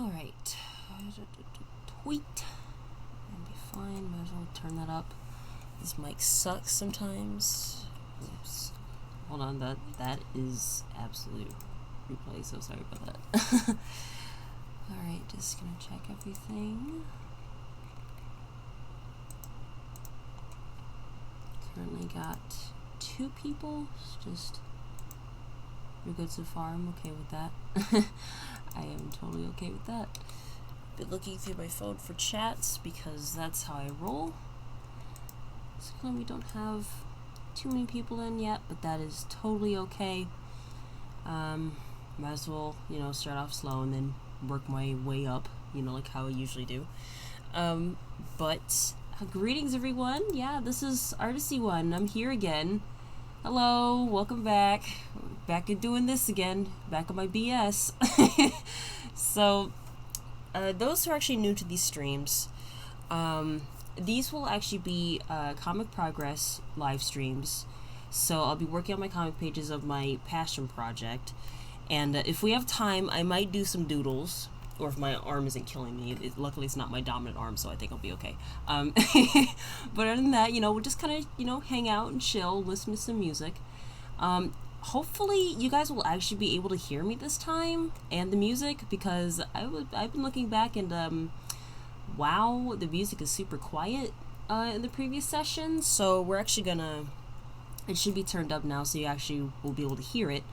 Alright. Tweet. And be fine. Might as well turn that up. This mic sucks sometimes. Oops. Hold on, that is absolute replay, so sorry about that. Alright, just gonna check everything. Currently got 2 people. Just you're good so far. I'm okay with that. I am totally okay with that. Been looking through my phone for chats because that's how I roll. So we don't have too many people in yet, but that is totally okay. Might as well, start off slow and then work my way up, like how I usually do. But greetings, everyone. Yeah, this is Artisty1. I'm here again. Hello, welcome back. Back at doing this again. Back on my BS. So, those who are actually new to these streams, these will actually be comic progress live streams. So I'll be working on my comic pages of my passion project. And if we have time, I might do some doodles. Or if my arm isn't killing me. Luckily, it's not my dominant arm, so I think I'll be okay. But other than that, we'll just kind of, hang out and chill, listen to some music. Hopefully, you guys will actually be able to hear me this time, and the music, because I've been looking back, and, wow, the music is super quiet in the previous session, so we're actually gonna... It should be turned up now, so you actually will be able to hear it.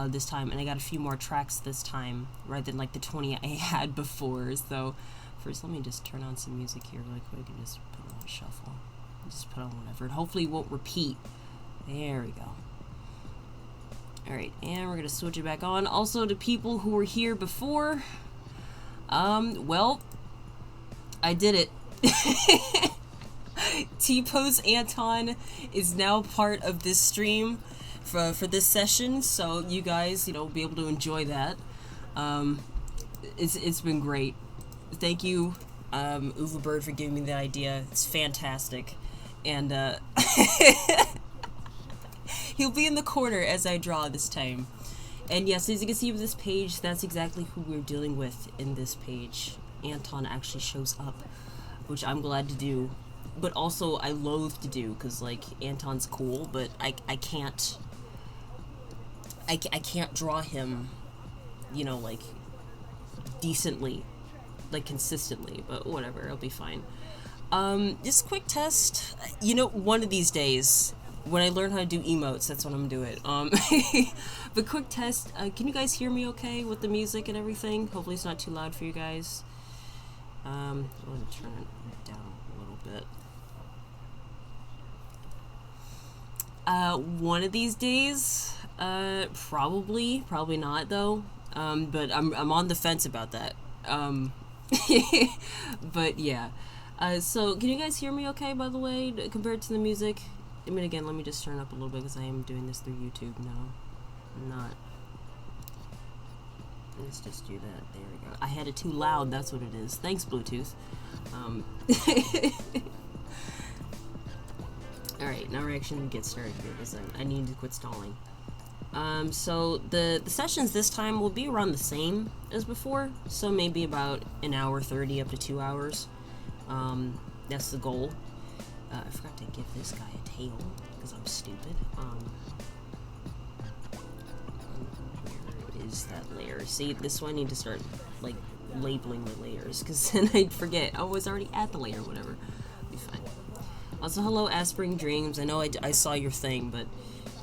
This time, and I got a few more tracks this time rather than like the 20 I had before. So first let me just turn on some music here really quick and just put it on shuffle, just put on whatever, and hopefully it won't repeat. There we go. Alright, and we're gonna switch it back on. Also, to people who were here before, well, I did it. T-Pose Anton is now part of this stream for this session, so you guys, will be able to enjoy that. It's been great. Thank you, Uwe Bird, for giving me that idea. It's fantastic. And, he'll be in the corner as I draw this time. And yes, as you can see with this page, that's exactly who we're dealing with in this page. Anton actually shows up, which I'm glad to do. But also, I loathe to do, because, like, Anton's cool, but I can't... I can't draw him, like, decently, like, consistently, but whatever, it'll be fine. Just a quick test, one of these days, when I learn how to do emotes, that's when I'm gonna do it. But quick test, can you guys hear me okay with the music and everything? Hopefully it's not too loud for you guys. I'm gonna turn it down a little bit. One of these days, probably not though, but I'm on the fence about that, but yeah, so can you guys hear me okay, by the way, compared to the music? I mean, again, let me just turn up a little bit, because I am doing this through YouTube now. Let's just do that, there we go. I had it too loud, that's what it is. Thanks, Bluetooth. Alright, now we're actually going to get started here, because I need to quit stalling. So the sessions this time will be around the same as before, so maybe about an hour 30 up to 2 hours. That's the goal. I forgot to give this guy a tail, because I'm stupid. Where is that layer? See, this one I need to start, like, labeling the layers, because then I'd forget. I was already at the layer, whatever. It'll be fine. Also, hello, Aspiring Dreams. I know I saw your thing, but,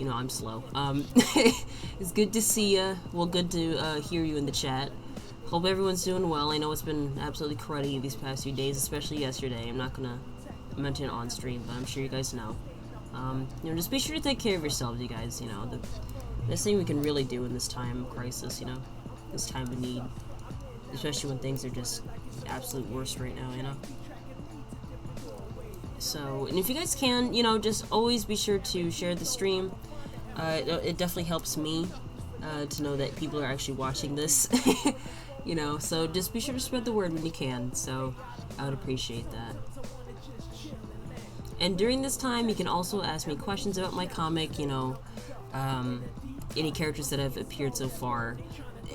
I'm slow. It's good to see you. Well, good to hear you in the chat. Hope everyone's doing well. I know it's been absolutely cruddy these past few days, especially yesterday. I'm not gonna mention it on stream, but I'm sure you guys know. Just be sure to take care of yourselves, you guys. The best thing we can really do in this time of crisis, this time of need. Especially when things are just absolute worst right now, So, and if you guys can, just always be sure to share the stream. It definitely helps me to know that people are actually watching this, so just be sure to spread the word when you can, so I would appreciate that. And during this time, you can also ask me questions about my comic, any characters that have appeared so far,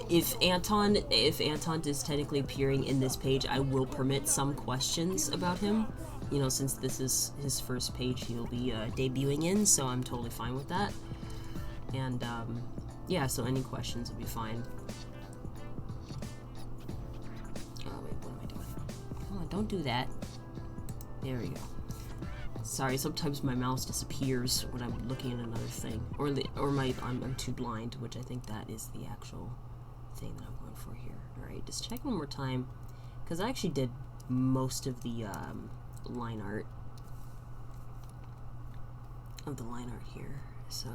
if Anton is technically appearing in this page, I will permit some questions about him. You know, since this is his first page, he'll be debuting in, so I'm totally fine with that. And yeah, so any questions would be fine. Oh wait, what am I doing? Come on, don't do that. There we go. Sorry, sometimes my mouse disappears when I'm looking at another thing, or I'm too blind, which I think that is the actual thing that I'm going for here. All right, just check one more time, because I actually did most of the line art here, so.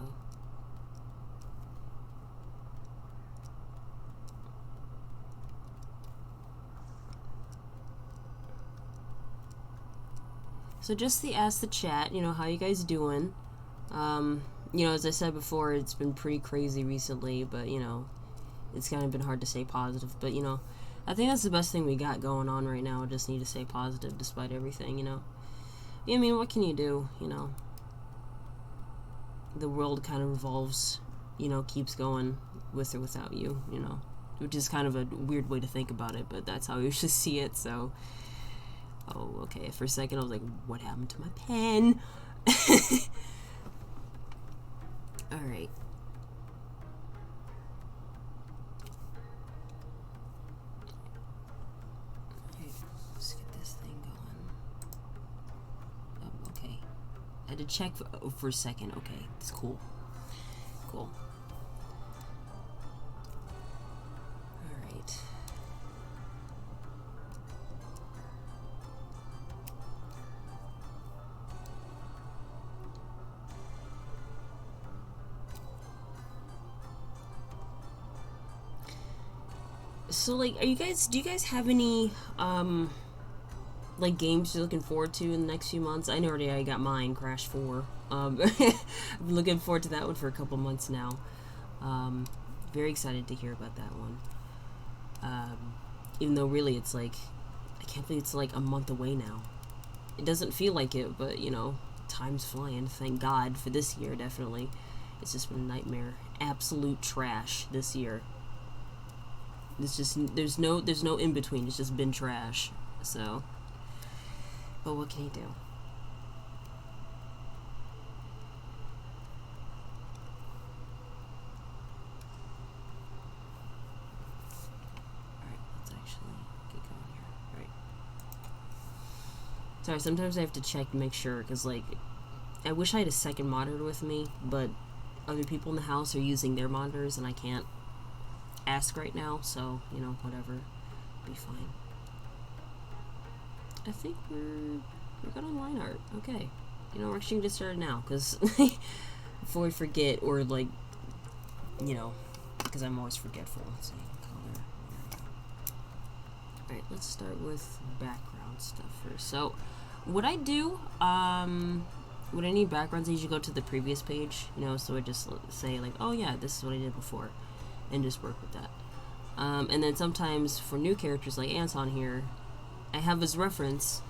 So just to ask the chat, you know, how you guys doing? You know, as I said before, it's been pretty crazy recently, but, you know, it's kind of been hard to stay positive. But, you know, I think that's the best thing we got going on right now. We just need to stay positive despite everything, you know. Yeah, I mean, what can you do, you know? The world kind of revolves, you know, keeps going with or without you, you know. Which is kind of a weird way to think about it, but that's how you should see it, so. Oh, okay. For a second, I was like, what happened to my pen? Alright. Let's get this thing going. Oh, okay. I had to check for a second. Okay, it's cool. Cool. Alright. So, like, do you guys have any, like, games you're looking forward to in the next few months? I know already I got mine, Crash 4. I'm looking forward to that one for a couple months now. Very excited to hear about that one. Even though, really, it's like, I can't believe it's, like, a month away now. It doesn't feel like it, but, you know, time's flying. Thank God for this year, definitely. It's just been a nightmare. Absolute trash this year. It's just there's no in between. It's just been trash. So, but what can you do? All right, let's actually get going here. All right. Sorry, sometimes I have to check to make sure because like I wish I had a second monitor with me, but other people in the house are using their monitors and I can't ask right now, so you know, whatever, be fine. I think we're good on line art. Okay, you know, we're actually gonna get started now because before we forget or like, you know, because I'm always forgetful. Let's see, color. All right, let's start with background stuff first. So, what I do, when I need backgrounds, I usually go to the previous page, you know, so I just say like, oh yeah, this is what I did before. And just work with that. And then sometimes for new characters like Anton here, I have his reference.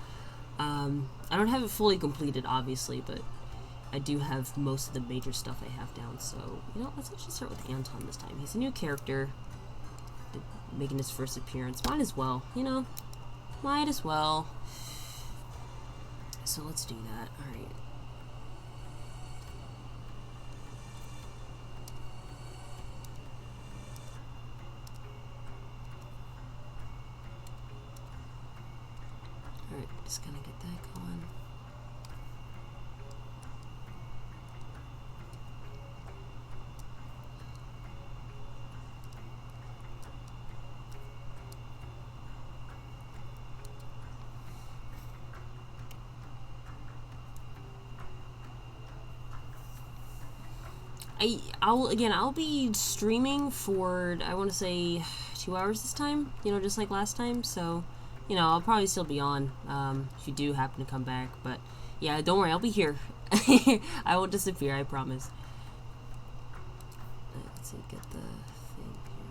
I don't have it fully completed, obviously, but I do have most of the major stuff I have down. So, you know, let's actually start with Anton this time. He's a new character, making his first appearance. Might as well, you know, might as well. So let's do that. All right. Alright, just gonna get that going. I'll be streaming for, I want to say 2 hours this time, you know, just like last time, so you know, I'll probably still be on if you do happen to come back. But yeah, don't worry, I'll be here. I won't disappear, I promise. Let's see, get the thing here.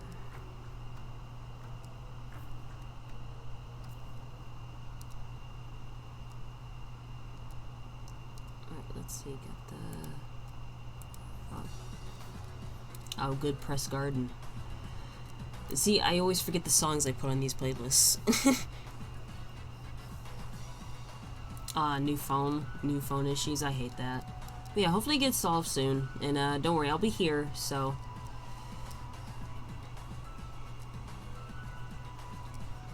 Alright, let's see, get the... Oh, good press garden. See, I always forget the songs I put on these playlists. New phone issues. I hate that. But yeah, hopefully it gets solved soon. And don't worry, I'll be here. So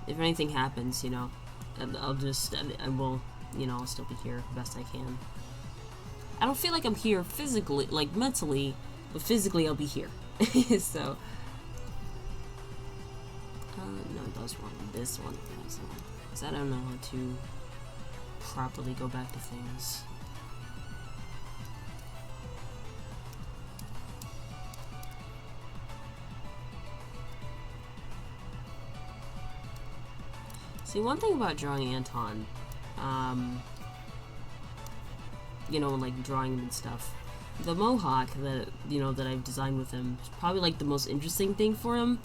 if anything happens, you know, I will, you know, I'll still be here best I can. I don't feel like I'm here physically, like mentally, but physically I'll be here. So, no, those one, this one, because I don't know how to properly go back to things. See, one thing about drawing Anton, you know, like drawing him and stuff, the mohawk that, you know, that I've designed with him is probably like the most interesting thing for him,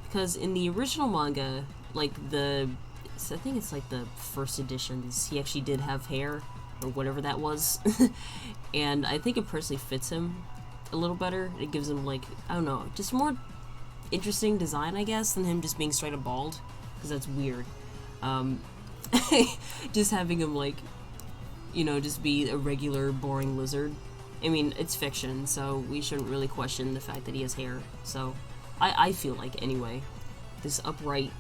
because in the original manga, like I think it's like the first edition, he actually did have hair, or whatever that was, and I think it personally fits him a little better. It gives him, like, I don't know, just more interesting design, I guess, than him just being straight up bald, because that's weird. Just having him, like, you know, just be a regular, boring lizard. I mean, it's fiction, so we shouldn't really question the fact that he has hair. So, I feel like, anyway, this upright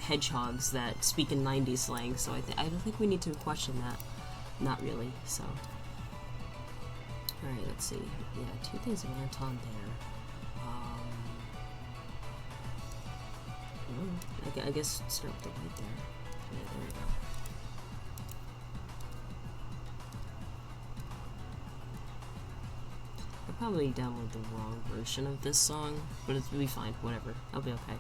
hedgehogs that speak in 90s slang, so I don't think we need to question that. Not really, so. Alright, let's see. Yeah, 2 things of Anton there. I guess start with the white there. Yeah, there we go. I probably downloaded the wrong version of this song, but it'll be fine. Whatever. I'll be okay.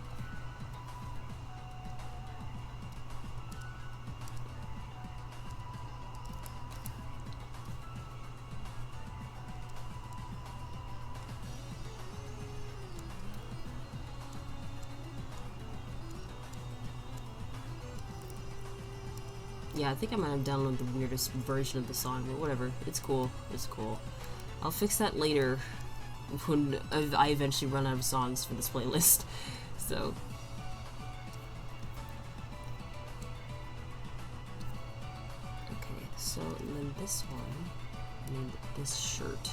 Yeah, I think I might have downloaded the weirdest version of the song, but whatever. It's cool. It's cool. I'll fix that later when I eventually run out of songs for this playlist. So. Okay, so and then this one, I mean this shirt,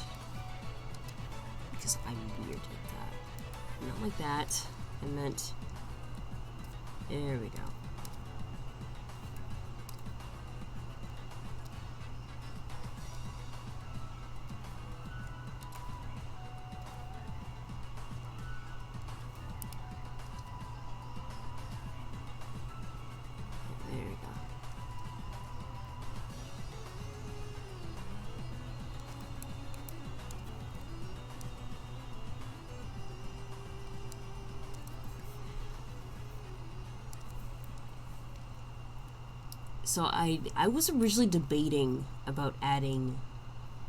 because I'm weird like that. Not like that. I meant. There we go. So I was originally debating about adding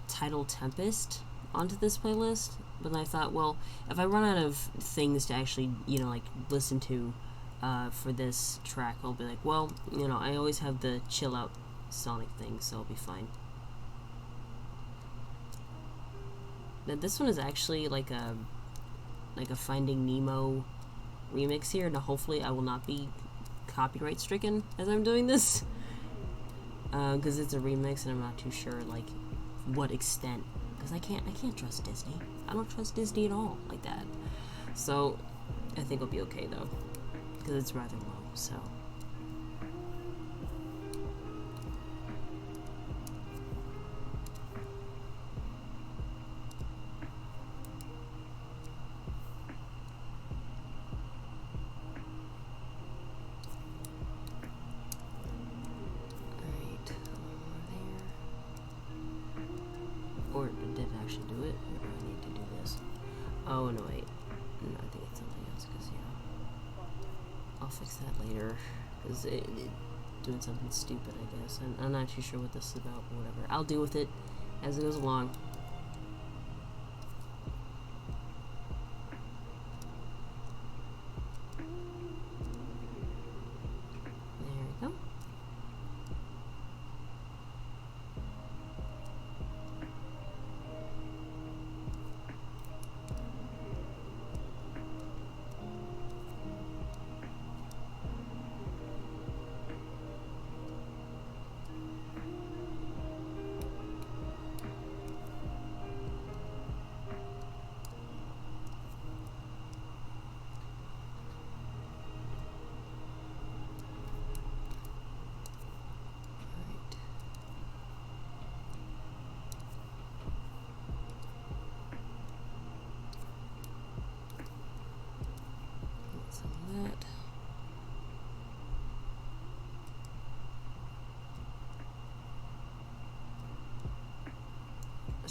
Tidal Tempest onto this playlist, but then I thought, well, if I run out of things to actually, you know, like, listen to for this track, I'll be like, well, you know, I always have the chill out Sonic thing, so I'll be fine. Now this one is actually like a Finding Nemo remix here. Now hopefully I will not be copyright stricken as I'm doing this. Because it's a remix and I'm not too sure, like, what extent, because I can't trust Disney. I don't trust Disney at all, like that. So, I think it'll be okay, though, because it's rather long, so. Or did it actually do it? Or do I need to do this? Oh, no, wait. No, I think it's something else, because, yeah. I'll fix that later, because it doing something stupid, I guess. I'm not too sure what this is about, but whatever. I'll deal with it as it goes along.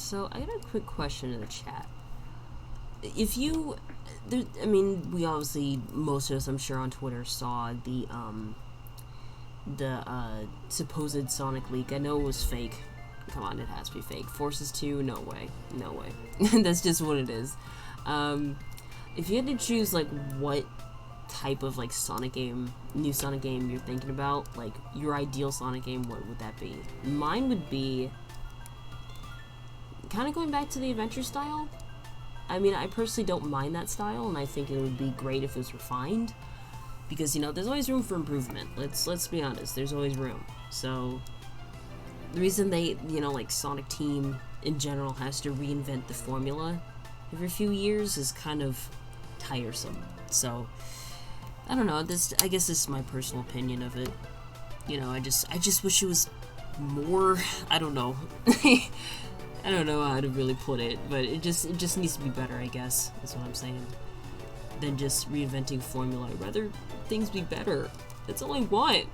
So I got a quick question in the chat. If you, I mean, we obviously, most of us, I'm sure, on Twitter saw the supposed Sonic leak. I know it was fake. Come on, it has to be fake. Forces 2, no way. No way. That's just what it is. If you had to choose, like, what type of, like, Sonic game, new Sonic game you're thinking about, like, your ideal Sonic game, what would that be? Mine would be kind of going back to the adventure style. I mean, I personally don't mind that style, and I think it would be great if it was refined. Because, you know, there's always room for improvement. Let's be honest, there's always room. So, the reason they, you know, like, Sonic Team in general has to reinvent the formula every few years is kind of tiresome. So, I don't know, I guess this is my personal opinion of it. You know, I just wish it was more, I don't know. I don't know how to really put it, but it just needs to be better, I guess, that's what I'm saying, than just reinventing formula. I'd rather things be better. That's all I want.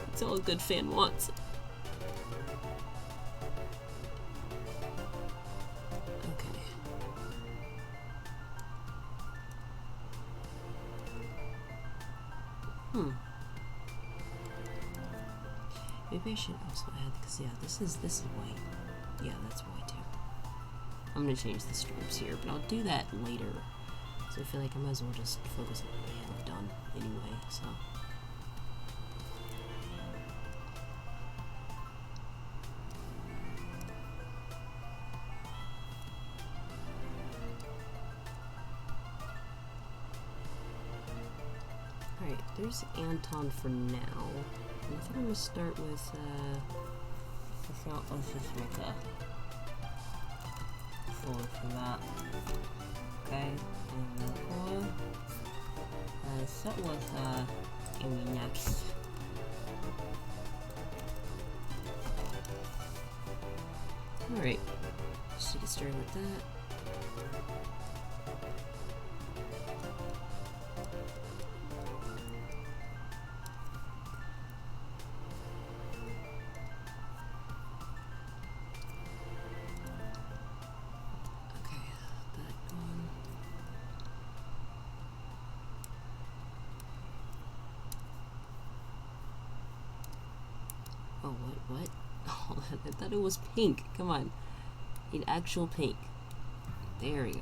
That's all a good fan wants. Okay. Maybe I should also add, because yeah, this is white. Yeah, that's white too. I'm gonna change the stripes here, but I'll do that later. So I feel like I might as well just focus on what I have done anyway, so. Alright, there's Anton for now. I think I'm gonna start with, let's just make a folder for that. Okay, and then start with, Amy next. Alright, just get started with that. Oh, what? Oh, I thought it was pink. Come on. In actual pink. There we go.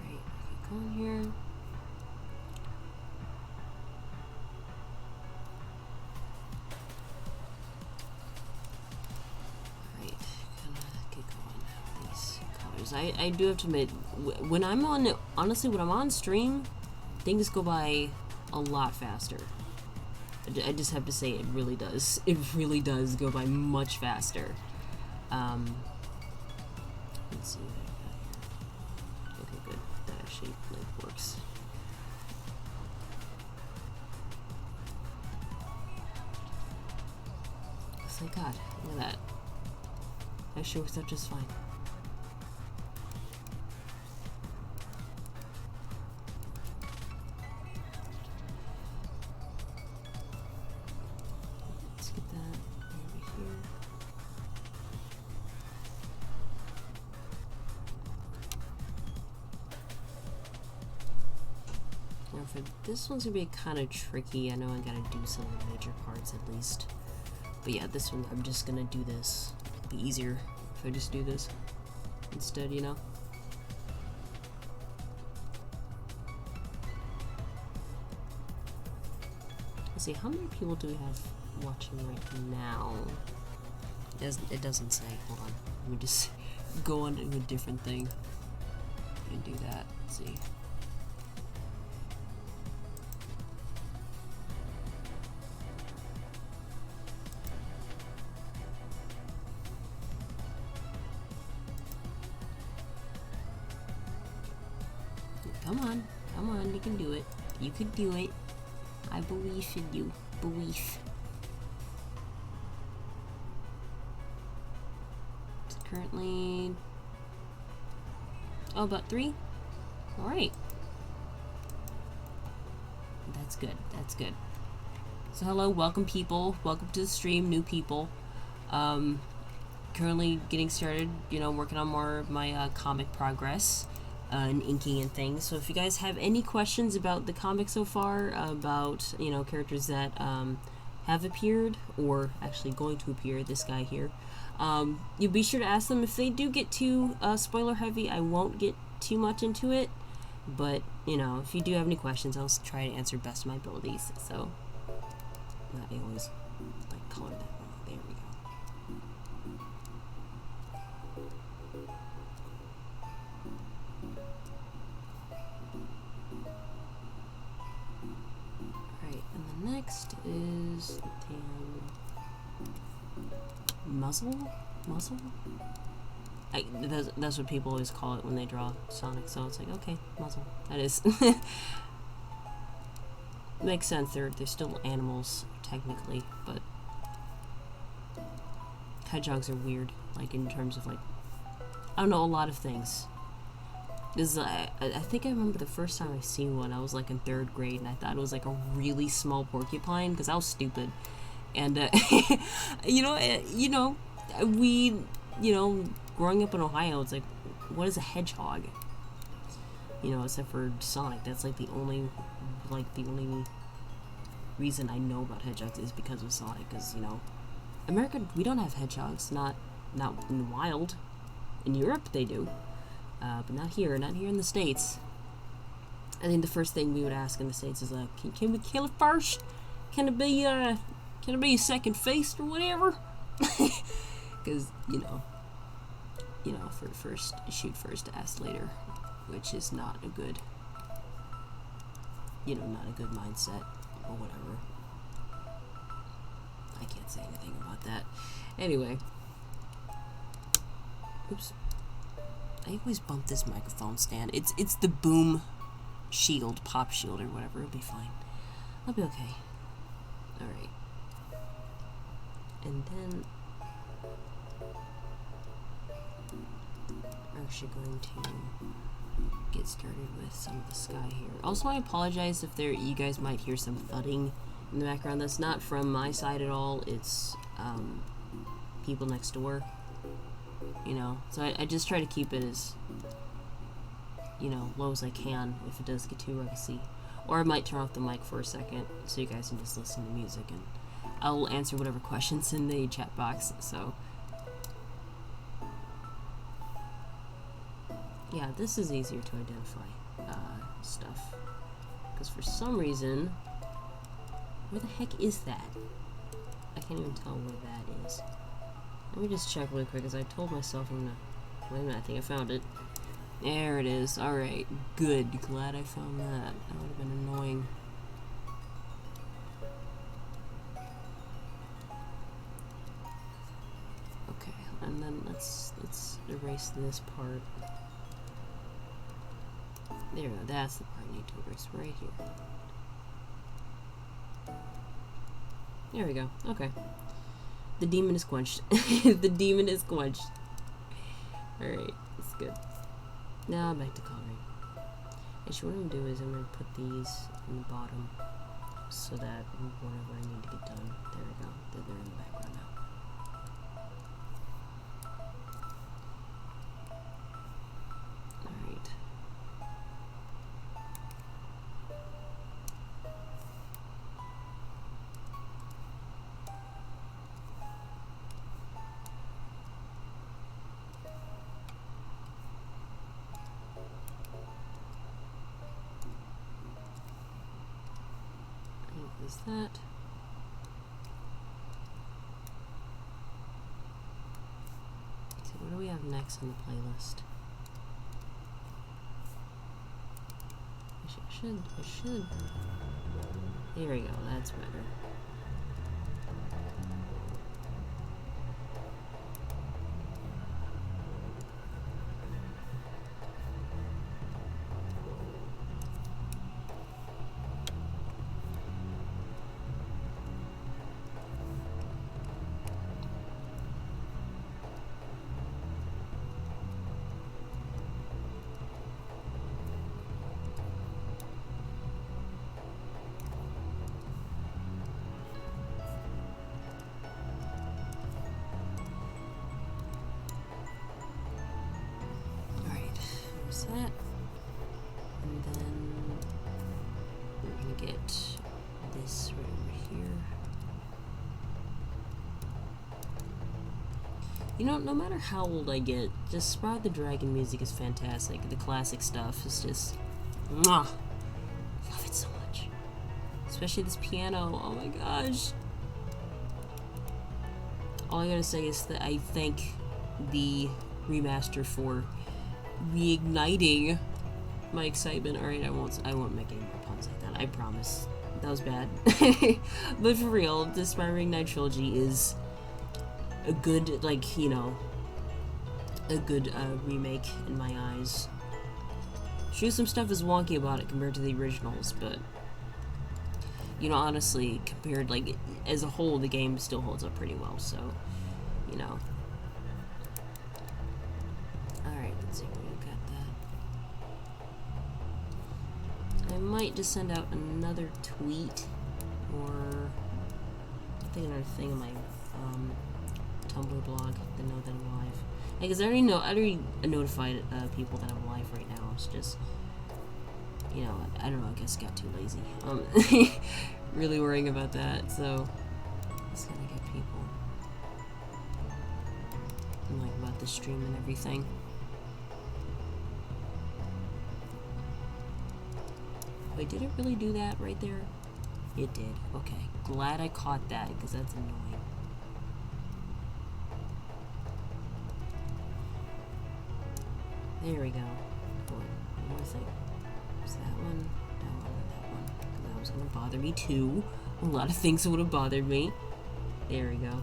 Alright, get going here. I do have to admit, when I'm on, honestly, when I'm on stream, things go by a lot faster. I just have to say, it really does. It really does go by much faster. Let's see what I got here. Okay, good. That actually, like, works. Thank God. Look at that. Actually works out just fine. This one's gonna be kind of tricky. I know I gotta do some of the major parts at least. But yeah, this one, I'm just gonna do this. It'll be easier if I just do this instead, you know? Let's see, how many people do we have watching right now? It doesn't say. Hold on. Let me just go on to a different thing and do that. Let's see. Come on, you can do it. You can do it. I believe in you. Belief. Currently, oh, about 3. All right. That's good. That's good. So hello, welcome people. Welcome to the stream, new people. Currently getting started, you know, working on more of my comic progress and inking and things. So if you guys have any questions about the comic so far, about, you know, characters that have appeared or actually going to appear, this guy here, you be sure to ask them. If they do get too spoiler heavy, I won't get too much into it. But, you know, if you do have any questions, I'll try to answer best of my abilities. So, I always like color that wrong. There we go. Alright, and the next is muzzle? Muzzle? That's what people always call it when they draw Sonic, so it's like, okay, muzzle. That is. Makes sense, they're still animals, technically, but hedgehogs are weird, like, in terms of, like, I don't know, a lot of things. This is, I think I remember the first time I seen one, I was, like, in 3rd grade, and I thought it was, like, a really small porcupine, because I was stupid. And, you know, growing up in Ohio, it's like, what is a hedgehog? You know, except for Sonic. That's like the only reason I know about hedgehogs is because of Sonic. Because, you know, America, we don't have hedgehogs. Not in the wild. In Europe, they do. But not here in the States. I think the first thing we would ask in the States is, like, can we kill it first? Can it be a second feast or whatever? Because, you know, for first, shoot first, ask later, which is not a good, not a good mindset, or whatever. I can't say anything about that. Anyway. Oops. I always bump this microphone stand. It's the boom shield, pop shield, or whatever. It'll be fine. I'll be okay. Alright. And then we're actually going to get started with some of the sky here. Also, I apologize if you guys might hear some thudding in the background. That's not from my side at all. It's people next door. You know, so I just try to keep it as, low as I can if it does get too ruckusy. Or I might turn off the mic for a second so you guys can just listen to music, and I'll answer whatever questions in the chat box. So yeah, this is easier to identify stuff, because for some reason, where the heck is that? I can't even tell where that is. Let me just check really quick, because I told myself I'm gonna... Wait a minute, I think I found it. There it is. Alright, good. Glad I found that. That would have been annoying. Okay, and then let's erase this part. There we go. That's the part I need to erase right here. There we go. Okay. The demon is quenched. The demon is quenched. Alright, that's good. Now back to coloring. Actually, what I'm gonna do is I'm gonna put these in the bottom so that whenever I need to get done, there we go. They're in the background now. Alright. Is that? So what do we have next on the playlist? I should. There we go, that's better. that. And then we're gonna get this right over here. You know, no matter how old I get, just Spot the Dragon music is fantastic. The classic stuff is just, mwah! Love it so much. Especially this piano, oh my gosh. All I gotta say is that I thank the remaster for reigniting my excitement. Alright, I won't make any more puns like that, I promise. That was bad. But for real, the Spyro Reignite trilogy is a good, like, you know, a good remake in my eyes. Sure, some stuff is wonky about it compared to the originals, but, you know, honestly, compared, like, as a whole, the game still holds up pretty well, so, you know. Alright, let's see where we got that. I might just send out another tweet, or I think another thing on my, Tumblr blog to know that I'm live. Because I already notified people that I'm live right now. It's just, you know, I don't know, I guess I got too lazy. Really worrying about that, so just gotta get people and like about the stream and everything. Wait, did it really do that right there? It did. Okay, glad I caught that because that's annoying. There we go. One more thing. Is that one, and that one. Because that was going to bother me too. A lot of things would have bothered me. There we go.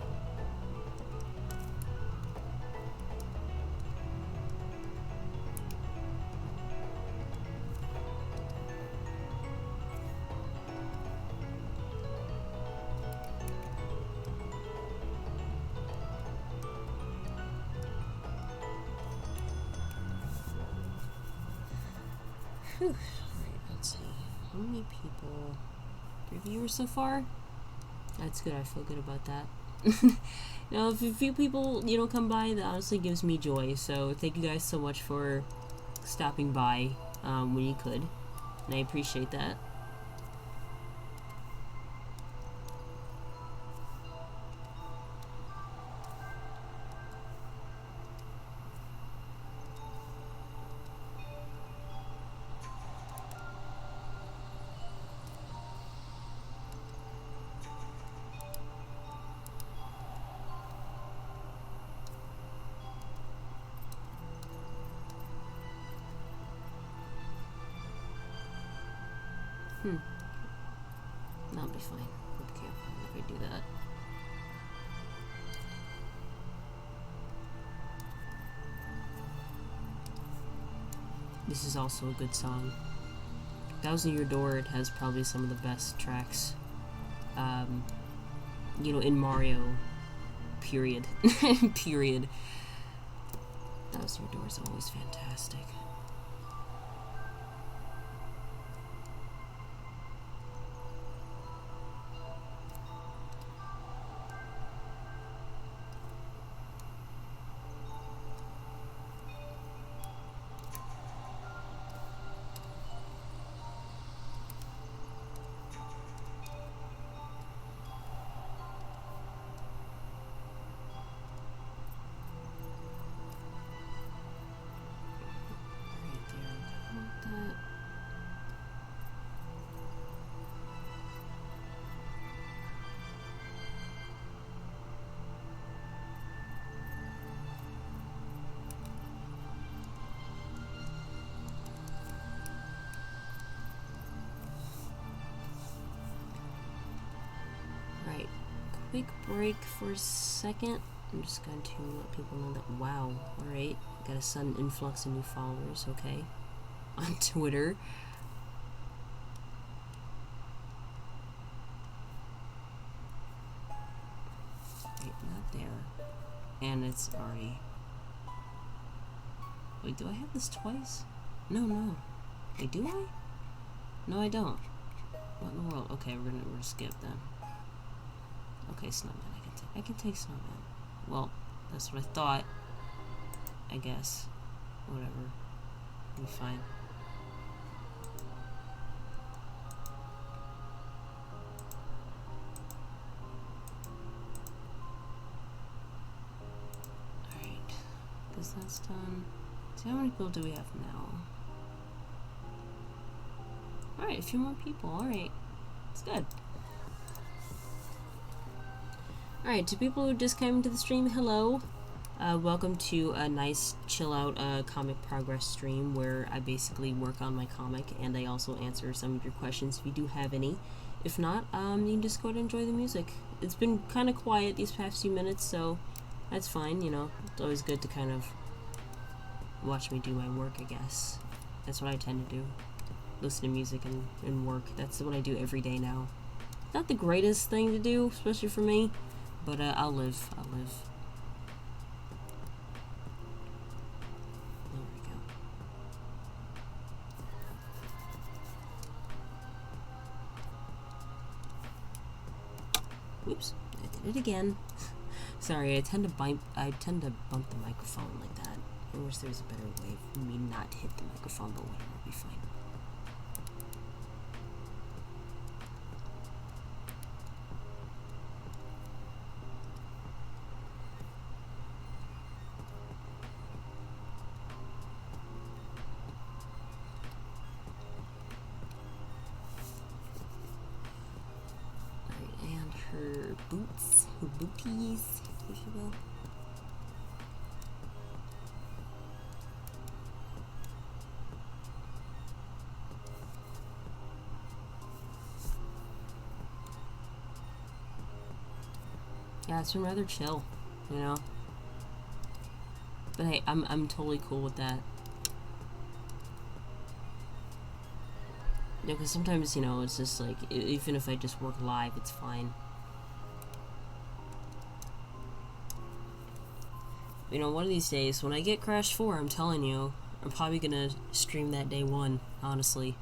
Whew. Alright, let's see. How many people? 3 viewers so far? That's good, I feel good about that. Now, if a few people, you know, come by, that honestly gives me joy. So, thank you guys so much for stopping by when you could. And I appreciate that. That'll be fine. Okay, if I do that. This is also a good song. Thousand Year Door, it has probably some of the best tracks, you know, in Mario, period. Period. Thousand Year Door is always fantastic. Quick break for a second. I'm just going to let people know that, wow, alright, got a sudden influx of new followers, okay, on Twitter. Wait, not there. And it's already... Wait, do I have this twice? No. Wait, do I? No, I don't. What in the world? Okay, we're gonna skip then. Okay, Snowman. I can take Snowman. Well, that's what I thought. I guess. Whatever. It'll be fine. Alright. Because that's done. So how many people do we have now? Alright, a few more people. Alright. It's good. Alright, to people who just came to the stream, hello. Welcome to a nice chill out comic progress stream where I basically work on my comic and I also answer some of your questions if you do have any. If not, you can just go ahead and enjoy the music. It's been kind of quiet these past few minutes, so that's fine, you know. It's always good to kind of watch me do my work, I guess. That's what I tend to do. Listen to music and work. That's what I do every day now. Not the greatest thing to do, especially for me, but I'll live. There we go. Oops, I did it again. Sorry, I tend to bump the microphone like that. I wish there was a better way for me not to hit the microphone, but whatever, it'll be fine. Her boots, her booties, if you will. Yeah, it's been rather chill, you know. But hey, I'm totally cool with that. Yeah, because sometimes, you know, it's just like, even if I just work live, it's fine. You know, one of these days, when I get Crash 4, I'm telling you, I'm probably gonna stream that day one, honestly.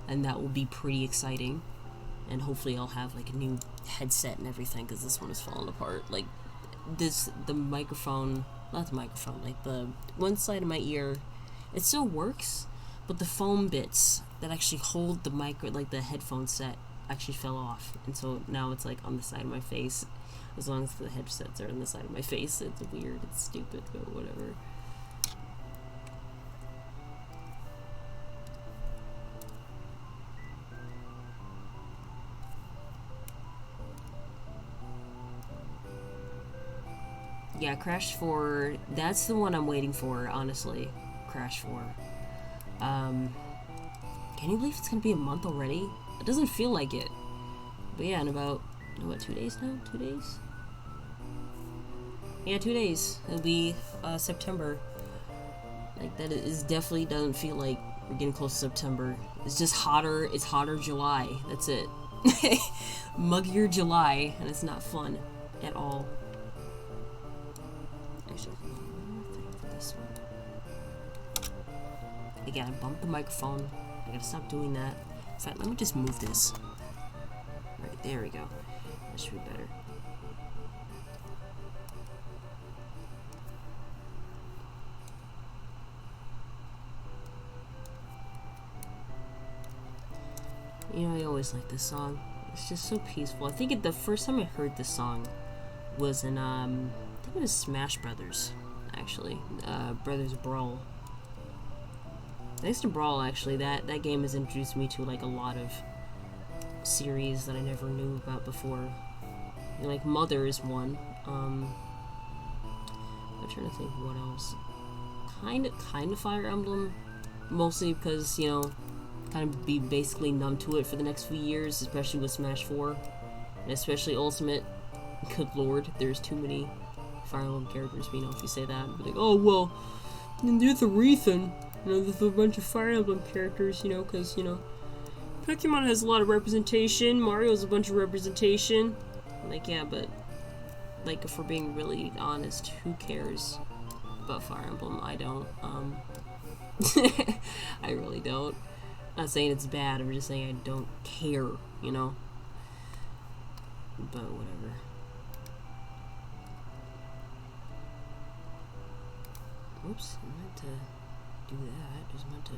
And that will be pretty exciting. And hopefully I'll have, like, a new headset and everything, because this one is falling apart. Like, the microphone, not the microphone, like, the one side of my ear, it still works, but the foam bits that actually hold the headphone set actually fell off. And so now it's, like, on the side of my face. As long as the headsets are on the side of my face, it's weird, it's stupid, but whatever. Yeah, Crash 4, that's the one I'm waiting for, honestly. Crash 4. Can you believe it's gonna be a month already? It doesn't feel like it. But yeah, in about, what, 2 days now? 2 days? Yeah, 2 days. It'll be September. Like, that is definitely doesn't feel like we're getting close to September. It's just hotter. It's hotter July. That's it. Muggier July, and it's not fun at all. Actually, one more thing for this one. Again, I bumped the microphone. I gotta stop doing that. In fact, let me just move this. Right, there we go. That should be better. You know, I always like this song. It's just so peaceful. I think the first time I heard this song was in, I think it was Smash Brothers, actually. Brothers Brawl. Thanks to Brawl, actually, that game has introduced me to, like, a lot of series that I never knew about before. You know, like, Mother is one. I'm trying to think what else. Kind of Fire Emblem. Mostly because, you know, kind of be basically numb to it for the next few years, especially with Smash 4, and especially Ultimate. Good lord, there's too many Fire Emblem characters, you know, if you say that. Be like, oh, well, there's a reason, you know, there's a bunch of Fire Emblem characters, you know, because, you know, Pokemon has a lot of representation, Mario's a bunch of representation. Like, yeah, but, like, if we're being really honest, who cares about Fire Emblem? I don't, I really don't. Not saying it's bad, I'm just saying I don't care, you know? But whatever. Oops, I meant to do that. Just meant to.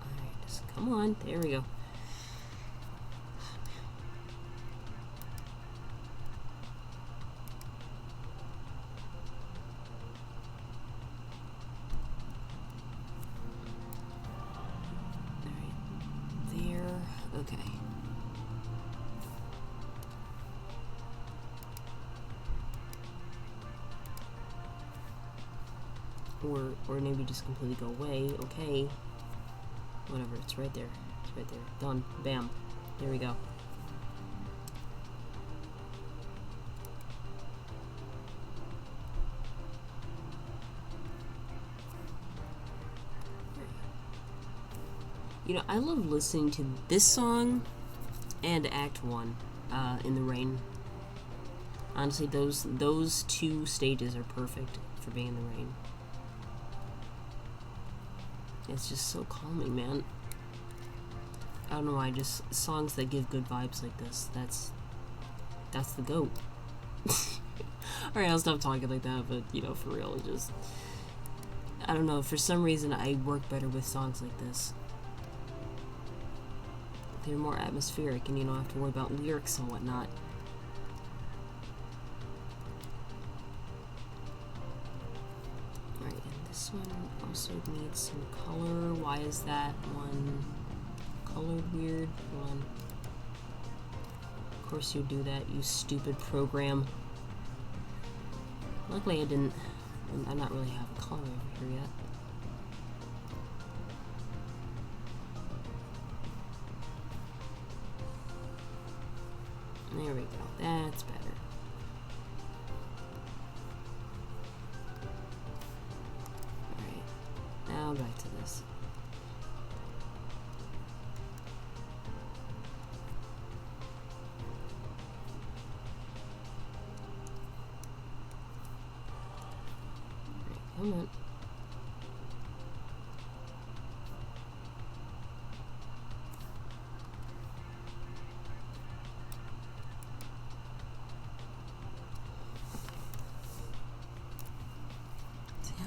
Alright, just come on. There we go. Okay. Or maybe just completely go away. Okay. Whatever, it's right there. It's right there. Done. Bam. There we go. You know, I love listening to this song and Act 1, In the Rain. Honestly, those two stages are perfect for being in the rain. It's just so calming, man. I don't know why, just songs that give good vibes like this, that's the GOAT. Alright, I'll stop talking like that, but, you know, for real, it just... I don't know, for some reason I work better with songs like this. They're more atmospheric, and you don't have to worry about lyrics and whatnot. Alright, and this one also needs some color. Why is that one colored weird? One. Of course you do that, you stupid program. Luckily I not really have a color over here yet. There we go. That's better. Alright. Now back to this. Alright, come on.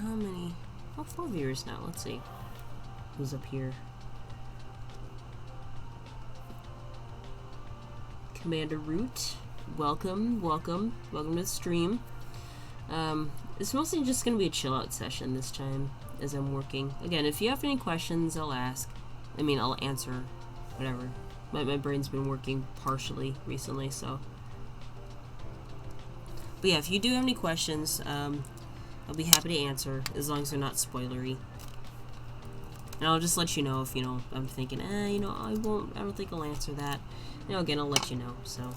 How many? Oh, 4 viewers now. Let's see who's up here. Commander Root, welcome to the stream. It's mostly just gonna be a chill out session this time as I'm working. Again, if you have any questions, I'll ask. I mean, I'll answer, whatever. My brain's been working partially recently, so. But yeah, if you do have any questions, I'll be happy to answer, as long as they're not spoilery. And I'll just let you know if, you know, I'm thinking, you know, I don't think I'll answer that. You know, again, I'll let you know, so.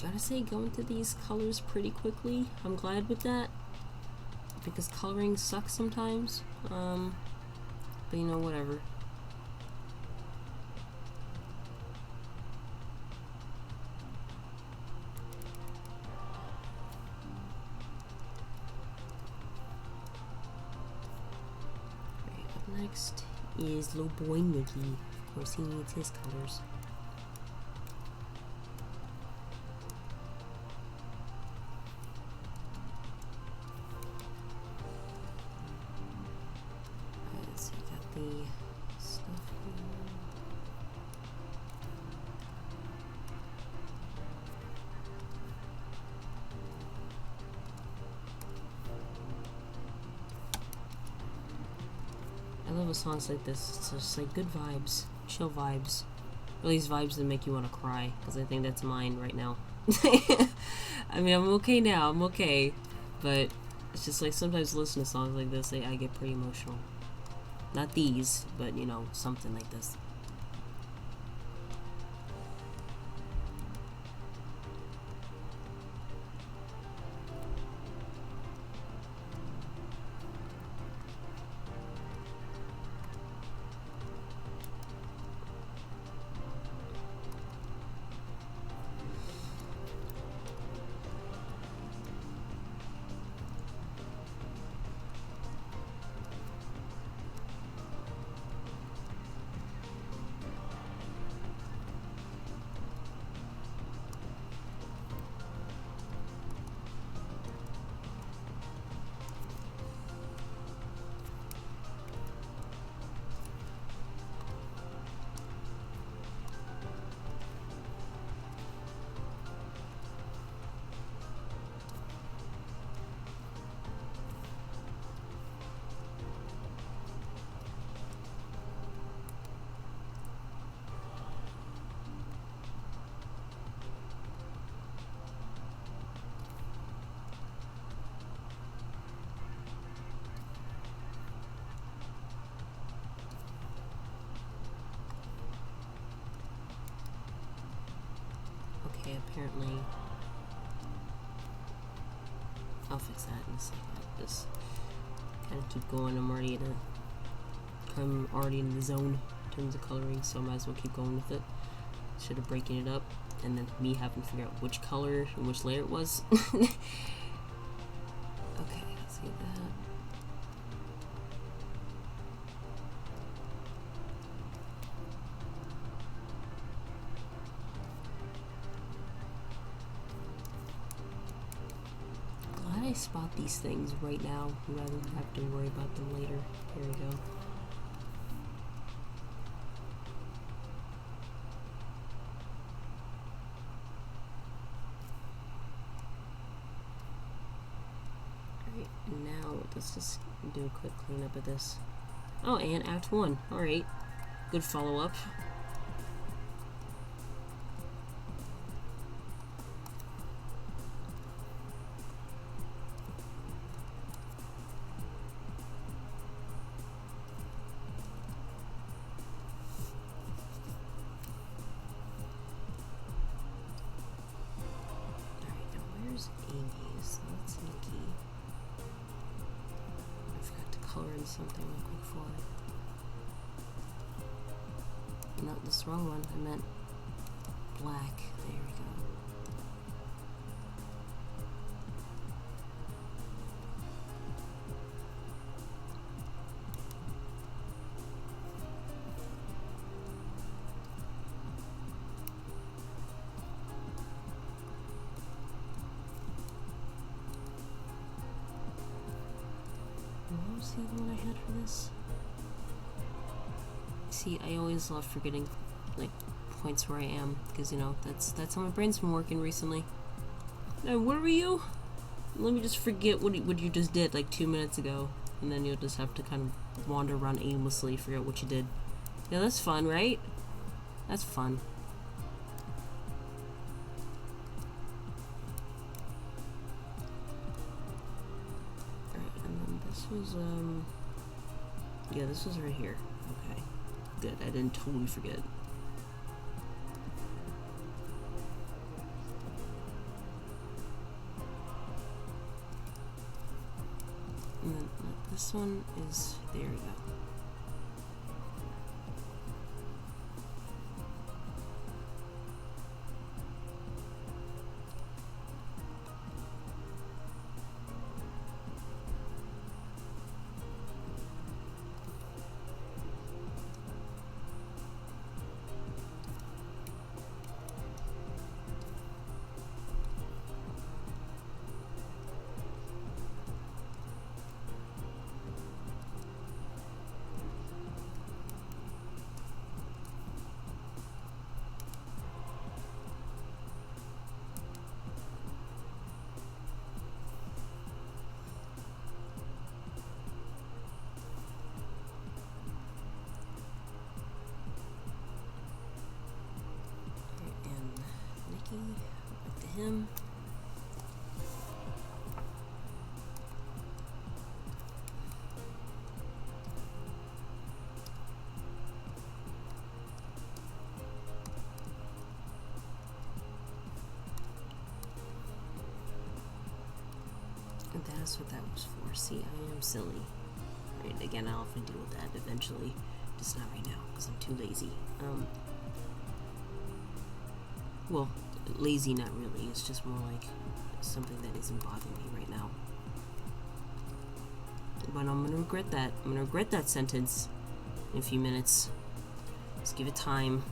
Gotta say, going through these colors pretty quickly. I'm glad with that. Because coloring sucks sometimes. But you know, whatever. Next is little boy Noogie. Of course, he needs his colors. Alright, so I got the stuff here. I love songs like this. It's just like good vibes, chill vibes. At least vibes that make you want to cry, because I think that's mine right now. I mean, I'm okay now, I'm okay, but it's just like sometimes listening to songs like this, I get pretty emotional. Not these, but you know, something like this. apparently... I'll fix that in a second. Just kind of keep going. I'm already in the zone in terms of coloring, so I might as well keep going with it. Instead of breaking it up, and then me having to figure out which color and which layer it was. Okay, let's see that. I spot these things right now rather than have to worry about them later. Here we go. Alright, now let's just do a quick cleanup of this. Oh, and Act 1. Alright. Good follow-up. Amy's. That's sneaky. I forgot to color in something real quick for it. No, this is the wrong one. I meant black. There we go. What was the other one I had for this? See, I always love forgetting, like, points where I am, because, you know, that's how my brain's been working recently. Now, where were you? Let me just forget what you just did, like, 2 minutes ago, and then you'll just have to kind of wander around aimlessly, forget what you did. Yeah, that's fun, right? That's fun. Was yeah, this was right here. Okay, good. I didn't totally forget. And then this one is, there we go. Back to him. And that's what that was for. See, I am silly. Right, again, I'll have to deal with that eventually. Just not right now, because I'm too lazy. Well, lazy, not really. It's just more like something that isn't bothering me right now. But I'm gonna regret that. I'm gonna regret that sentence in a few minutes. Just give it time.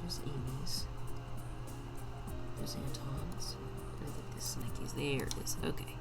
There's Amy's. There's Anton's. I think this Snicky's. There it is. Okay.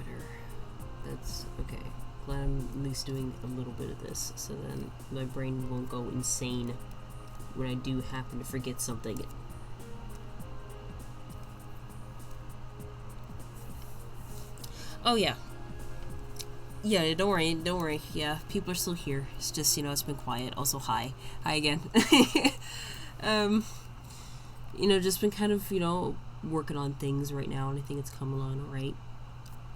better. That's okay. Glad I'm at least doing a little bit of this, so then my brain won't go insane when I do happen to forget something. Oh yeah. Yeah, don't worry. Yeah, people are still here. It's just, you know, it's been quiet. Also, hi. Hi again. You know, just been kind of, you know, working on things right now, and I think it's coming along alright.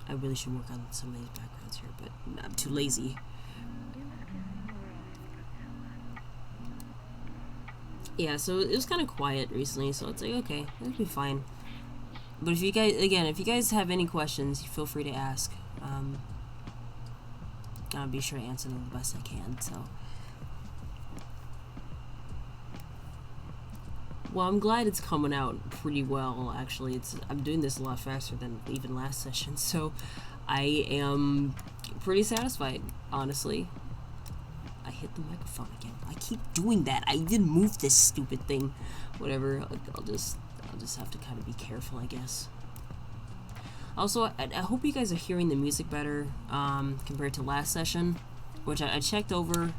I really should work on some of these backgrounds here, but I'm too lazy. Yeah, so it was kind of quiet recently, so it's like, okay, it'll be fine. But if you guys have any questions, feel free to ask. I'll be sure to answer them the best I can, so. Well, I'm glad it's coming out pretty well, actually. I'm doing this a lot faster than even last session, so I am pretty satisfied, honestly. I hit the microphone again. I keep doing that. I didn't move this stupid thing. Whatever, I'll just have to kind of be careful, I guess. Also, I hope you guys are hearing the music better compared to last session, which I checked over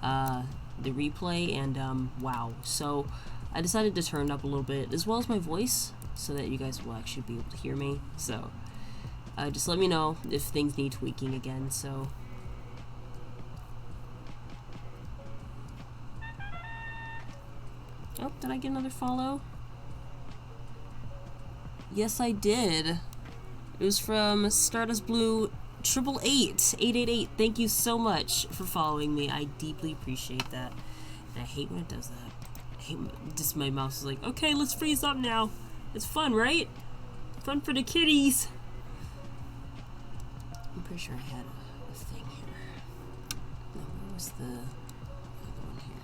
the replay, and wow. So I decided to turn it up a little bit, as well as my voice, so that you guys will actually be able to hear me. So just let me know if things need tweaking again. So oh, did I get another follow? Yes, I did. It was from Stardust Blue 888. Thank you so much for following me. I deeply appreciate that. And I hate when it does that. I hate just my mouse is like, okay, let's freeze up now. It's fun, right? Fun for the kiddies. I'm pretty sure I had a thing here. No, where was the other one here?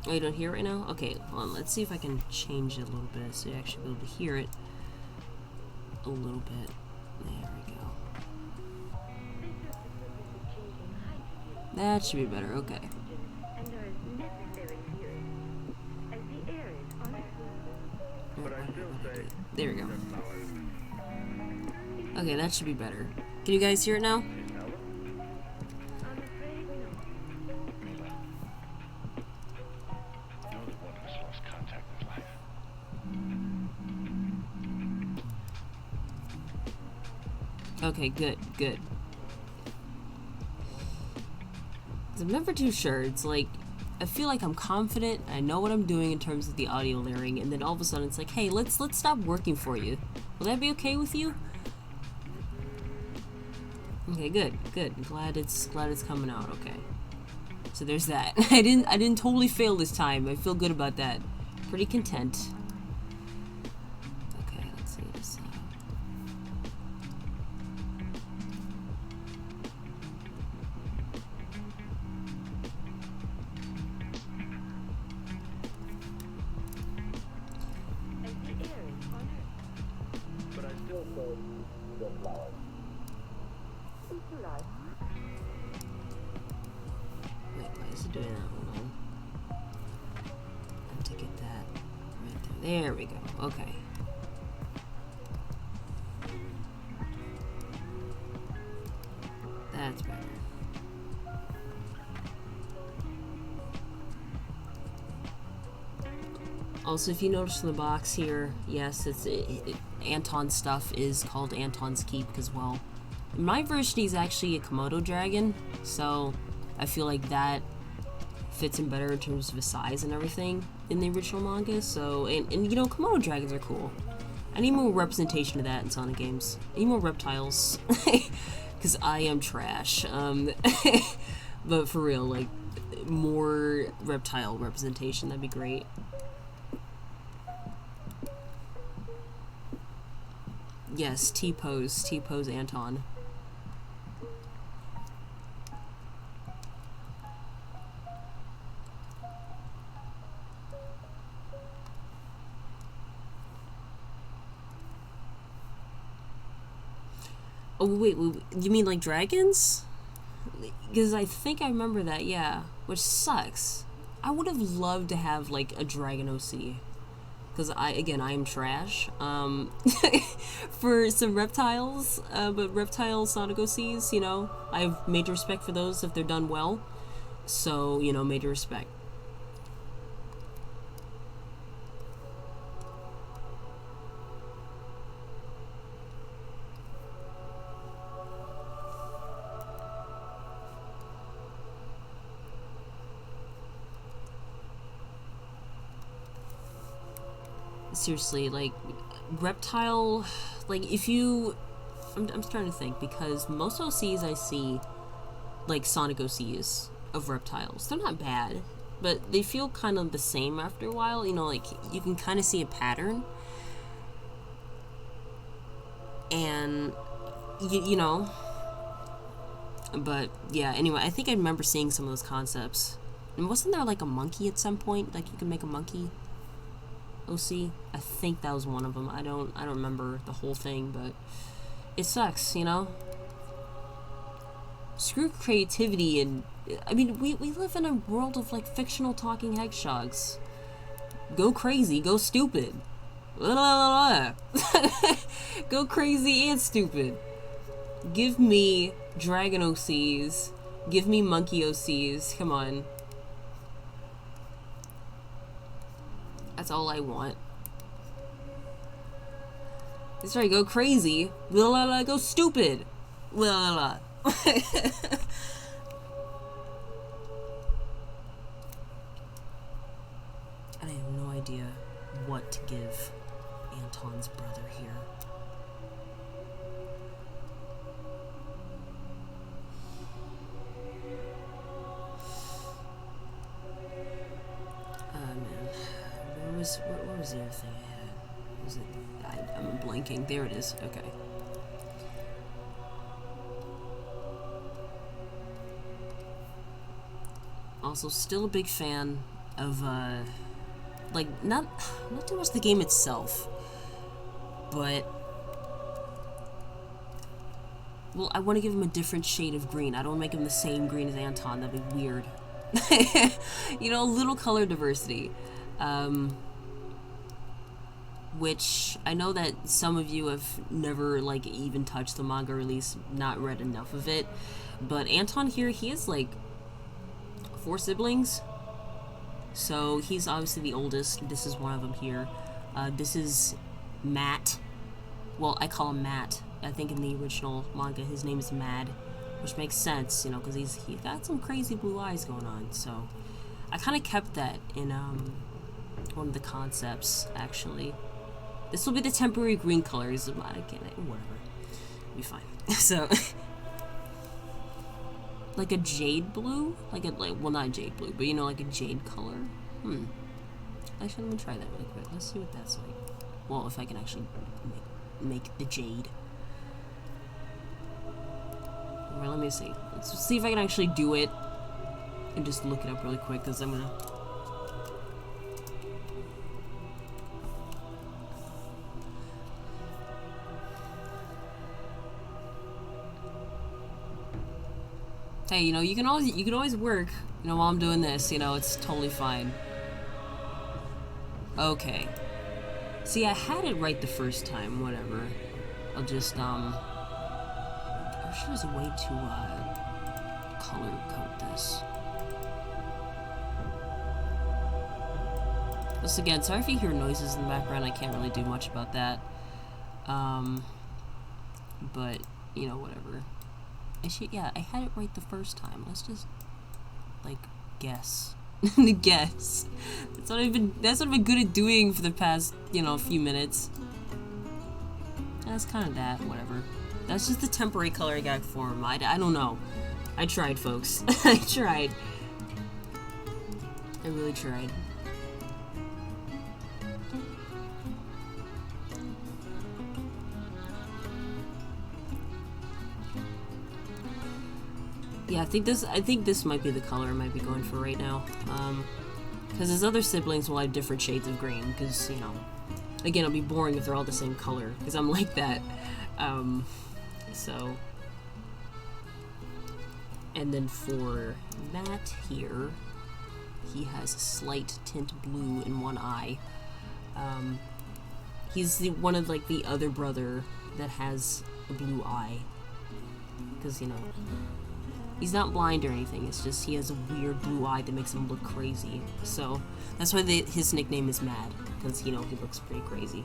Oh, you don't hear it right now? Okay, hold on. Let's see if I can change it a little bit so you actually be able to hear it a little bit. There we go. That should be better. Okay. There we go. Okay, that should be better. Can you guys hear it now? Okay, good. I'm never too sure. It's like, I feel like I'm confident, I know what I'm doing in terms of the audio layering, and then all of a sudden it's like, hey, let's stop working for you. Will that be okay with you? Okay, good. I'm glad it's coming out, okay. So there's that. I didn't totally fail this time. I feel good about that. Pretty content. Okay, let's see this. Wait, why is it doing that? Hold on. I have to get that right there. There we go. Okay. That's better. Also, if you notice in the box here, yes, Anton's stuff is called Anton's Keep as well. My version is actually a Komodo dragon, so I feel like that fits in better in terms of his size and everything in the original manga. So, and you know, Komodo dragons are cool. I need more representation of that in Sonic games. I need more reptiles, because I am trash. But for real, like, more reptile representation, that'd be great. Yes, T-pose Anton. Oh, wait, you mean like dragons? Because I think I remember that, yeah. Which sucks. I would have loved to have, like, a dragon OC. because I am trash for some reptiles, but reptile Sonic OCs, you know, I have major respect for those if they're done well. So, you know, major respect. Seriously, like, reptile, like, if you, I'm trying to think, because most OCs I see, like Sonic OCs of reptiles, they're not bad, but they feel kind of the same after a while, you know, like, you can kind of see a pattern, and, you know, but, yeah, anyway, I think I remember seeing some of those concepts, and wasn't there, like, a monkey at some point, like, you can make a monkey OC? I think that was one of them. I don't remember the whole thing, but it sucks, you know? Screw creativity, and I mean, we live in a world of, like, fictional talking hedgehogs. Go crazy, go stupid. Go crazy and stupid. Give me dragon OCs. Give me monkey OCs. Come on. That's all I want. That's right, go crazy. Go stupid. I have no idea what to give Anton's brother here. What was the other thing I had? Was it? I'm blanking. There it is. Okay. Also, still a big fan of, like, not too much the game itself, but, well, I want to give him a different shade of green. I don't make him the same green as Anton. That'd be weird. You know, a little color diversity. Which I know that some of you have never, like, even touched the manga, or at least not read enough of it. But Anton here, he has, like, 4 siblings. So he's obviously the oldest. This is one of them here. This is Matt. Well, I call him Matt. I think in the original manga his name is Mad, which makes sense, you know, because he's got some crazy blue eyes going on. So I kind of kept that in one of the concepts, actually. This will be the temporary green colors. Whatever. It'll be fine. So, like a jade blue? Well, not jade blue, but, you know, like a jade color? Actually, let me try that really quick. Let's see what that's like. Well, if I can actually make the jade. Well, let me see. Let's see if I can actually do it. And just look it up really quick, because I'm gonna... Hey, you know, you can always work, you know, while I'm doing this, you know, it's totally fine. Okay. See, I had it right the first time, whatever. I'll just, I'm sure there's a way to, color code this. Once again, sorry if you hear noises in the background, I can't really do much about that. But, you know, whatever. Yeah, I had it right the first time. Let's just, like, guess. Guess. That's what I've been good at doing for the past, you know, few minutes. That's kind of that, whatever. That's just the temporary color I got for him. I don't know. I tried, folks. I tried. I really tried. Yeah, I think this might be the color I might be going for right now. Because his other siblings will have different shades of green, because, you know, again, it'll be boring if they're all the same color, because I'm like that. So... And then for Matt here, he has a slight tint blue in one eye. He's one of like the other brother that has a blue eye, because you know he's not blind or anything. It's just he has a weird blue eye that makes him look crazy. So that's why his nickname is Mad, because you know he looks pretty crazy.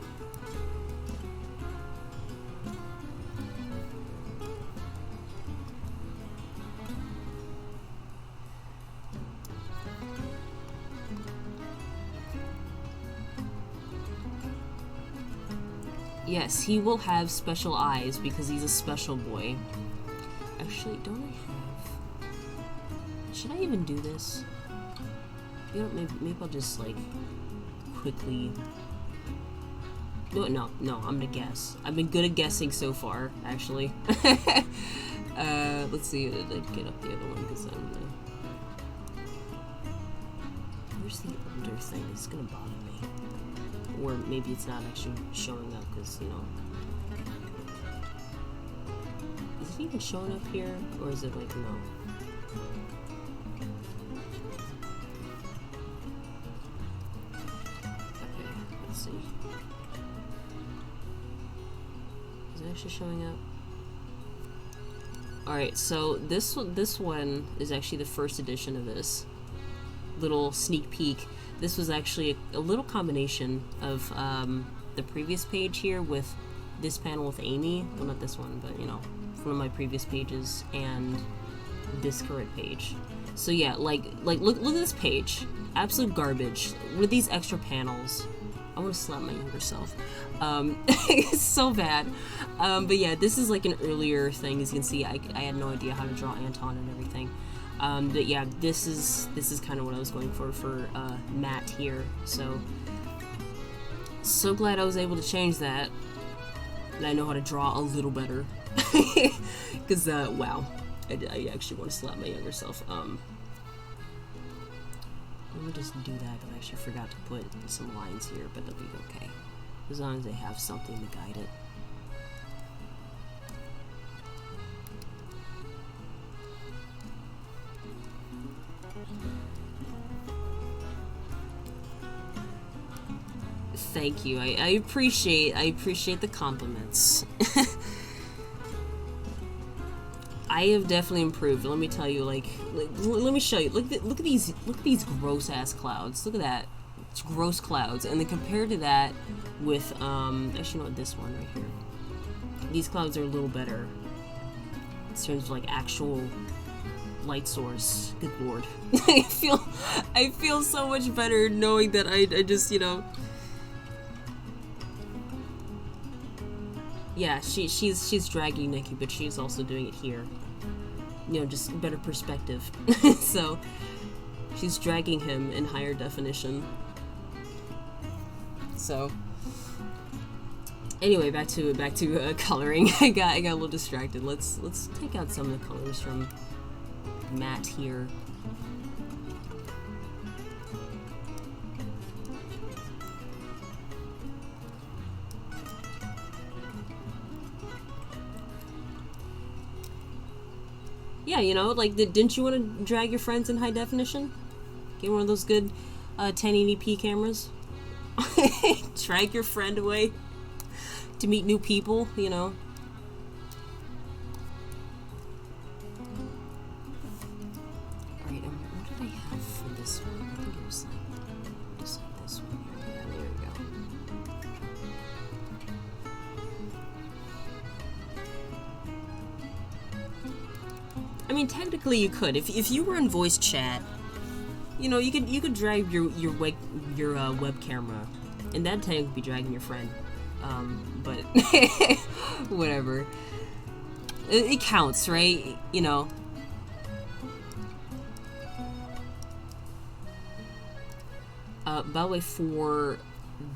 Yes, he will have special eyes because he's a special boy. Actually, don't I have... Should I even do this? You know, maybe I'll just, like, quickly... No, I'm gonna guess. I've been good at guessing so far, actually. Let's see, did I get up the other one, because I'm gonna... Where's the older thing? It's gonna bother me. Or maybe it's not actually showing up because, you know... Is it even showing up here? Or is it like, no? Okay, let's see. Is it actually showing up? Alright, so this one is actually the first edition of this. Little sneak peek. This was actually a little combination of the previous page here with this panel with Amy. Well, not this one, but you know, one of my previous pages and this current page. So yeah, like look at this page. Absolute garbage. With these extra panels. I want to slap my younger self. It's so bad. But yeah, this is like an earlier thing. As you can see, I had no idea how to draw Anton and everything. But yeah, this is kind of what I was going for Matt here. So glad I was able to change that. And I know how to draw a little better. Because, wow. I actually want to slap my younger self. Let me just do that, because I actually forgot to put some lines here, but they'll be okay. As long as they have something to guide it. Thank you. I appreciate the compliments. I have definitely improved. Let me tell you, like let me show you. Look at these gross ass clouds. Look at that. It's gross clouds. And then compared to that with actually no, this one right here. These clouds are a little better in terms of like actual light source. Good lord. I feel so much better knowing that I just, you know. Yeah, she's dragging Nikki, but she's also doing it here. You know, just better perspective. So she's dragging him in higher definition. So anyway, back to coloring. I got a little distracted. Let's take out some of the colors from Matt here. Yeah, you know, like, didn't you want to drag your friends in high definition? Get one of those good 1080p cameras. Drag your friend away to meet new people, you know. Alright, what did I have for this one? I think it was like, just like this one here. Yeah, there we go. I mean, technically you could. If you were in voice chat, you know, you could drag your web camera, and that'd technically be dragging your friend. But whatever. It counts, right? You know. By the way, for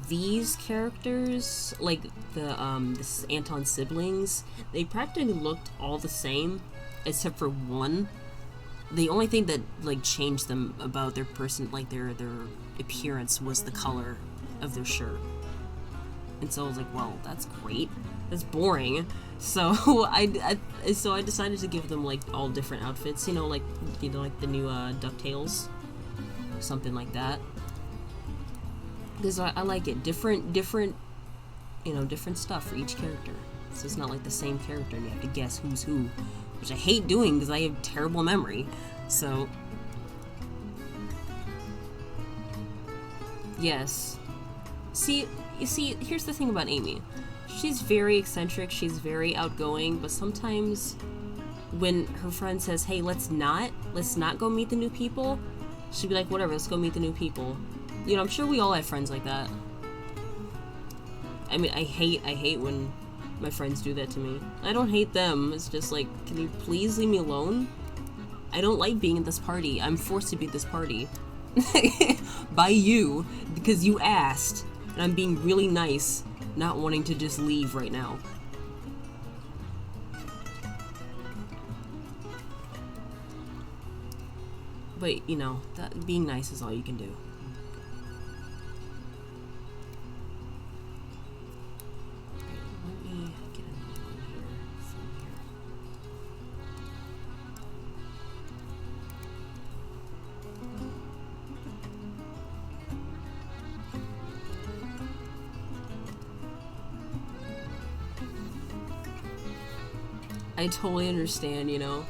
these characters, like this Anton's siblings, they practically looked all the same. Except for one. The only thing that like changed them about their person, like their appearance, was the color of their shirt. And so I was like, well, that's great. That's boring. So I decided to give them like all different outfits. You know, like the new DuckTales, something like that. Because I like it. Different, you know, different stuff for each character. So it's not like the same character and you have to guess who's who, which I hate doing because I have terrible memory. So, yes. See, you see, here's the thing about Amy. She's very eccentric, she's very outgoing, but sometimes when her friend says, hey, let's not go meet the new people, she'd be like, whatever, let's go meet the new people. You know, I'm sure we all have friends like that. I mean, I hate when my friends do that to me. I don't hate them, it's just like, can you please leave me alone? I don't like being at this party. I'm forced to be at this party. By you, because you asked, and I'm being really nice, not wanting to just leave right now. But, you know, being nice is all you can do. I totally understand, you know.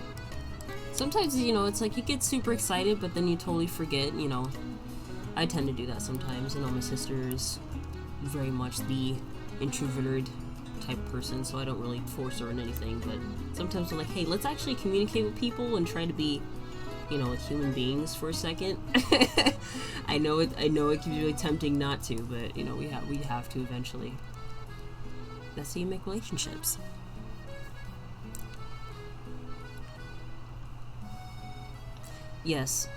Sometimes, you know, it's like you get super excited, but then you totally forget, you know. I tend to do that sometimes. You know, my sister is very much the introverted type person, so I don't really force her on anything, but sometimes I'm like, hey, let's actually communicate with people and try to be, you know, like human beings for a second. I know it can be really tempting not to, but, you know, we have to eventually. That's how you make relationships. Yes.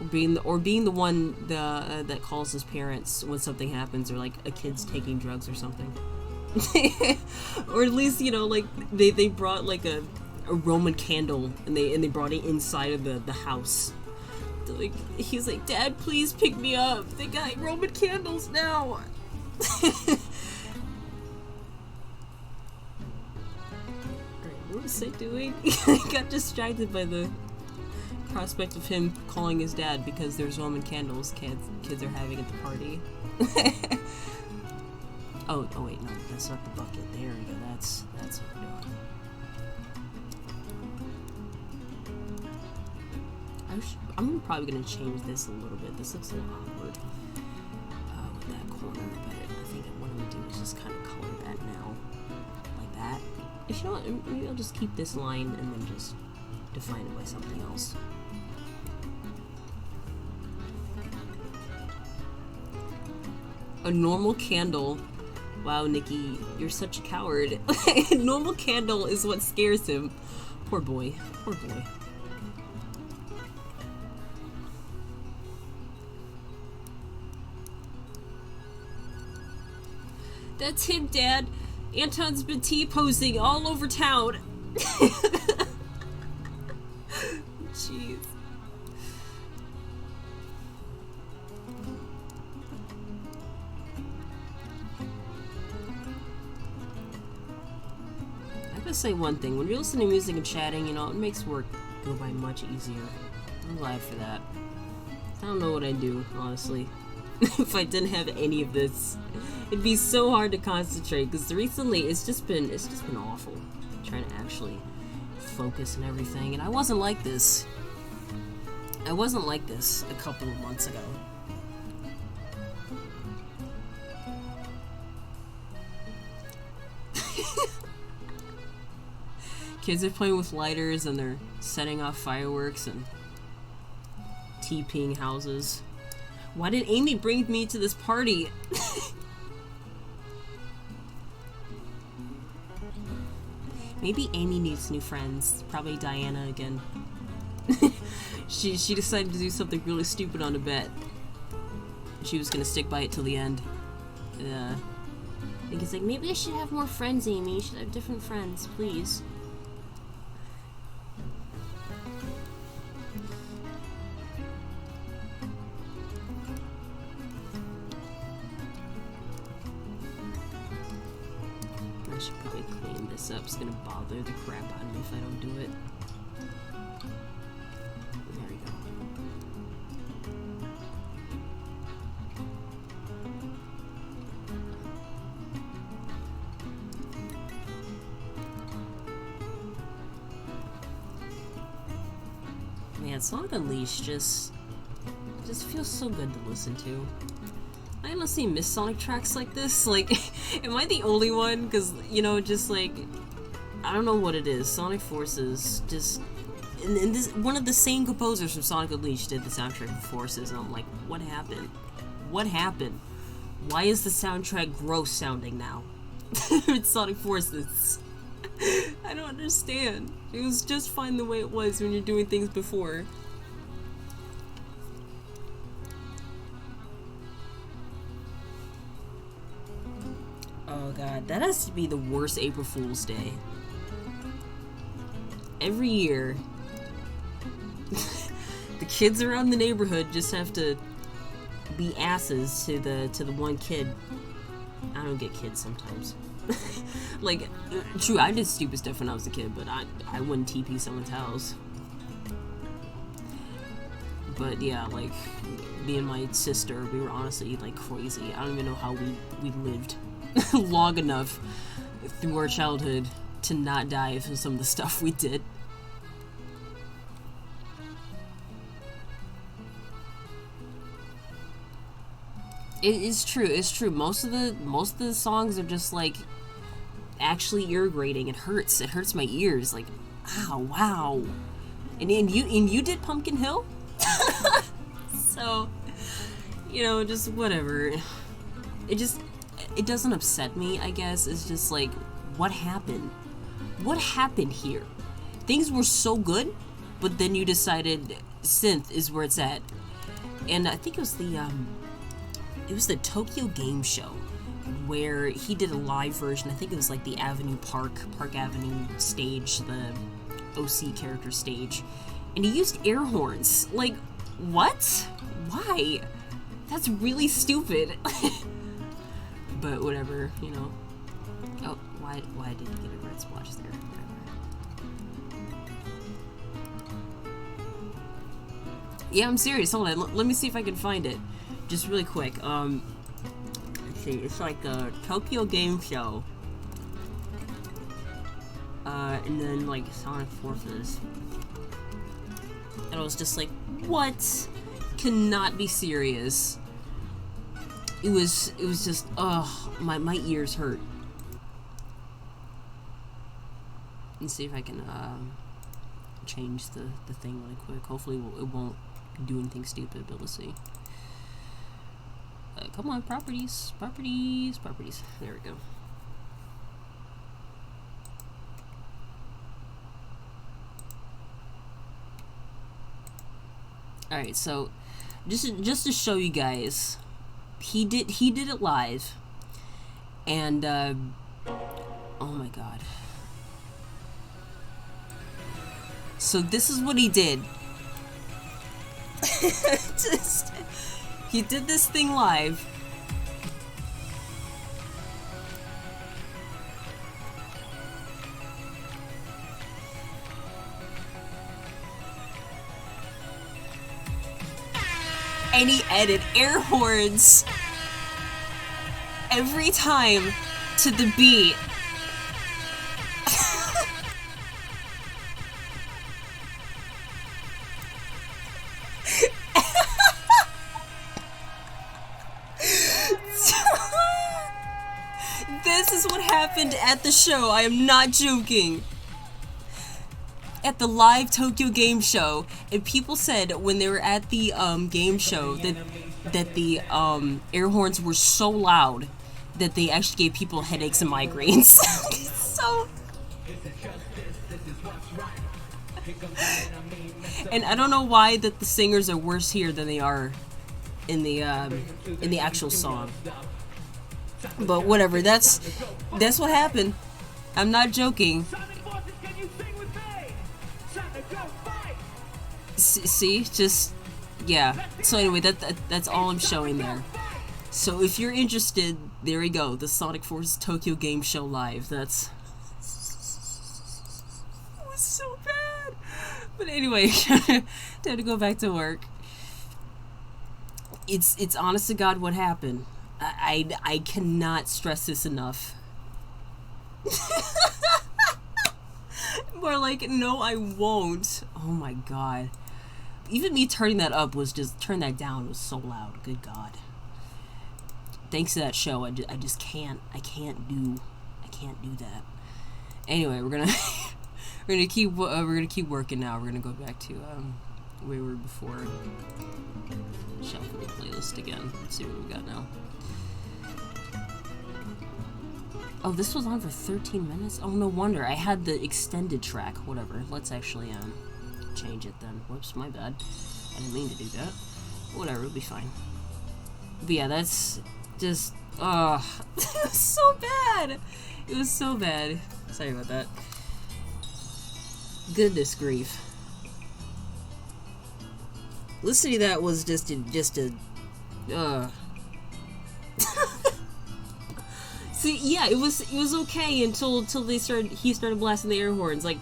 Or being the one that calls his parents when something happens, or like a kid's taking drugs or something. Or at least, you know, like they brought like a Roman candle and they brought it inside of the house. Like, he's like, Dad, please pick me up. They got Roman candles now. What was I doing? I got distracted by the prospect of him calling his dad because there's Roman candles kids are having at the party. oh wait, no, that's not the bucket. There we go. That's what we're doing. I'm probably gonna change this a little bit. This looks a little awkward with that corner, but I think what I'm gonna do is just kind of color that now, like that. If you know what, maybe I'll just keep this line and then just define it by something else. A normal candle. Wow, Nikki, you're such a coward. A normal candle is what scares him. Poor boy. Poor boy. That's him, Dad. Anton's been T-posing all over town. Jeez. I gotta say one thing. When you're listening to music and chatting, you know, it makes work go by much easier. I'm glad for that. I don't know what I'd do, honestly. If I didn't have any of this, it'd be so hard to concentrate, because recently it's just been awful trying to actually focus and everything, and I wasn't like this a couple of months ago. Kids are playing with lighters and they're setting off fireworks and TPing houses. Why did Amy bring me to this party? Maybe Amy needs new friends. Probably Diana again. She decided to do something really stupid on a bet. She was gonna stick by it till the end. I think it's like, maybe I should have more friends, Amy. You should have different friends, please. I should probably clean this up. It's gonna bother the crap out of me if I don't do it. There we go. man, Sonic Unleashed just feels so good to listen to. I honestly miss Sonic tracks like this. Like, am I the only one? Because, you know, just like, I don't know what it is. Sonic Forces just, and this, one of the same composers from Sonic Unleashed did the soundtrack for Forces, and I'm like, what happened? What happened? Why is the soundtrack gross sounding now? It's Sonic Forces. I don't understand. It was just fine the way it was when you're doing things before. Oh god, that has to be the worst April Fool's Day. Every year, the kids around the neighborhood just have to be asses to the one kid. I don't get kids sometimes. Like, true, I did stupid stuff when I was a kid, but I wouldn't TP someone's house. But yeah, like, me and my sister, we were honestly, like, crazy. I don't even know how we lived long enough through our childhood to not die from some of the stuff we did. It's true. Most of the songs are just like actually irritating. It hurts my ears. Like, ow, wow. And you did Pumpkin Hill? So, you know, just whatever. It doesn't upset me, I guess. It's just like, what happened? What happened here? Things were so good, but then you decided synth is where it's at. And I think it was the Tokyo Game Show where he did a live version. I think it was like the Park Avenue stage, the OC character stage. And he used air horns. Like, what? Why? That's really stupid. But whatever, you know. Oh, why did he get a red splotch there? Whatever. Yeah, I'm serious. Hold on. Let me see if I can find it. Just really quick. Let's see. It's like a Tokyo Game Show. And then like Sonic Forces. And I was just like, what? Cannot be serious. It was just, my ears hurt. Let's see if I can, change the thing really quick. Hopefully it won't do anything stupid, but let's see. Come on, properties. There we go. Alright, so, just to show you guys, he did it live, and oh my god. So this is what he did. He did this thing live. And he added air horns every time to the beat. This is what happened at the show. I am not joking. At the live Tokyo Game Show, and people said when they were at the game show that the air horns were so loud that they actually gave people headaches and migraines. So, and I don't know why that the singers are worse here than they are in the actual song. But whatever, that's what happened. I'm not joking. See, just, yeah. So anyway, that's all I'm showing there. So if you're interested, there we go. The Sonic Forces Tokyo Game Show live. That's, it was so bad. But anyway, time to go back to work. It's honest to God what happened. I cannot stress this enough. More like, no, I won't. Oh my god. even me turning that up was just, turn that down was so loud. Good God. Thanks to that show, I just can't do that. Anyway, we're gonna keep working now. We're gonna go back to where we were before. Shuffle the playlist again. Let's see what we got now. Oh, this was on for 13 minutes? Oh, no wonder. I had the extended track. Whatever. Let's actually change it then. Whoops, my bad. I didn't mean to do that. Whatever, it'll be fine. But yeah, that's just... it was so bad! It was so bad. Sorry about that. Goodness grief. Listening to that was just a See, yeah, it was okay until he started blasting the air horns, like,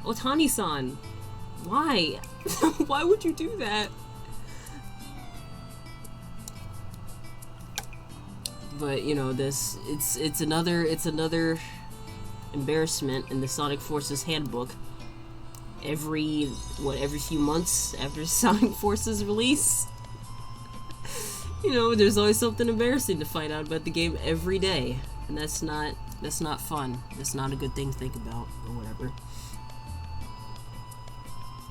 Otani-san, why? Why would you do that? But you know, it's another embarrassment in the Sonic Forces handbook. Every few months after Sonic Forces release, you know, there's always something embarrassing to find out about the game every day, and that's not fun. That's not a good thing to think about, or whatever.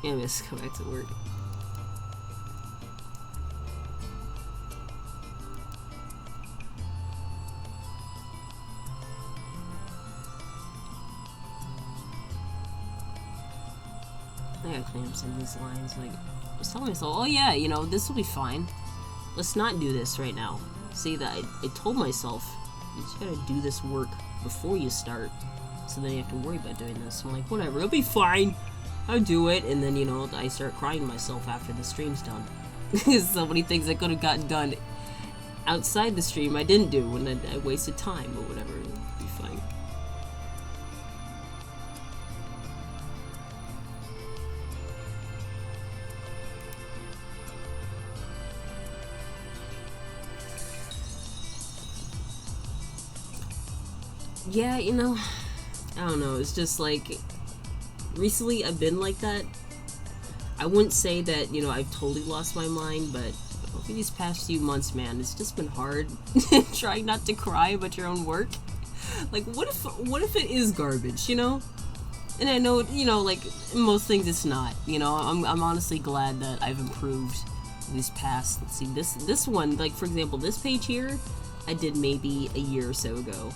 Anyways, go back to work. I gotta clean up some of these lines. Like, I was telling myself, oh yeah, you know, this will be fine. Let's not do this right now. See, that I told myself, you just gotta do this work before you start, so then you have to worry about doing this. I'm like, whatever, it'll be fine. I'll do it, and then, you know, I start crying myself after the stream's done. There's so many things I could have gotten done outside the stream I didn't do, and I wasted time, but whatever, it'll be fine. Yeah, you know, I don't know, it's just like, recently I've been like that. I wouldn't say that, you know, I've totally lost my mind, but over these past few months, man, it's just been hard trying not to cry about your own work. Like, what if it is garbage, you know? And I know, you know, like, most things it's not, you know? I'm honestly glad that I've improved these past, let's see, this one, like, for example, this page here, I did maybe a year or so ago.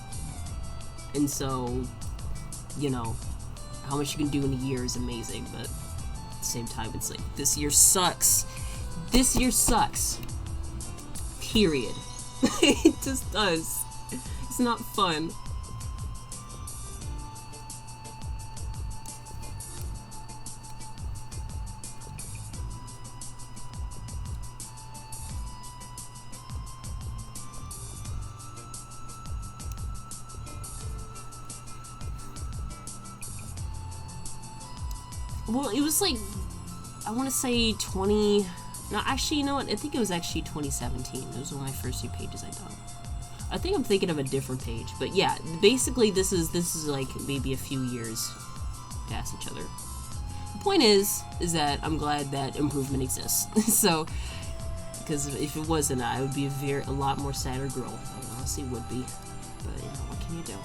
And so, you know, how much you can do in a year is amazing, but at the same time, it's like, this year sucks. This year sucks. Period. It just does. It's not fun. Well, it was like, I want to say 20... No, actually, you know what? I think it was actually 2017. It was one of my first few pages I done. I think I'm thinking of a different page. But yeah, basically this is like maybe a few years past each other. The point is that I'm glad that improvement exists. So, because if it wasn't, I would be a lot more sadder girl. I honestly would be. But, you know, what can you do?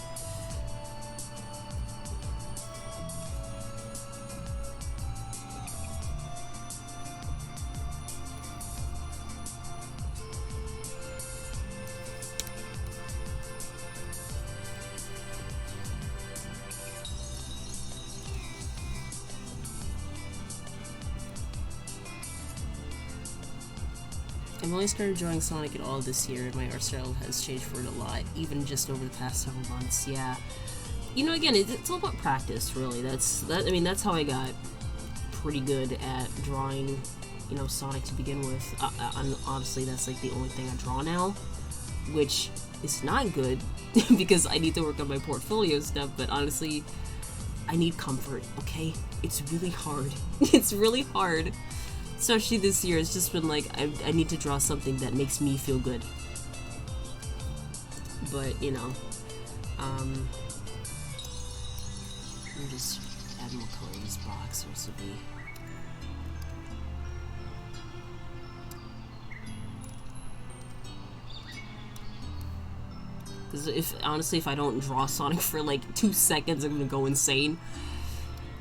I've only started drawing Sonic at all this year, and my art style has changed for it a lot, even just over the past several months. Yeah, you know, again, it's all about practice, really. I mean, that's how I got pretty good at drawing, you know, Sonic to begin with. Honestly, that's like the only thing I draw now, which is not good because I need to work on my portfolio stuff. But honestly, I need comfort. Okay, it's really hard. It's really hard. Especially this year, it's just been like, I need to draw something that makes me feel good. But, you know, I'll just add more color in this box, or this will be Because honestly, if I don't draw Sonic for like 2 seconds, I'm gonna go insane.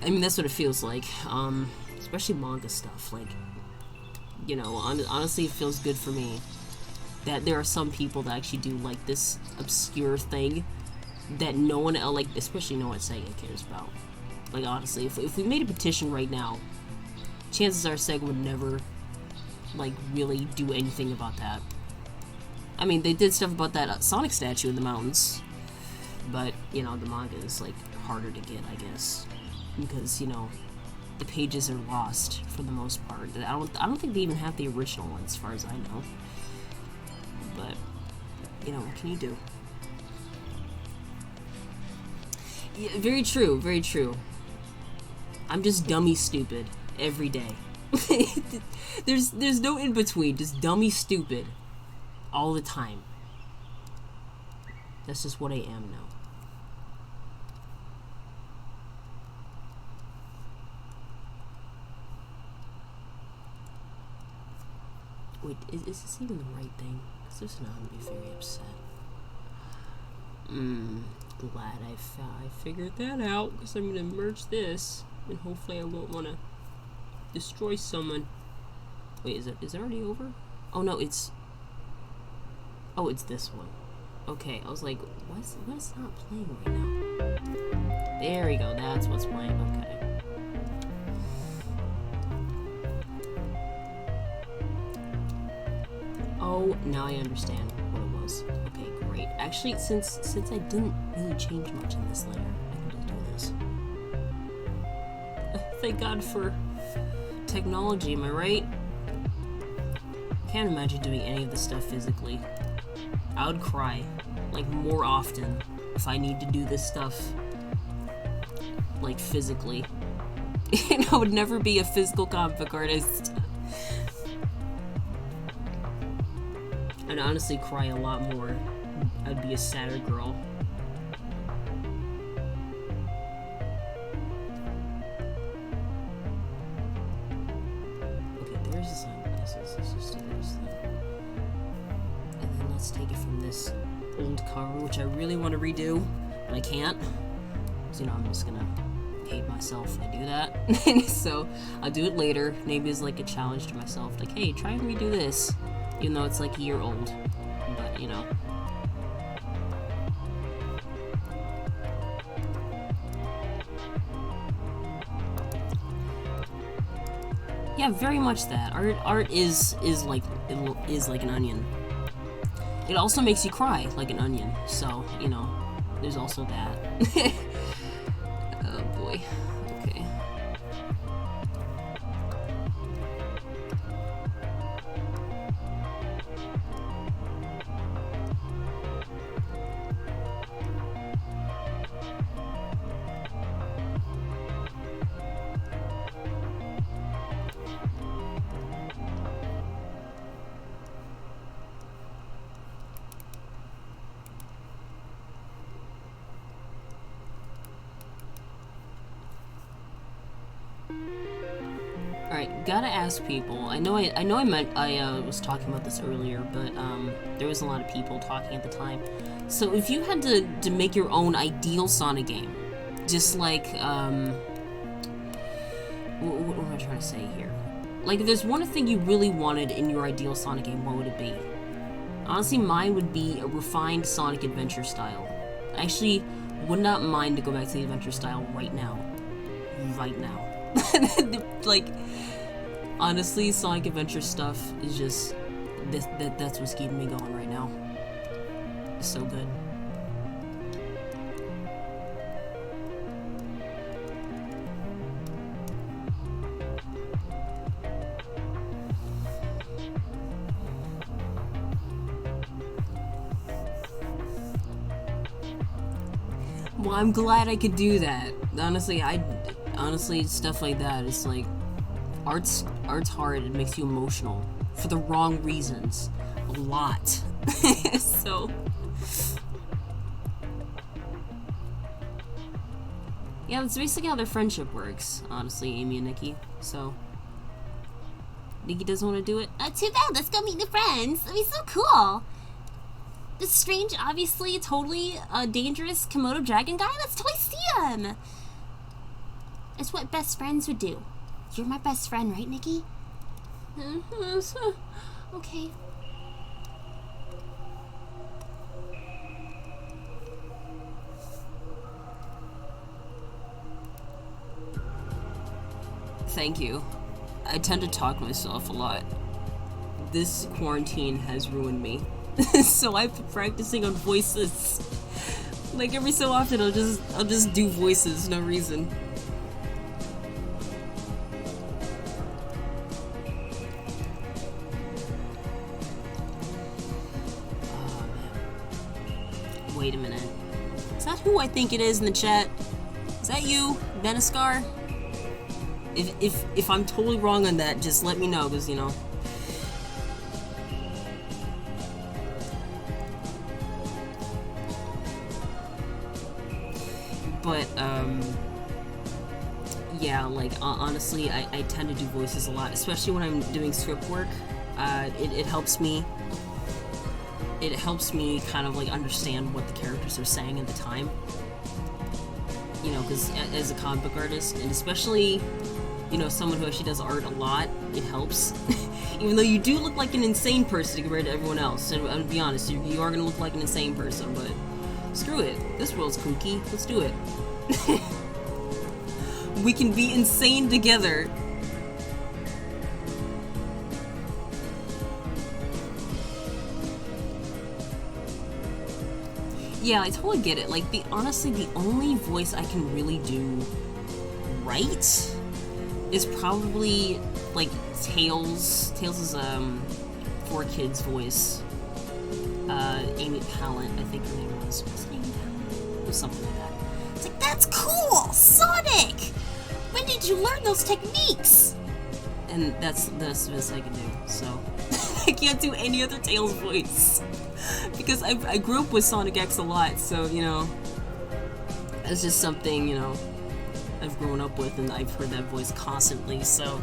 I mean, that's what it feels like. Especially manga stuff. Like, you know, honestly, it feels good for me that there are some people that actually do like this obscure thing that no one else, like, especially no one at Sega cares about. Like, honestly, if we made a petition right now, chances are Sega would never, like, really do anything about that. I mean, they did stuff about that Sonic statue in the mountains, but, you know, the manga is, like, harder to get, I guess, because, you know, the pages are lost for the most part. I don't think they even have the original one, as far as I know. But, you know, what can you do? Yeah, very true, very true. I'm just dummy stupid every day. there's no in between, just dummy stupid all the time. That's just what I am now. Wait, is this even the right thing? Because this now I'm gonna be very upset. Glad I figured that out, because I'm gonna merge this, and hopefully I won't want to destroy someone. Wait, is it already over? Oh no, it's this one. Okay, I was like, what's not playing right now? There we go, that's what's playing. Okay. Oh, now I understand what it was. Okay, great. Actually, since I didn't really change much in this layer, I can just do this. Thank God for technology, am I right? Can't imagine doing any of this stuff physically. I would cry, like, more often if I need to do this stuff, like, physically. And I would never be a physical comic book artist. I'd honestly cry a lot more. I'd be a sadder girl. Okay, there's the sunglasses. Let's just do this thing. And then let's take it from this old cover, which I really want to redo, but I can't. So, you know, I'm just gonna hate myself if I do that. So, I'll do it later. Maybe it's like a challenge to myself. Like, hey, try and redo this. Even though it's like a year old. But, you know. Yeah, very much that. Art is like an onion. It also makes you cry like an onion. So, you know, there's also that. Oh boy. Okay. Alright, gotta ask people. I know I was talking about this earlier, but there was a lot of people talking at the time. So if you had to make your own ideal Sonic game, just like what am I trying to say here? Like, if there's one thing you really wanted in your ideal Sonic game, what would it be? Honestly, mine would be a refined Sonic Adventure style. I actually would not mind to go back to the Adventure style right now. Right now. Like, honestly, Sonic Adventure stuff is just that's what's keeping me going right now. It's so good. Well, I'm glad I could do that. Honestly, stuff like that, it's like, art's hard. It makes you emotional for the wrong reasons, a lot. So, yeah, that's basically how their friendship works. Honestly, Amy and Nikki. So, Nikki doesn't want to do it. Too bad. Let's go meet the friends. That'd be so cool. This strange, obviously, totally dangerous Komodo dragon guy? Let's totally see him! It's what best friends would do. You're my best friend, right, Nikki? Okay. Thank you. I tend to talk to myself a lot. This quarantine has ruined me. So I've been practicing on voices. Like every so often I'll just do voices, no reason. Wait a minute. Is that who I think it is in the chat? Is that you, Beniscar? If I'm totally wrong on that, just let me know, because, you know. But, yeah, like, honestly, I tend to do voices a lot, especially when I'm doing script work. It helps me. It helps me kind of, like, understand what the characters are saying at the time. You know, because as a comic book artist, and especially, you know, someone who actually does art a lot, it helps. Even though you do look like an insane person compared to everyone else. And I'll be honest, you are going to look like an insane person, but screw it. This world's kooky. Let's do it. We can be insane together. Yeah, I totally get it. Like, honestly, the only voice I can really do right is probably, like, Tails. Tails is, 4Kids voice. Amy Pallant, I think her name was. Was it Amy Pallant? It was something like that. It's like, that's cool! Sonic! When did you learn those techniques? And that's the best I can do, so. I can't do any other Tails voice. Because I grew up with Sonic X a lot, so, you know, it's just something, you know, I've grown up with, and I've heard that voice constantly, so.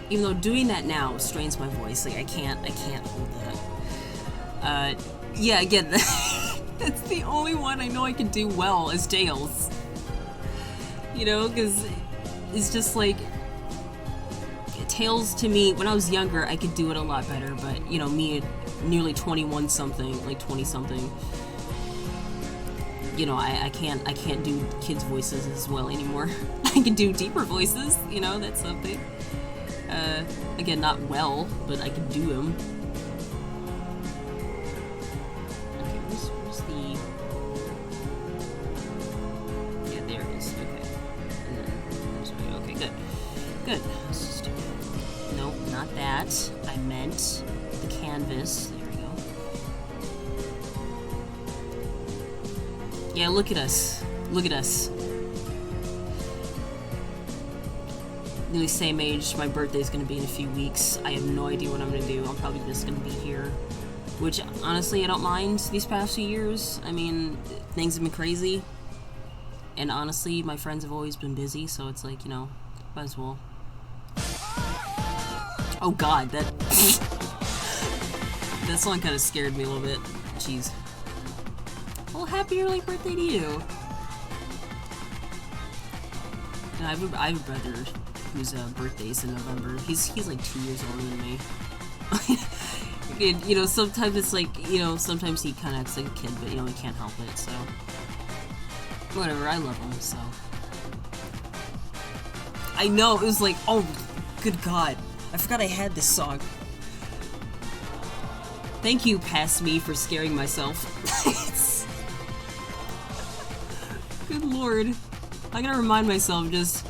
Even though doing that now strains my voice, like, I can't hold that. Yeah, again, that's the only one I know I can do well is Tails. You know, because it's just like, Tails to me, when I was younger, I could do it a lot better, but, you know, me at nearly 21-something, like 20-something, you know, I can't do kids' voices as well anymore. I can do deeper voices, you know, that's something. Again, not well, but I can do them. Okay, where's the... Yeah, there it is, okay. And then, okay, good. Good. Let's just do... Nope, not that. I meant the canvas. There we go. Yeah, look at us. Look at us. Nearly same age. My birthday's gonna be in a few weeks. I have no idea what I'm gonna do. I'm probably just gonna be here. Which, honestly, I don't mind these past few years. I mean, things have been crazy. And honestly, my friends have always been busy, so it's like, you know, might as well. Oh god, that... that song kind of scared me a little bit. Jeez. Well, happy early birthday to you. And I have a brother whose birthday's in November. He's like 2 years older than me. And, you know, sometimes it's like, you know, sometimes he kind of acts like a kid, but, you know, he can't help it, so. Whatever, I love him, so. I know, it was like, oh, good god. I forgot I had this song. Thank you, past me, for scaring myself. Good lord. I gotta remind myself, just,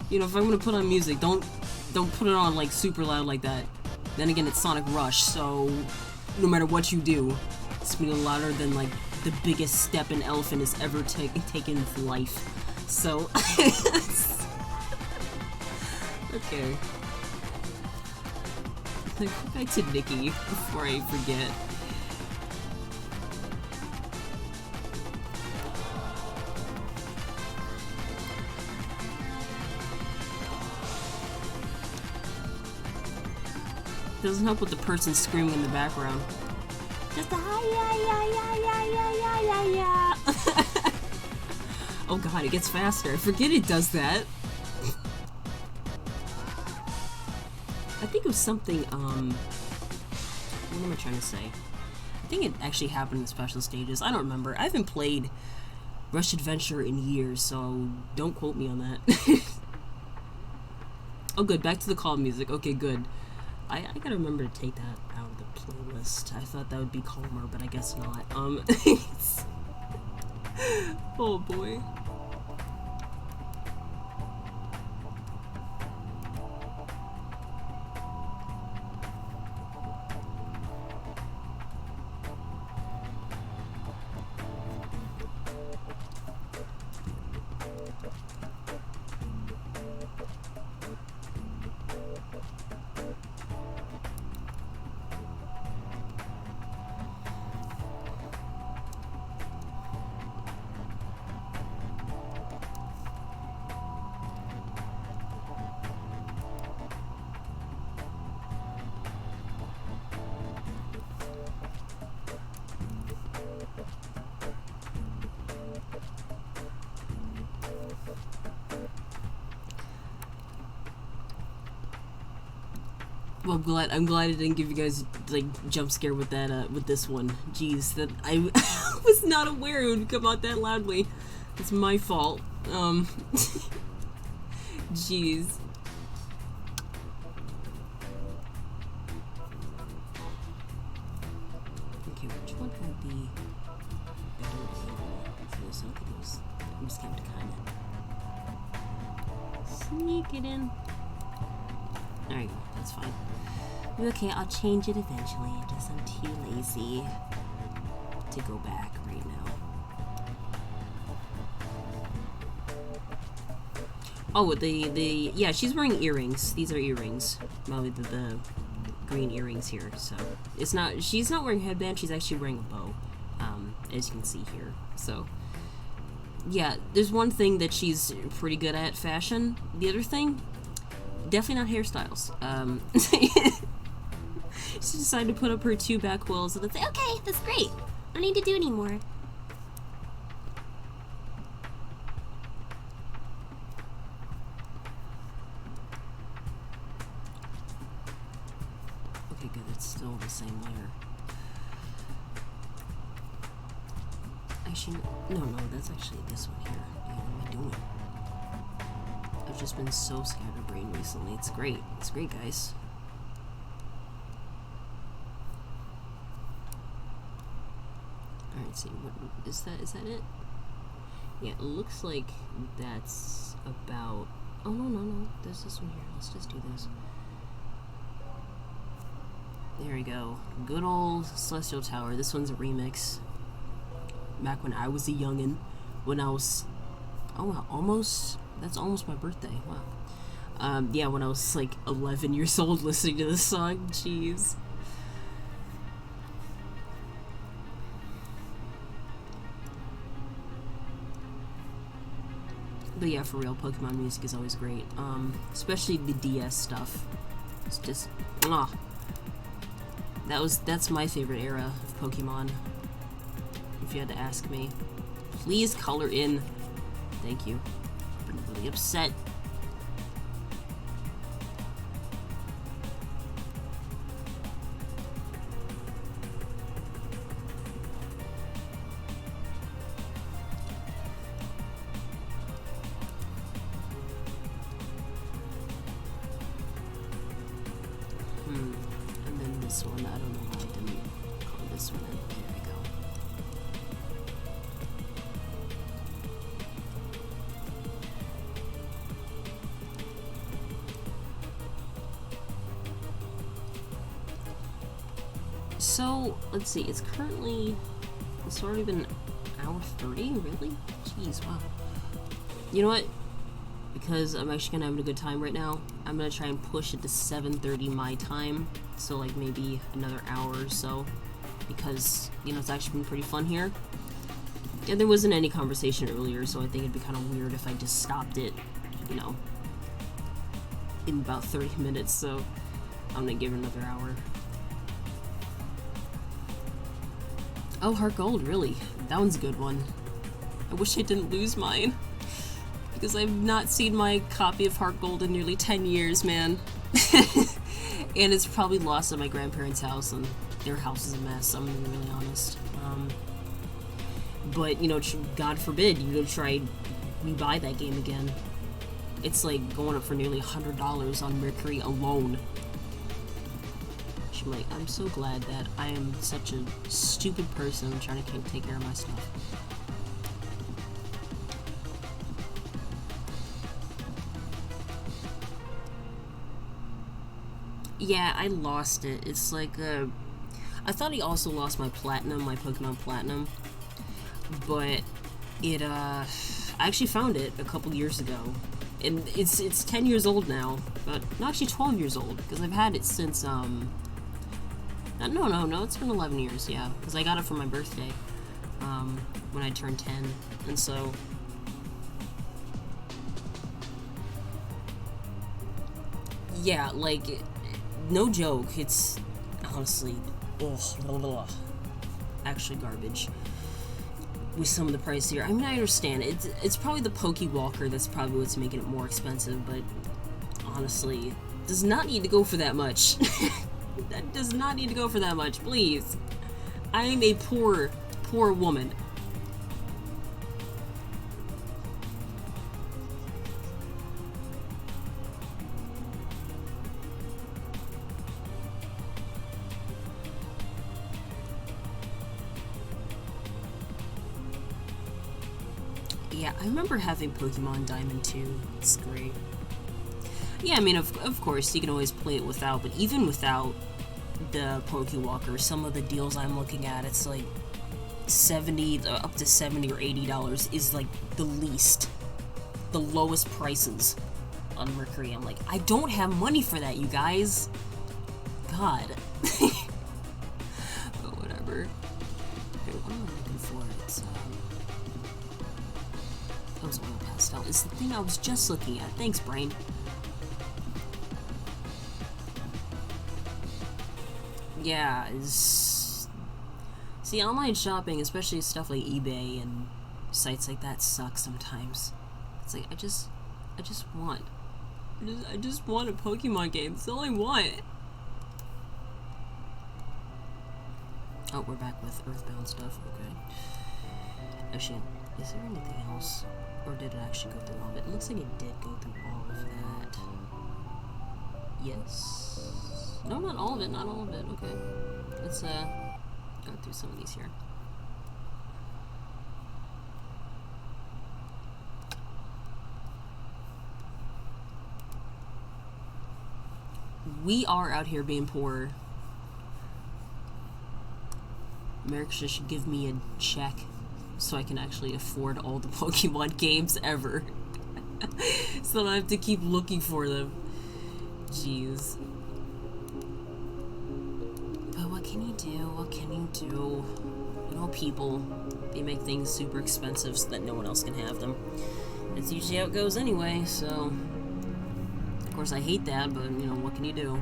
you know, if I'm gonna put on music, don't put it on, like, super loud like that. Then again, it's Sonic Rush, so no matter what you do, it's gonna be louder than, like, the biggest step an elephant has ever taken in his life. So, okay. Go back to Nikki before I forget. Doesn't help with the person screaming in the background. Just a hi-ya. Oh god, it gets faster. I forget it does that. I think it was something, what am I trying to say? I think it actually happened in special stages. I don't remember. I haven't played Rush Adventure in years, so don't quote me on that. Oh good, back to the calm music. Okay, good. I gotta remember to take that out of the playlist. I thought that would be calmer, but I guess not. Oh boy. Well, I'm glad I didn't give you guys like jump scare with that with this one. Jeez, that I was not aware it would come out that loudly. It's my fault. Jeez. Okay, which one had the better angle for this? I think it was. I'm just going to kind of sneak it in. There you go. That's fine. Okay, I'll change it eventually. Just I'm too lazy to go back right now. Oh, yeah, she's wearing earrings. These are earrings. Well, the green earrings here. So she's not wearing a headband. She's actually wearing a bow, as you can see here. So yeah, there's one thing that she's pretty good at, fashion. The other thing, definitely not hairstyles. She decided to put up her 2 back quills and then say, okay, that's great. I don't need to do anymore. Okay, good. It's still the same layer. Actually, no, that's actually this one here. Yeah, what am I doing? I've just been so scatterbrained recently. It's great. It's great, guys. Alright, see, what is that? Is that it? Yeah, it looks like that's about... Oh, no. There's this one here. Let's just do this. There we go. Good old Celestial Tower. This one's a remix. Back when I was a youngin'. When I was... Oh, wow, almost... That's almost my birthday. Wow. Yeah, when I was, like, 11 years old listening to this song. Jeez. But yeah, for real, Pokemon music is always great. Especially the DS stuff. It's just, that's my favorite era of Pokemon. If you had to ask me. Please color in. Thank you. I'm really upset. And then this one, I don't know why I didn't call this one in. There we go. So, let's see, it's already been an hour 30, really? Jeez, wow. You know what? Because I'm actually having a good time right now, I'm gonna try and push it to 7:30 my time, so like maybe another hour or so, because, you know, it's actually been pretty fun here. And there wasn't any conversation earlier, so I think it'd be kind of weird if I just stopped it, you know, in about 30 minutes, so I'm gonna give it another hour. Oh, Heart Gold, really? That one's a good one. I wish I didn't lose mine. Because I've not seen my copy of Heart Gold in nearly 10 years, man. And it's probably lost at my grandparents' house, and their house is a mess, I'm gonna be really honest. But, you know, God forbid you try rebuy that game again. It's like going up for nearly $100 on Mercury alone. I'm like, I'm so glad that I am such a stupid person trying to take care of my stuff. Yeah, I lost it. It's like, I thought he also lost my platinum, my Pokemon Platinum. But it, I actually found it a couple years ago. And it's 10 years old now. But, no, actually 12 years old. Because I've had it since, No, it's been 11 years, yeah. Because I got it for my birthday, when I turned 10. And so... yeah, like, no joke, it's honestly, actually garbage with some of the price here. I mean, I understand, it's probably the Pokewalker that's probably what's making it more expensive, but honestly, does not need to go for that much. That does not need to go for that much, please. I am a poor, poor woman. Yeah, I remember having Pokemon Diamond 2. It's great. Yeah, I mean, of course, you can always play it without, but even without the Pokewalker, some of the deals I'm looking at, it's like up to $70 or $80 is like the lowest prices on Mercury. I'm like, I don't have money for that, you guys. God. But whatever. Okay, what am I looking for? It's, that was oil pastel. It's the thing I was just looking at. Thanks, brain. Yeah, see, online shopping, especially stuff like eBay and sites like that, sucks sometimes. It's like, I just want a Pokemon game. That's all I want. Oh, we're back with Earthbound stuff. Okay. Actually, is there anything else, or did it actually go through all of it? It looks like it did go through all of that. Yes. No, not all of it, not all of it, okay. Let's, go through some of these here. We are out here being poor. America should give me a check so I can actually afford all the Pokemon games ever. So I don't have to keep looking for them. Jeez. What can you do? What can you do? You know, people, they make things super expensive so that no one else can have them. That's usually how it goes anyway, so... Of course, I hate that, but, you know, what can you do?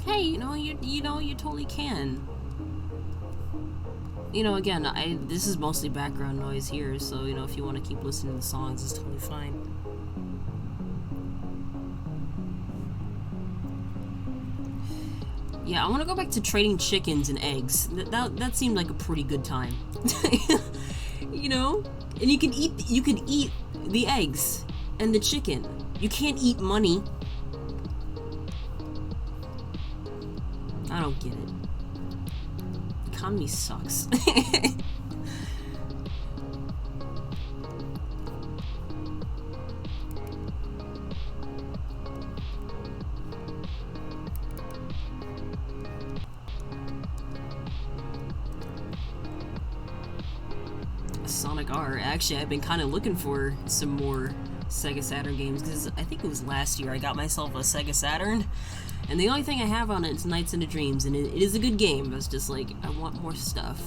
Hey, you totally can. You know, again, this is mostly background noise here, so, you know, if you want to keep listening to the songs, it's totally fine. Yeah, I want to go back to trading chickens and eggs. That seemed like a pretty good time. You know? And you can eat the eggs and the chicken. You can't eat money. I don't get it. The economy sucks. Sonic R. Actually, I've been kind of looking for some more Sega Saturn games, because I think it was last year I got myself a Sega Saturn, and the only thing I have on it is Nights into Dreams, and it is a good game, but it's just like, I want more stuff.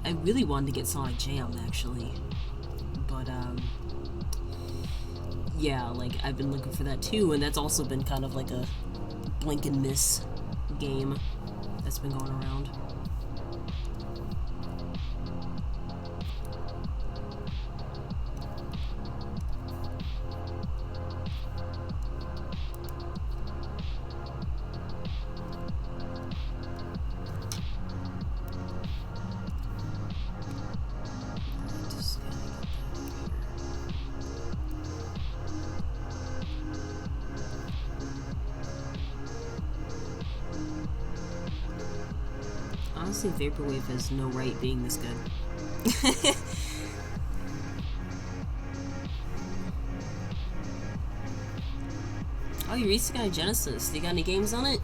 I really wanted to get Sonic Jam, actually. But, yeah, like, I've been looking for that too, and that's also been kind of like a blink and miss game that's been going around. Honestly, Vaporwave has no right being this good. Oh, you recently got a Genesis. You got any games on it?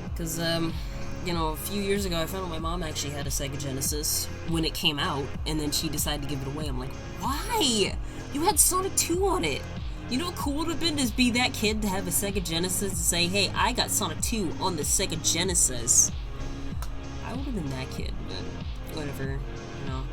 Because, you know, a few years ago I found out my mom actually had a Sega Genesis when it came out, and then she decided to give it away. I'm like, why? You had Sonic 2 on it. You know what cool would have been to be that kid to have a Sega Genesis and say, hey, I got Sonic 2 on the Sega Genesis. I would have been that kid, but whatever, you know.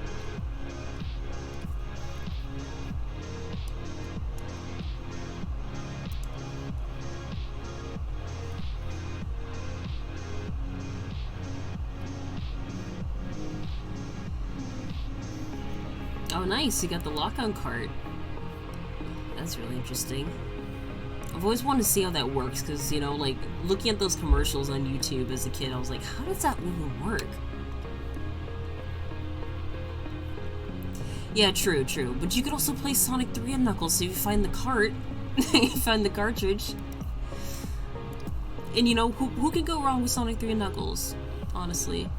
Oh, nice, you got the lock-on cart. That's really interesting. I've always wanted to see how that works, because, you know, like, looking at those commercials on YouTube as a kid, I was like, how does that even work? Yeah, true. But you could also play Sonic 3 and Knuckles, so if you find the cart, you find the cartridge. And, you know, who can go wrong with Sonic 3 and Knuckles? Honestly.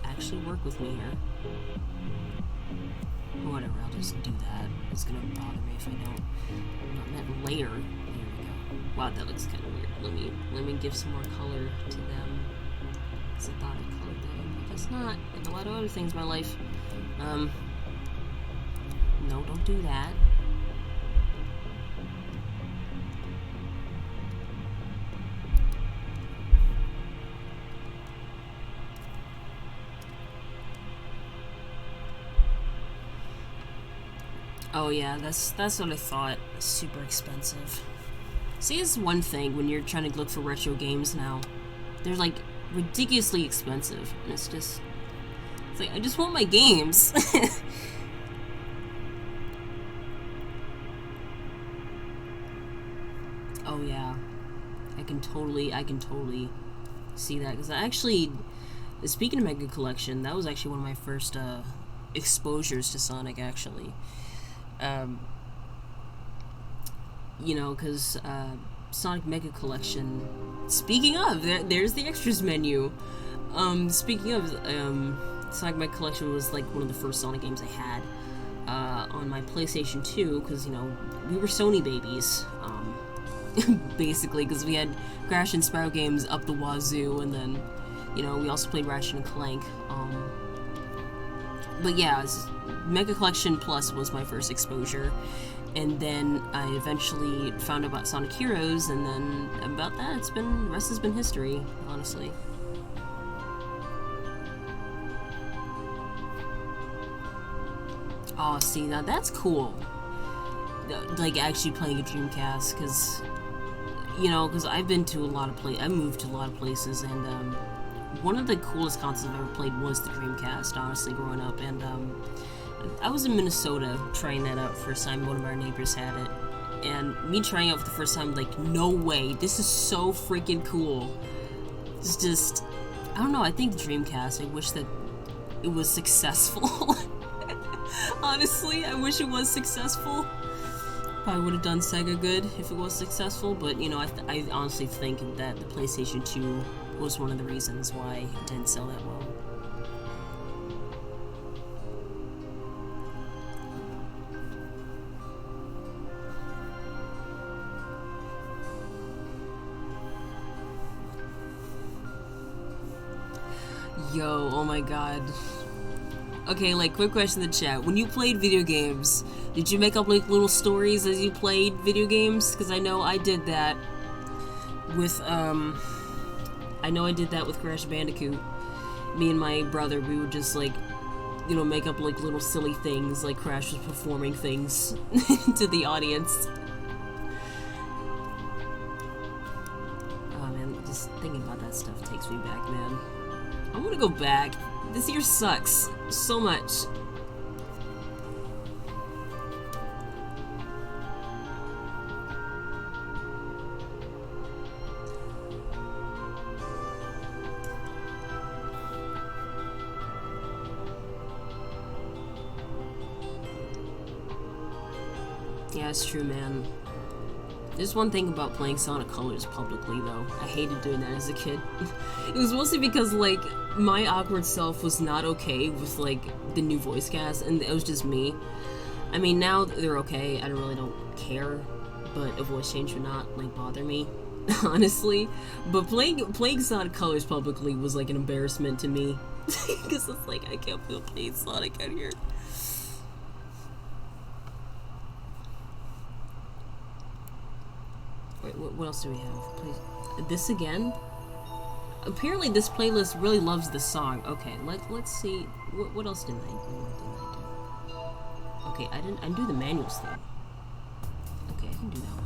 Actually work with me here. Whatever, I'll just do that. It's gonna bother me if I don't. Not that layer. There we go. Wow, that looks kind of weird. Let me give some more color to them. Because I thought I colored them. I guess not. Like a lot of other things in my life. No, don't do that. Oh yeah, that's what I thought. Super expensive. See, it's one thing when you're trying to look for retro games now. They're like ridiculously expensive, and it's like I just want my games. Oh yeah, I can totally see that, because I actually, speaking of Mega Collection, that was actually one of my first exposures to Sonic, actually. You know, because Sonic Mega Collection, speaking of, there's the extras menu. Speaking of, Sonic Mega Collection was like one of the first Sonic games I had on my PlayStation 2, because, you know, we were Sony babies, basically, because we had Crash and Spyro games up the wazoo, and then, you know, we also played Ratchet and Clank. But yeah, Mega Collection Plus was my first exposure, and then I eventually found out about Sonic Heroes, and then about that, rest has been history, honestly. Oh, see, now that's cool. Like, actually playing a Dreamcast, because, you know, because I've moved to a lot of places, and, one of the coolest consoles I've ever played was the Dreamcast, honestly, growing up, and, I was in Minnesota trying that out for the first time. One of our neighbors had it, and me trying it out for the first time, like, no way, this is so freaking cool. It's just, I don't know, I think the Dreamcast, I wish that it was successful. Honestly, I wish it was successful. Probably would have done Sega good if it was successful, but, you know, I honestly think that the PlayStation 2 was one of the reasons why it didn't sell that well. Yo, oh my god. Okay, like, quick question in the chat. When you played video games, did you make up, like, little stories as you played video games? Because I know I did that with, Crash Bandicoot. Me and my brother, we would just, like, you know, make up, like, little silly things, like Crash was performing things to the audience. Oh, man, just thinking about that stuff takes me back, man. I want to go back. This year sucks so much. Yeah, it's true, man. There's one thing about playing Sonic Colors publicly, though. I hated doing that as a kid. It was mostly because, like, my awkward self was not okay with, like, the new voice cast, and it was just me. I mean, now they're okay. I really don't care, but a voice change would not, like, bother me, honestly. But playing Sonic Colors publicly was, like, an embarrassment to me. Because it's like, I can't feel playing Sonic out here. Wait, what else do we have? Please. This again? Apparently this playlist really loves this song. Okay, let's see. What else didn't I do? Okay, I didn't do the manuals thing. Okay, I can do that one.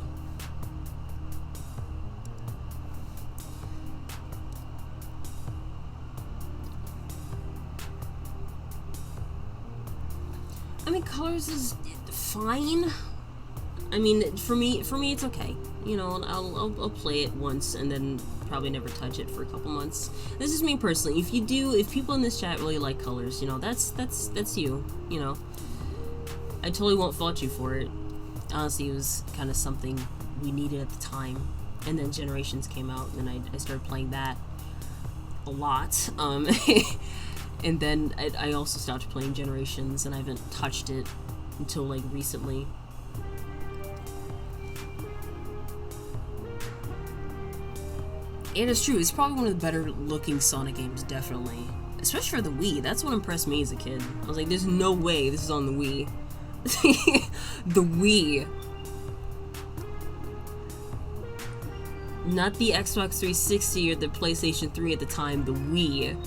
I mean, Colors is fine. I mean, for me, it's okay. You know, I'll play it once and then probably never touch it for a couple months. This is me personally. If people in this chat really like Colors, you know, that's you. You know, I totally won't fault you for it. Honestly, it was kind of something we needed at the time. And then Generations came out, and I started playing that a lot. And then I also stopped playing Generations, and I haven't touched it until like recently. And it's true, it's probably one of the better looking Sonic games, definitely. Especially for the Wii, that's what impressed me as a kid. I was like, there's no way this is on the Wii. The Wii. Not the Xbox 360 or the PlayStation 3 at the time, the Wii.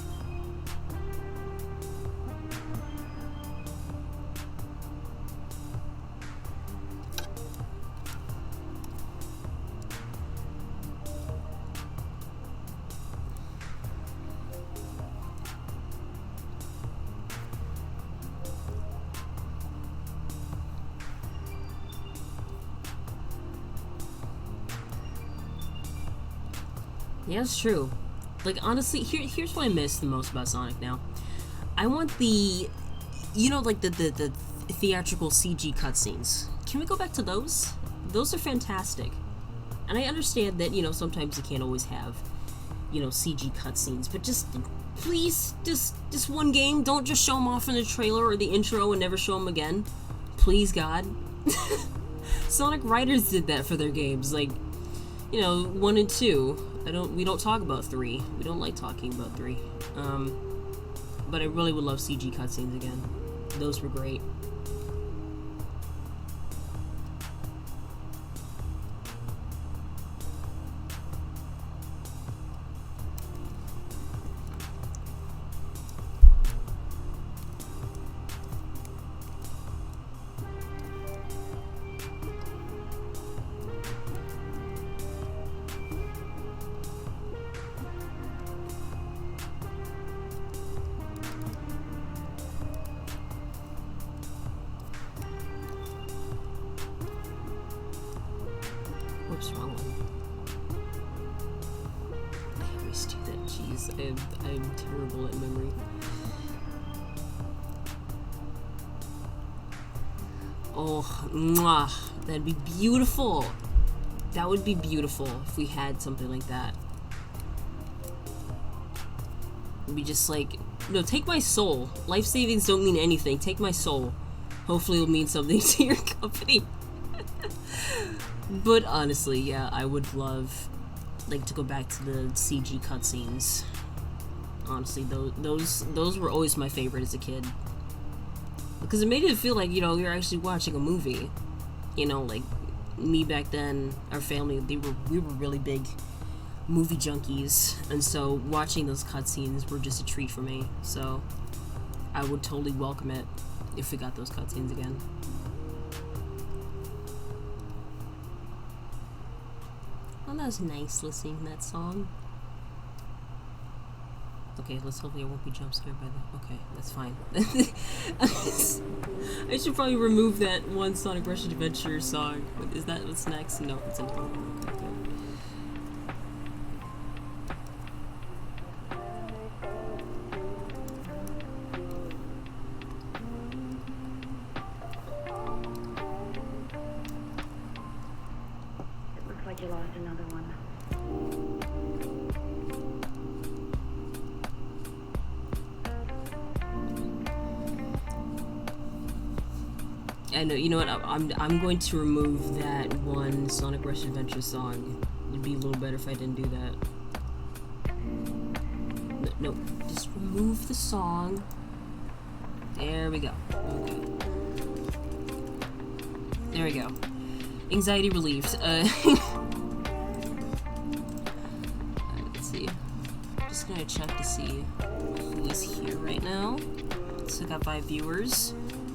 Yeah, it's true. Like, honestly, here's what I miss the most about Sonic now. I want the, you know, like the theatrical CG cutscenes. Can we go back to those? Those are fantastic. And I understand that, you know, sometimes you can't always have, you know, CG cutscenes, but just, please, just one game. Don't just show them off in the trailer or the intro and never show them again. Please, God. Sonic Riders did that for their games, like, you know, 1 and 2. We don't talk about 3. We don't like talking about 3. But I really would love CG cutscenes again. Those were great. Whoops, wrong one. I always do that, jeez. I'm terrible at memory. Oh, mwah. That'd be beautiful. That would be beautiful if we had something like that. It'd be just like, no, take my soul. Life savings don't mean anything. Take my soul. Hopefully it'll mean something to your company. But honestly, yeah, I would love, like, to go back to the CG cutscenes. Honestly, those were always my favorite as a kid. Because it made it feel like, you know, you're actually watching a movie. You know, like, me back then, our family, we were really big movie junkies. And so watching those cutscenes were just a treat for me. So I would totally welcome it if we got those cutscenes again. Oh, that was nice listening to that song. Okay, let's hope I won't be jump scared by that. Okay, that's fine. I should probably remove that one Sonic Rush Adventure song. Is that what's next? No, it's in the okay. It looks like you lost another one. I know. You know what? I'm going to remove that one Sonic Rush Adventure song. It'd be a little better if I didn't do that. No, just remove the song. There we go. Okay. There we go. Anxiety relieved. Let's see. Just gonna check to see who is here right now. So I got 5 viewers.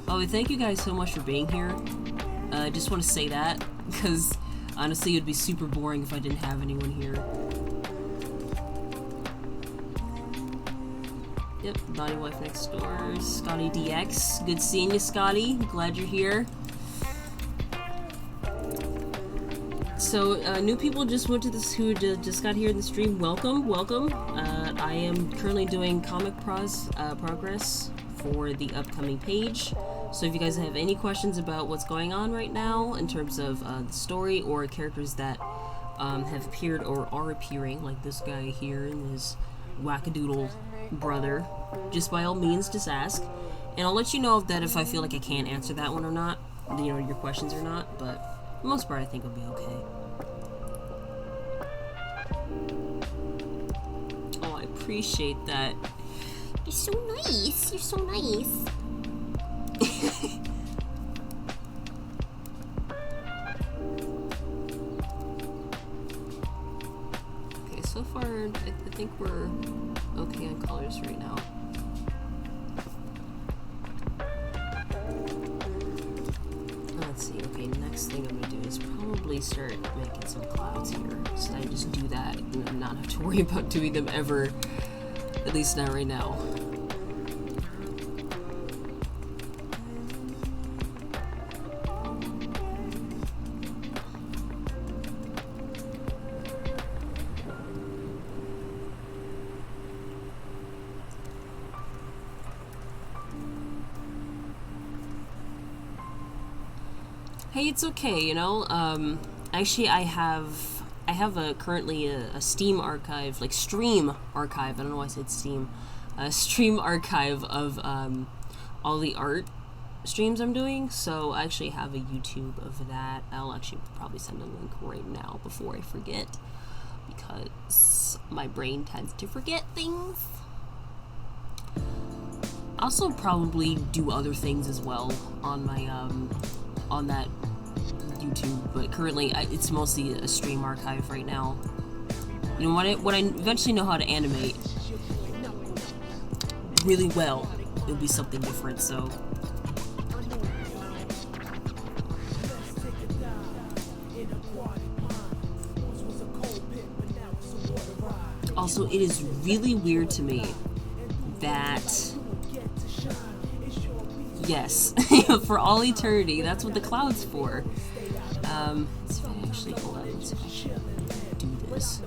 Oh, thank you guys so much for being here. I just want to say that, because honestly, it would be super boring if I didn't have anyone here. Yep, Naughty Wife Next Door, Scotty DX. Good seeing you, Scotty. Glad you're here. So, new people just went to this who just got here in the stream. Welcome, welcome. I am currently doing comic progress for the upcoming page. So if you guys have any questions about what's going on right now in terms of the story or characters that have appeared or are appearing, like this guy here and his wackadoodle brother, just by all means, just ask. And I'll let you know that if I feel like I can't answer that one or not, you know, your questions or not, but for the most part I think it'll be okay. Oh, I appreciate that. You're so nice. You're so nice. Okay, so far I think we're okay on colors right now. Let's see. Okay, next thing I'm gonna do is probably start making some clouds here, so I just do that and not have to worry about doing them ever. At least not right now. Hey, it's okay, you know. Actually, I have currently a Steam archive, like stream archive. I don't know why I said Steam. A stream archive of all the art streams I'm doing. So I actually have a YouTube of that. I'll actually probably send a link right now before I forget, because my brain tends to forget things. I'll also probably do other things as well on my on that YouTube, but currently it's mostly a stream archive right now. You know, when I eventually know how to animate really well, it'll be something different. So also, it is really weird to me that yes, for all eternity, that's what the cloud's for. Let's see if I actually, hold on, let's see if I can do this.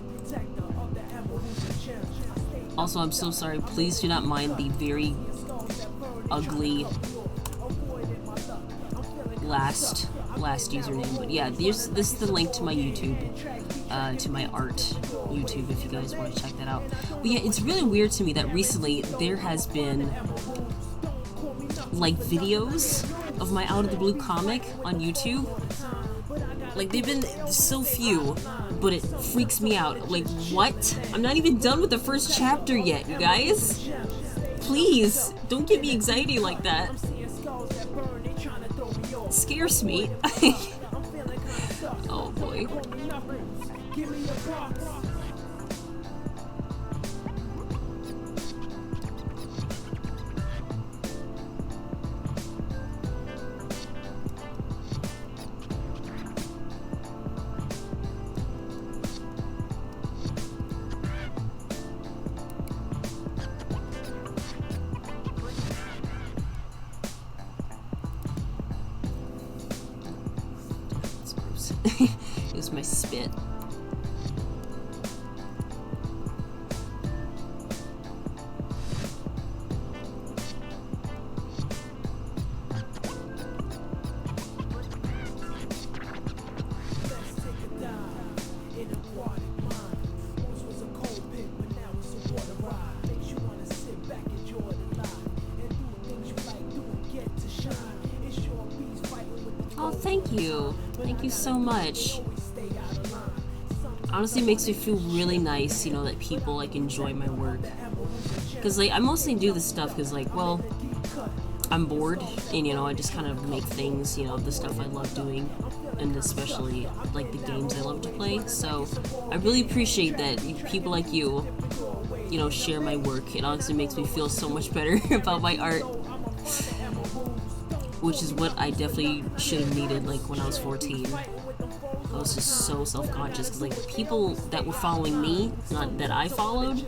Also, I'm so sorry, please do not mind the very ugly last username, but yeah, this is the link to my YouTube, to my art YouTube, if you guys want to check that out. But yeah, it's really weird to me that recently there has been like videos of my Out of the Blue comic on YouTube. Like, they've been so few but it freaks me out. Like, what? I'm not even done with the first chapter yet, you guys. Please, don't give me anxiety like that. It scares me. Oh boy. Use my spit. Oh, thank you. Thank you so much. Honestly, it makes me feel really nice, you know, that people, like, enjoy my work. Because, like, I mostly do this stuff because, like, well, I'm bored, and, you know, I just kind of make things, you know, the stuff I love doing, and especially, like, the games I love to play. So, I really appreciate that people like you know, share my work. It honestly makes me feel so much better about my art. Which is what I definitely should have needed, like, when I was 14. I was just so self-conscious, because, like, the people that were following me, not that I followed,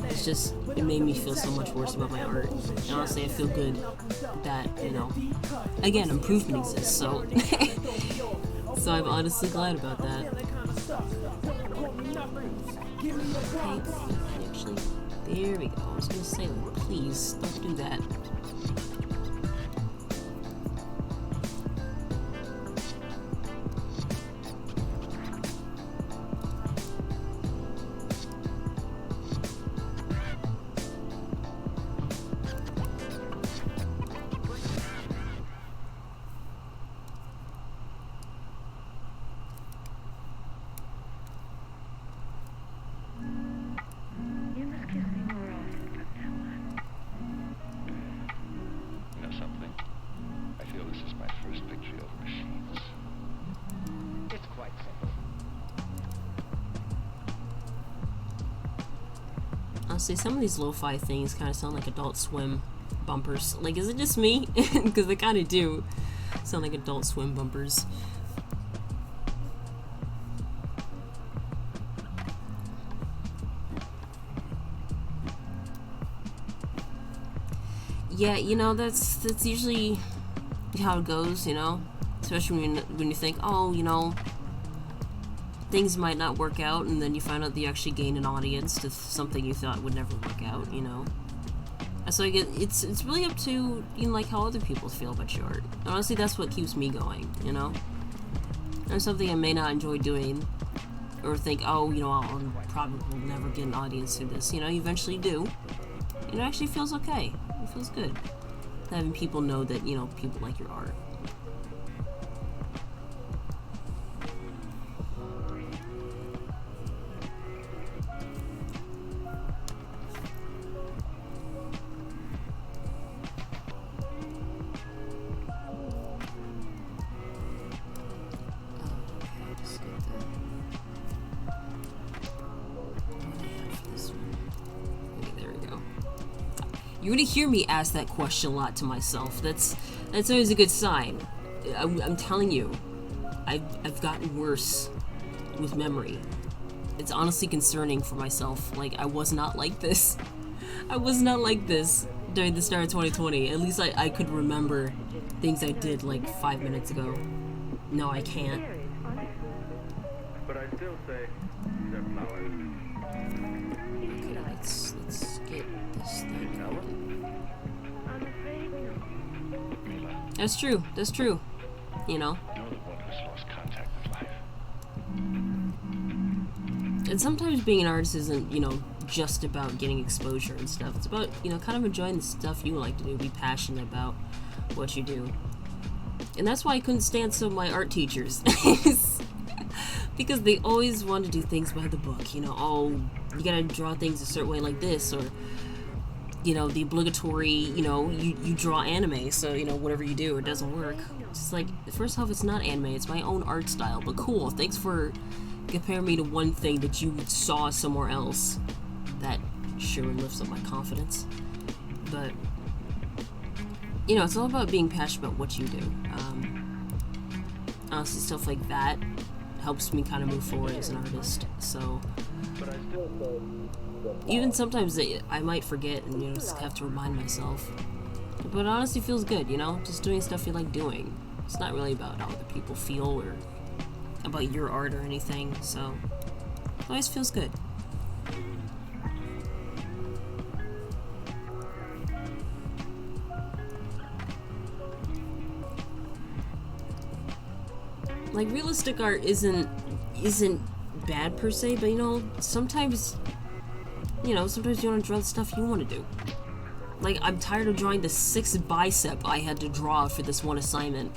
it's just, it made me feel so much worse about my art. And honestly, I feel good that, you know, again, improvement exists, so, so I'm honestly glad about that. Okay, actually, there we go. I was gonna say, like, please, don't do that. Honestly, some of these lo-fi things kind of sound like Adult Swim bumpers. Like, is it just me? Because they kind of do sound like Adult Swim bumpers. Yeah, you know, that's usually how it goes, you know? Especially when you think, oh, you know, things might not work out, and then you find out that you actually gain an audience to something you thought would never work out, you know? So I get, it's really up to, you know, like, how other people feel about your art. Honestly, that's what keeps me going, you know? There's something I may not enjoy doing, or think, oh, you know, I'll probably will never get an audience through this. You know, you eventually do. It actually feels okay. It feels good. Having people know that, you know, people like your art. You're gonna hear me ask that question a lot to myself. That's always a good sign. I'm telling you, I've gotten worse with memory. It's honestly concerning for myself. Like, I was not like this. I was not like this during the start of 2020. At least I could remember things I did like 5 minutes ago. No, I can't. But I still say they're flowers. Okay, let's get this thing. That's true. That's true. You know. You're the one who's lost contact with life. And sometimes being an artist isn't, you know, just about getting exposure and stuff. It's about, you know, kind of enjoying the stuff you like to do, be passionate about what you do. And that's why I couldn't stand some of my art teachers. Because they always want to do things by the book, you know, oh, you gotta draw things a certain way like this, or, you know, the obligatory, you know, you draw anime, so, you know, whatever you do, it doesn't work. It's just like, first off, it's not anime, it's my own art style, but cool, thanks for comparing me to one thing that you saw somewhere else. That sure lifts up my confidence. But, you know, it's all about being passionate about what you do. Honestly, stuff like that helps me kind of move forward as an artist. So, even sometimes I might forget and, you know, just have to remind myself. But it honestly feels good, you know? Just doing stuff you like doing. It's not really about how other people feel or about your art or anything, so it always feels good. Like, realistic art isn't bad per se, but, you know, sometimes you want to draw the stuff you want to do. Like, I'm tired of drawing the 6th bicep I had to draw for this one assignment.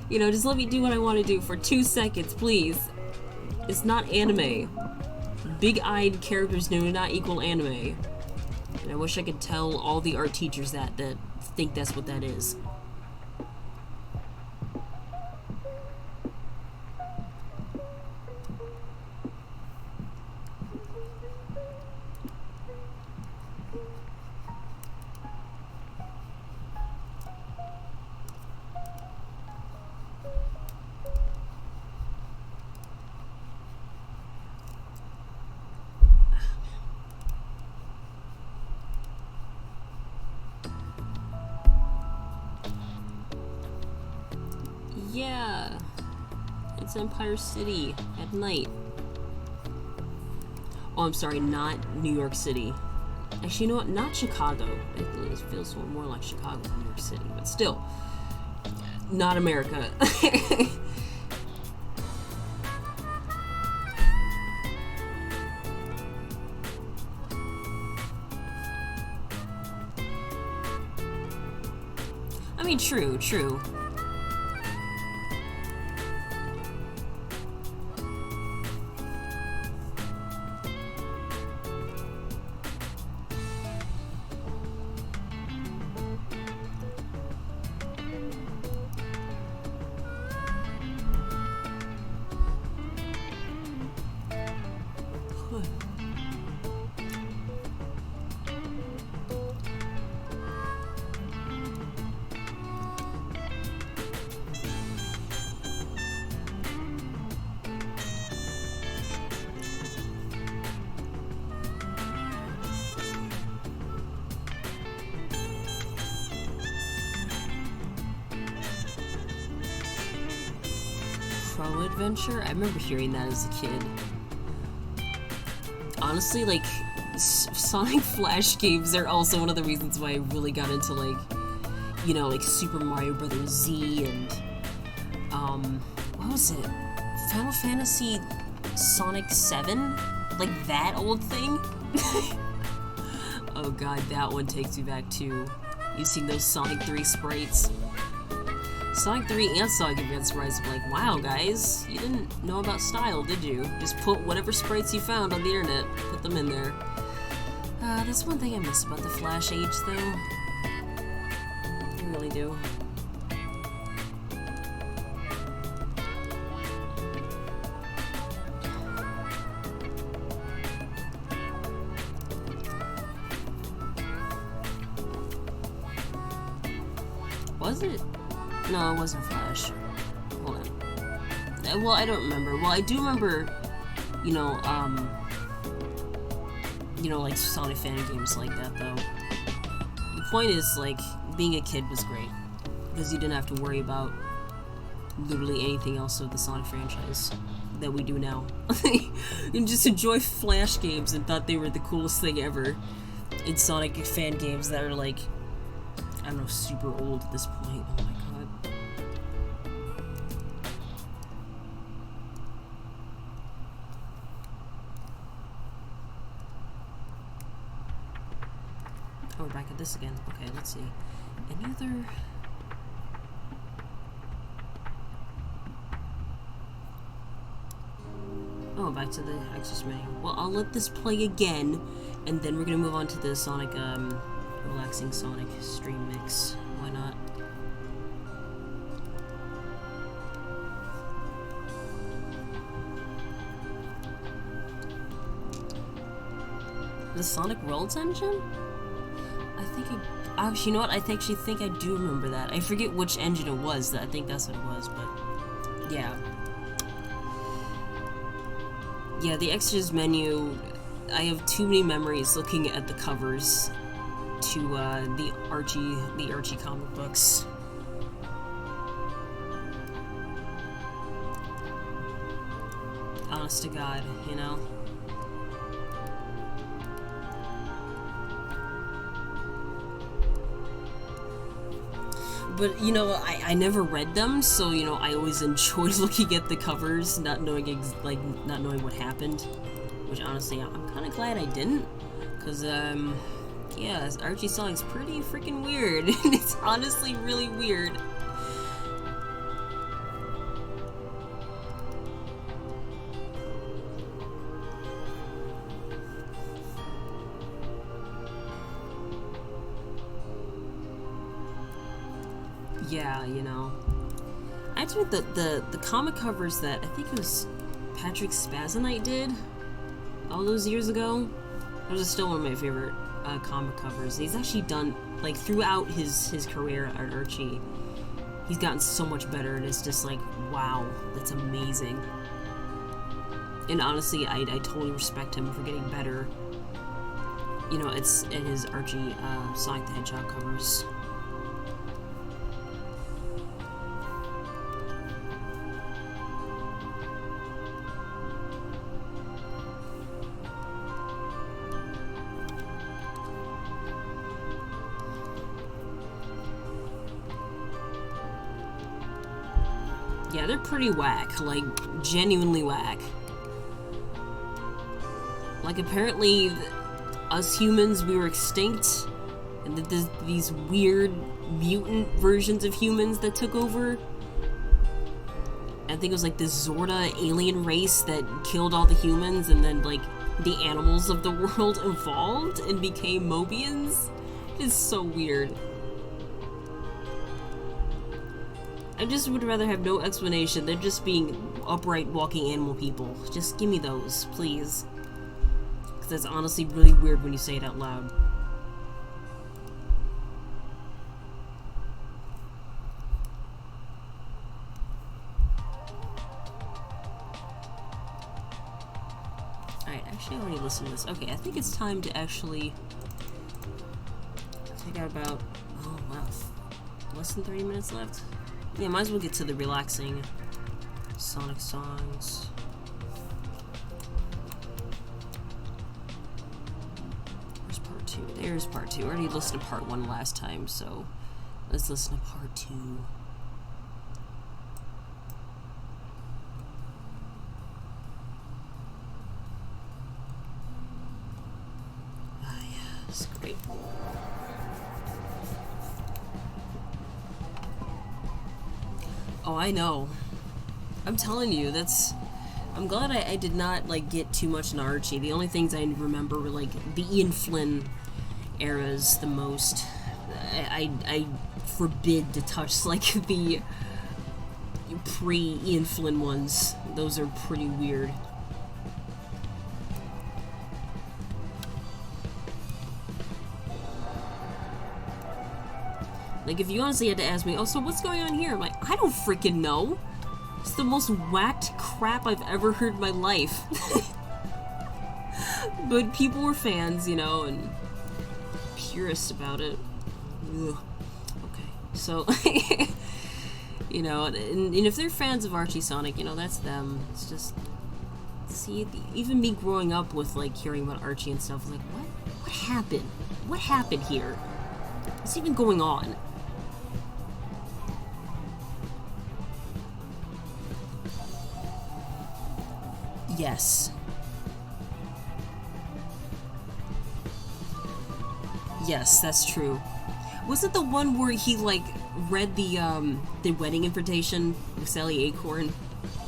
You know, just let me do what I want to do for 2 seconds, please. It's not anime. Big-eyed characters do not equal anime. And I wish I could tell all the art teachers that think that's what that is. Yeah, it's Empire City at night. Oh, I'm sorry, not New York City. Actually, you know what? Not Chicago. It feels more like Chicago than New York City, but still, not America. I mean, true. Pro Adventure? I remember hearing that as a kid. Honestly, like, Sonic Flash games are also one of the reasons why I really got into, like, you know, like Super Mario Bros. Z and, what was it? Final Fantasy Sonic 7? Like, that old thing? Oh god, that one takes me back too. You seen those Sonic 3 sprites? Sonic 3 and Sonic Advance sprites are like, wow guys, you didn't know about style, did you? Just put whatever sprites you found on the internet, put them in there. That's one thing I miss about the Flash age though. I really do. Was it? No, it wasn't Flash. Hold on. Well, I don't remember. Well, I do remember, you know, like Sonic fan games like that, though. The point is, like, being a kid was great. Because you didn't have to worry about literally anything else of the Sonic franchise that we do now. You just enjoy Flash games and thought they were the coolest thing ever. In Sonic fan games that are, like, I don't know, super old at this point. Oh my god. Oh, we're back at this again. Okay, let's see. Any other... back to the exercise menu. Well, I'll let this play again, and then we're gonna move on to the Sonic, relaxing Sonic stream mix. Why not? The Sonic Worlds engine? I think actually, you know what? I actually think I do remember that. I forget which engine it was. I think that's what it was, but yeah. Yeah, the extras menu, I have too many memories looking at the covers to the Archie comic books. Honest to God, you know? But, you know, I never read them, so, you know, I always enjoyed looking at the covers, not knowing what happened. Which, honestly, I'm kind of glad I didn't. Because, yeah, Archie Sonic's pretty freaking weird. It's honestly really weird. Yeah, you know. Actually, the comic covers that I think it was Patrick Spazanite did all those years ago, those are still one of my favorite comic covers. He's actually done, like, throughout his career at Archie, he's gotten so much better, and it's just like, wow, that's amazing. And honestly, I totally respect him for getting better. You know, it's in his Archie Sonic the Hedgehog covers. Yeah, they're pretty whack, like, genuinely whack. Like, apparently, us humans, we were extinct, and that there's these weird mutant versions of humans that took over. I think it was like this Zorda alien race that killed all the humans, and then, like, the animals of the world evolved and became Mobians. It's so weird. I just would rather have no explanation than just being upright walking animal people. Just give me those, please. Because that's honestly really weird when you say it out loud. Alright, actually I already listened to this. Okay, I think it's time to actually... I got about... oh wow. Less than 30 minutes left? Yeah, might as well get to the relaxing Sonic songs. Where's part 2? There's part 2. I already listened to part 1 last time, so let's listen to part 2. Ah, yeah, it's great. Oh, I know. I'm telling you, that's... I'm glad I did not, like, get too much in Archie. The only things I remember were, like, the Ian Flynn eras the most. I forbid to touch, like, the pre-Ian Flynn ones. Those are pretty weird. Like, if you honestly had to ask me, oh, so what's going on here? I'm like, I don't freaking know. It's the most whacked crap I've ever heard in my life. But people were fans, you know, and purists about it. Ugh. Okay, so, you know, and if they're fans of Archie Sonic, you know, that's them. It's just, see, even me growing up with, like, hearing about Archie and stuff, like, what happened? What happened here? What's even going on? Yes. Yes, that's true. Was it the one where he, like, read the wedding invitation with Sally Acorn?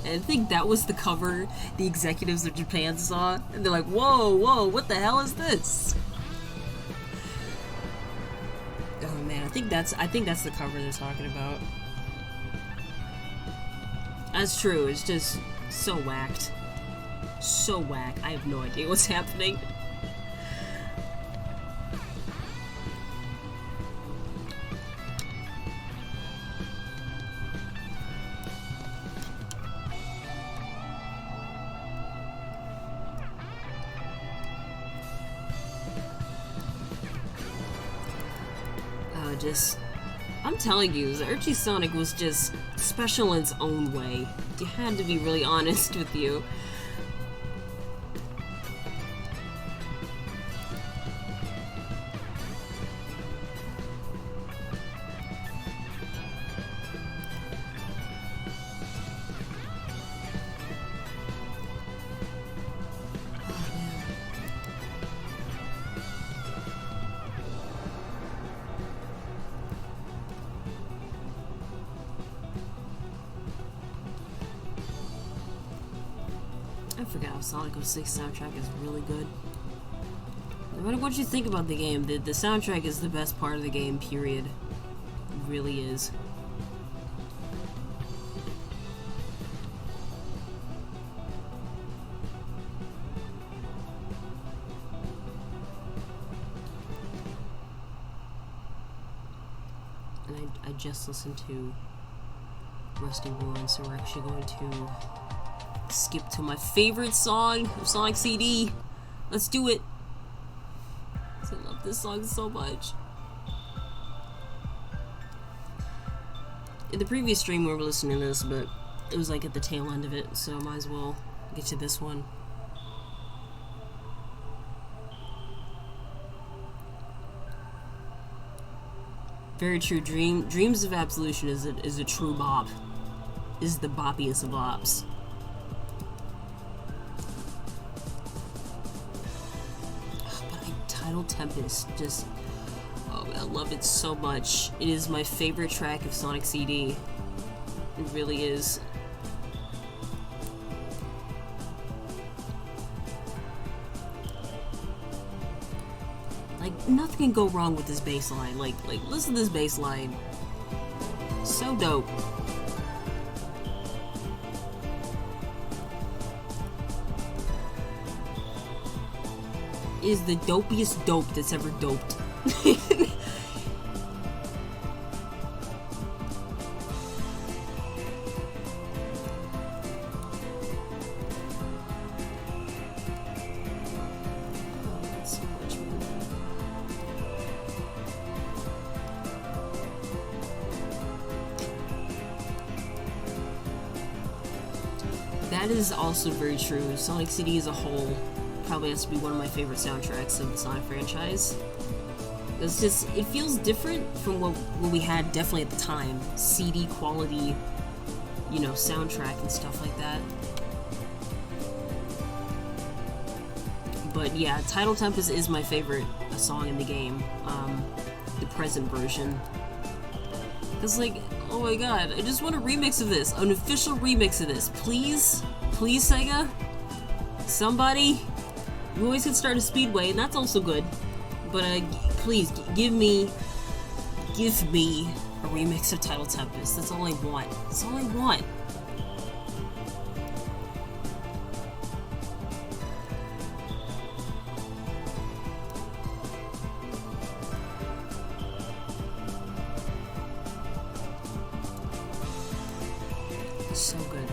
And I think that was the cover the executives of Japan saw, and they're like, whoa, whoa, what the hell is this? Oh man, I think that's the cover they're talking about. That's true, it's just so whacked. So whack. I have no idea what's happening. I'm telling you, Archie Sonic was just special in its own way. You had to be really honest with you. I forgot how Sonic 06 soundtrack is really good. No matter what you think about the game, the soundtrack is the best part of the game, period. It really is. And I just listened to Rusty Ruin, so we're actually going to skip to my favorite song of Sonic CD. Let's do it. I love this song so much. In the previous stream we were listening to this, but it was like at the tail end of it, so I might as well get to this one. Very true. Dreams of Absolution is a true bop. Is the boppiest of bops. Tidal Tempest, just, oh, I love it so much. It is my favorite track of Sonic CD. It really is. Like, nothing can go wrong with this bass line. Like, listen to this bass line. So dope. Is the dopiest dope that's ever doped. That is also very true. Sonic CD as a whole probably has to be one of my favorite soundtracks of the Sonic franchise. It's just, it feels different from what we had definitely at the time. CD quality, you know, soundtrack and stuff like that. But yeah, Tidal Tempest is my favorite song in the game. The present version. It's like, oh my god, I just want a remix of this. An official remix of this. Please? Please, Sega? Somebody? We always can start a Speedway, and that's also good. But please, give me a remix of Tidal Tempest. That's all I want. That's all I want. So good.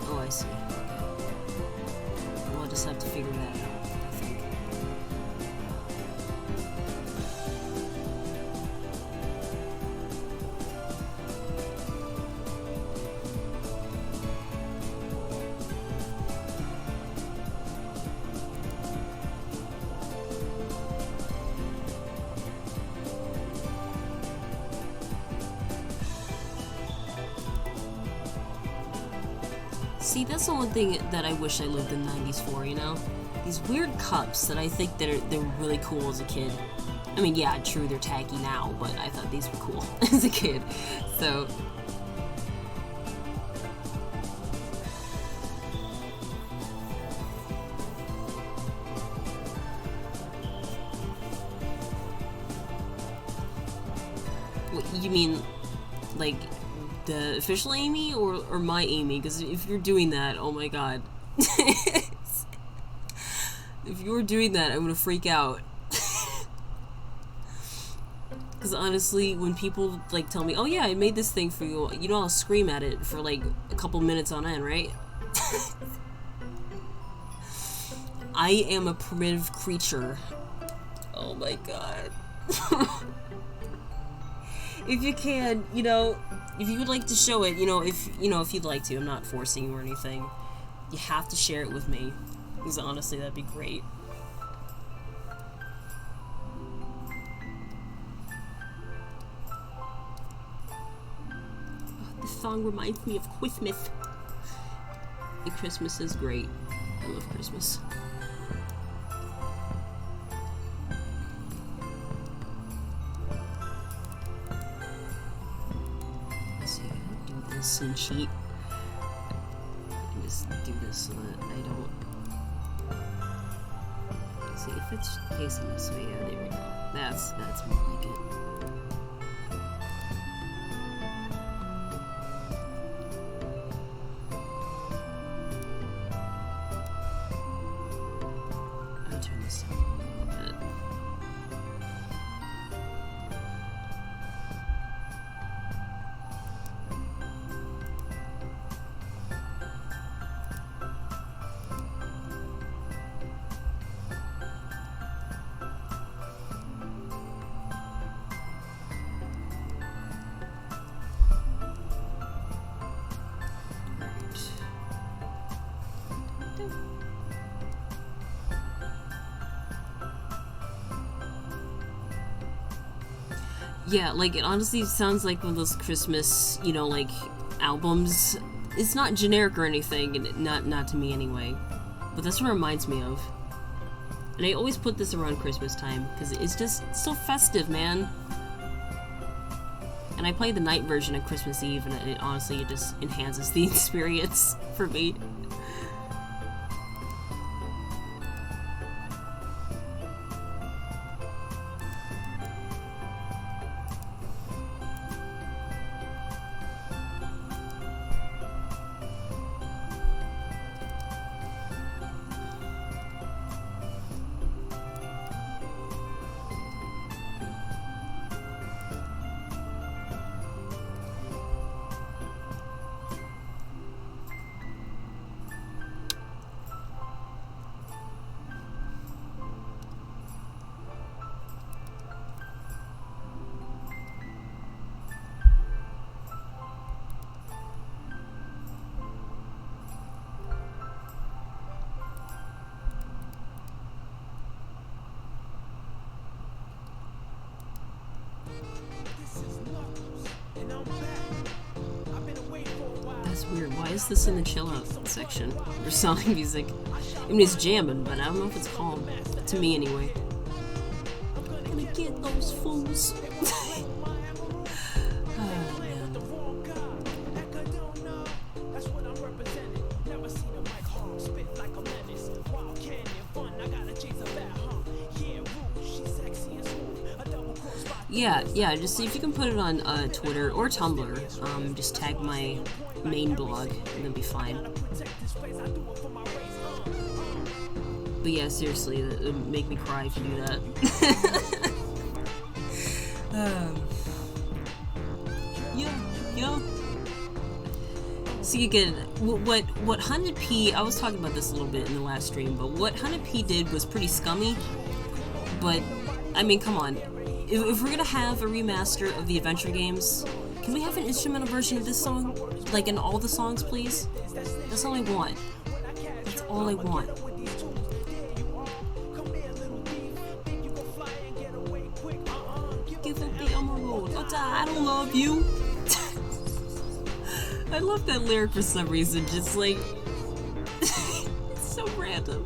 Oh, I see. Okay. We'll just have to figure that out, I think. See, that's the one thing that I wish I lived in the 90s for, you know? these weird cups that I think that they're really cool as a kid. I mean, yeah, true, they're tacky now, but I thought these were cool as a kid. So what, you mean like the official Amy or my Amy? Because if you're doing that, oh my god. If you're doing that, I'm gonna freak out. Because honestly, when people like tell me, oh yeah, I made this thing for you, you know, I'll scream at it for like a couple minutes on end, right? I am a primitive creature. Oh my god. If you can, you know, if you would like to show it, if you'd like to, I'm not forcing you or anything. You have to share it with me. Because honestly, that'd be great. Oh, this song reminds me of Christmas. And Christmas is great. I love Christmas. Let's see, I'll do this and cheat. Just do this so that I don't. See if it's facing this way. Yeah, there we go. That's more like it. I'll turn this down a little bit. Yeah, like, it honestly sounds like one of those Christmas, like, albums. It's not generic or anything, and not to me anyway. But that's what it reminds me of. And I always put this around Christmas time, because it's just so festive, man. And I play the night version of Christmas Eve, and it just enhances the experience for me. Weird. Why is this in the chill out section for Sonic music? I mean, it's jamming, but I don't know if it's calm. To me, anyway. Gonna get those fools. Oh, man. Yeah, just see if you can put it on Twitter or Tumblr. Just tag my main blog and it'll be fine. But yeah, seriously, it would make me cry if you do that. Yeah. See, again, what Hunted P, I was talking about this a little bit in the last stream, but what Hunted P did was pretty scummy. But, I mean, come on. If we're gonna have a remaster of the adventure games, can we have an instrumental version of this song? Like in all the songs, please? That's all I want. That's all I want. Give up the emerald. I don't love you. I love that lyric for some reason. Just like... it's so random.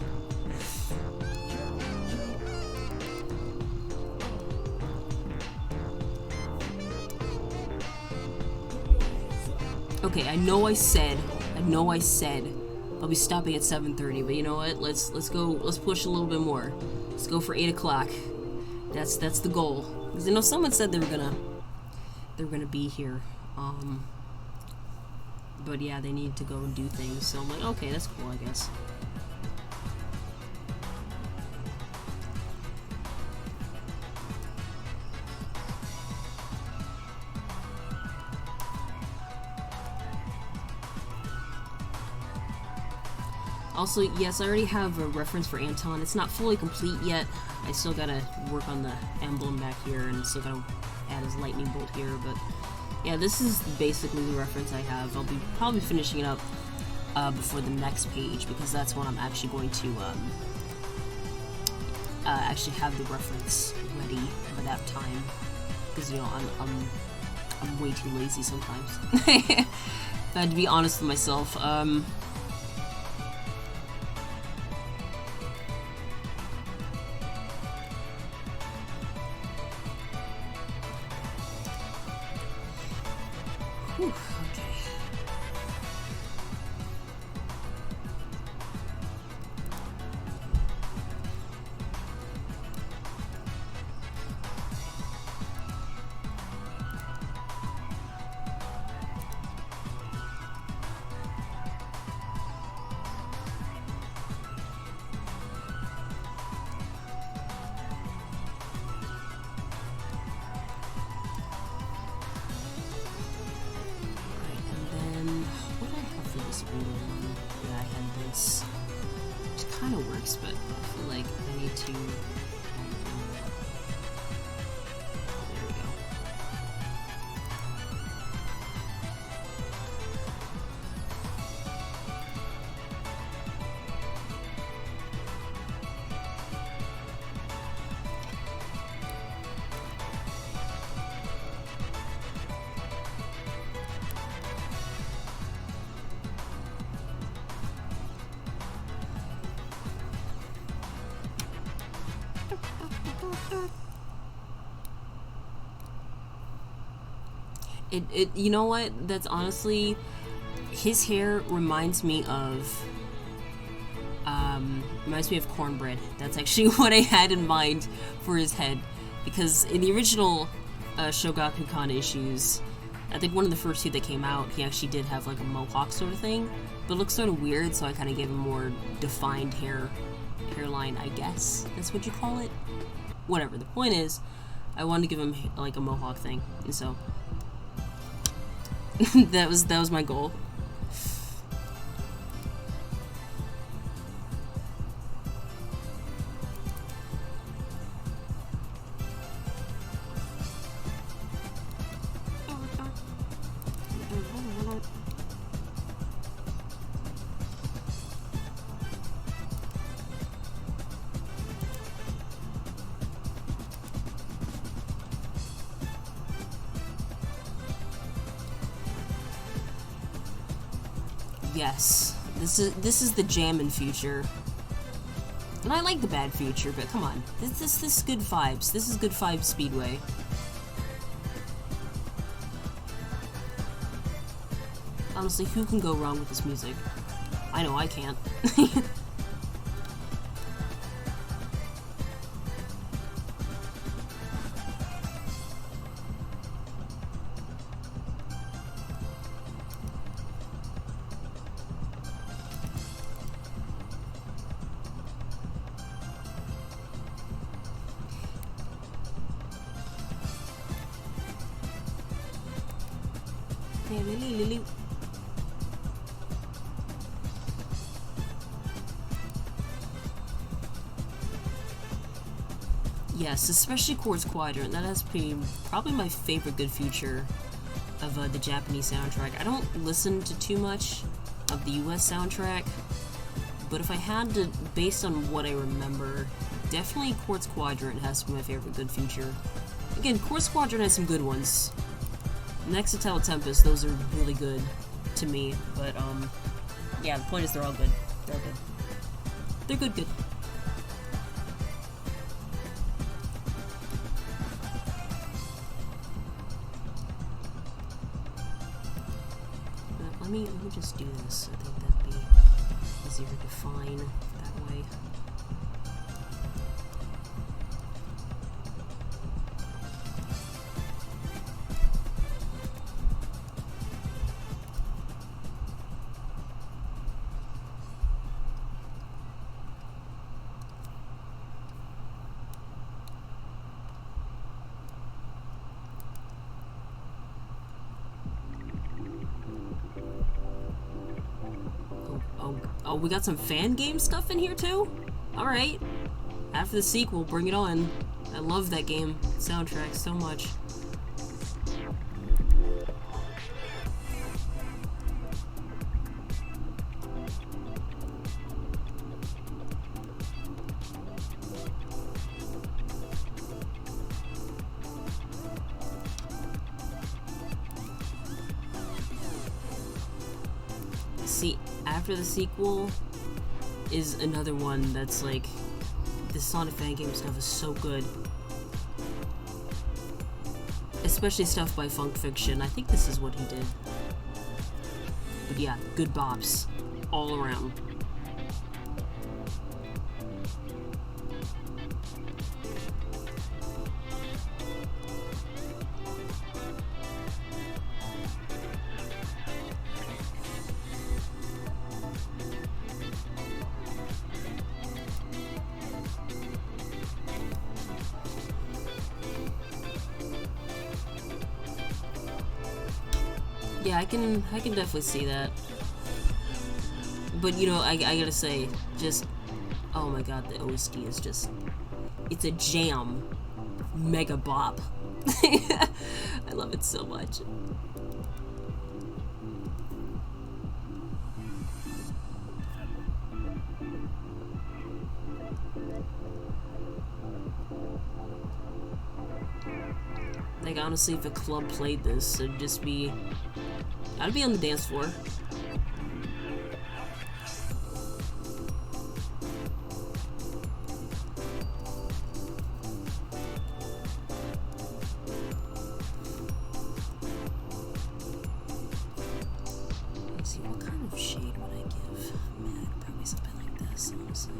Okay, I know I said I'll be stopping at 7:30, but you know what? Let's push a little bit more. Let's go for 8 o'clock. That's the goal. Because you know someone said they were gonna be here. But yeah, they need to go and do things. So I'm like, okay, that's cool, I guess. Also, yes, I already have a reference for Anton. It's not fully complete yet. I still gotta work on the emblem back here, and still gotta add his lightning bolt here, but yeah, this is basically the reference I have. I'll be probably finishing it up before the next page, because that's when I'm actually going to actually have the reference ready by that time. Because, you know, I'm way too lazy sometimes. If I had to be honest with myself. Whew, okay. Yeah, I had this, which kind of works, but I feel like I need to. There we go. You know what? That's honestly, his hair reminds me of cornbread. That's actually what I had in mind for his head, because in the original Shogaku Kan issues, I think one of the first two that came out, he actually did have like a mohawk sort of thing, but it looks sort of weird, so I kind of gave him more defined hairline, I guess that's what you call it. Whatever. The point is, I wanted to give him like a mohawk thing, and so that was my goal. Yes, this is the jammin' future, and I like the bad future. But come on, this is good vibes. This is good vibes Speedway. Honestly, who can go wrong with this music? I know I can't. Yes, especially Quartz Quadrant. That has been probably my favorite good feature of the Japanese soundtrack. I don't listen to too much of the US soundtrack, but if I had to, based on what I remember, definitely Quartz Quadrant has to be my favorite good feature. Again, Quartz Quadrant has some good ones. Next to Tell Tempest, those are really good to me, but yeah, the point is they're all good. They're all good. They're good. let me just do this. I think that'd be easier to define that way. Oh, we got some fan game stuff in here too? Alright. After the sequel, bring it on. I love that game soundtrack so much. See, after the sequel is another one that's like, the Sonic fan game stuff is so good. Especially stuff by Funk Fiction. I think this is what he did. But yeah, good bops all around. Yeah, I can definitely see that. But you know, I gotta say, just, oh my god, the OST is just, it's a jam. Mega bop. I love it so much. Like, honestly, if a club played this, it'd just be... I'd be on the dance floor. Let's see, what kind of shade would I give? Man, probably something like this, honestly.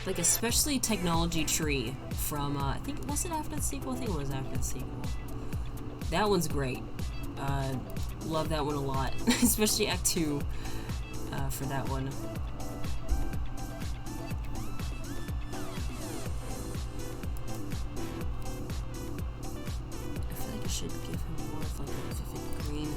Like, especially Technology Tree from, I think, was it after the sequel? I think it was after the sequel. That one's great. Love that one a lot. Especially Act 2 for that one. I feel like I should give him more of like a vivid green.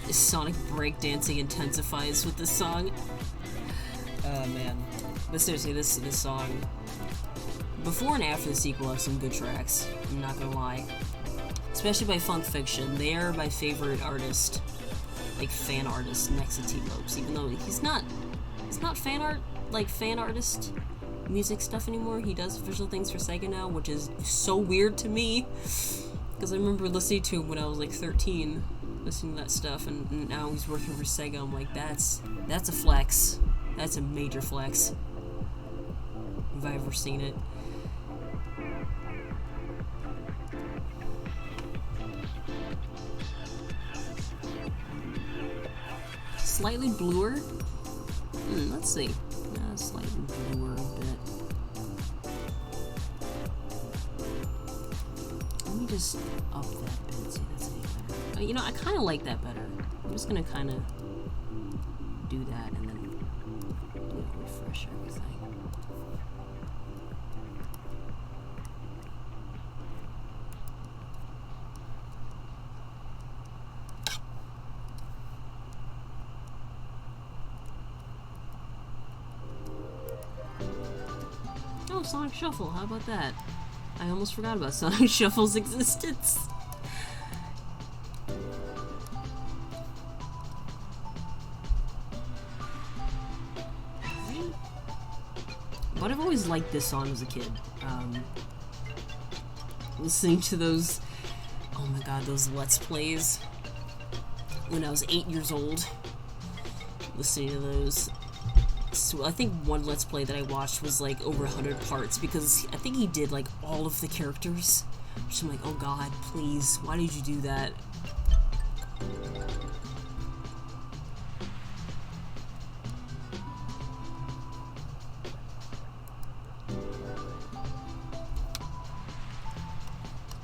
Sonic breakdancing intensifies with this song. Oh man. But seriously, this song, before and after the sequel, have some good tracks. I'm not gonna lie. Especially by Funk Fiction. They are my favorite artist. Like, fan artist next to T-Lopes. Even though he's not fan art, like fan artist music stuff anymore. He does official things for Sega now, which is so weird to me. Because I remember listening to him when I was like 13. Listening to that stuff, and now he's working for Sega. I'm like, that's a flex. That's a major flex. If I've ever seen it. Slightly bluer? Let's see. Slightly bluer a bit. Let me just up that bit, see if that's any better. You know, I kind of like that better. I'm just gonna kind of do that and then, you know, refresh everything. Oh, Sonic Shuffle, how about that? I almost forgot about Sonic Shuffle's existence. But I've always liked this song as a kid. Listening to those, oh my god, those Let's Plays when I was 8 years old. Listening to those. So I think one Let's Play that I watched was like over 100 parts because I think he did like all of the characters. Which I'm like, oh god, please, why did you do that?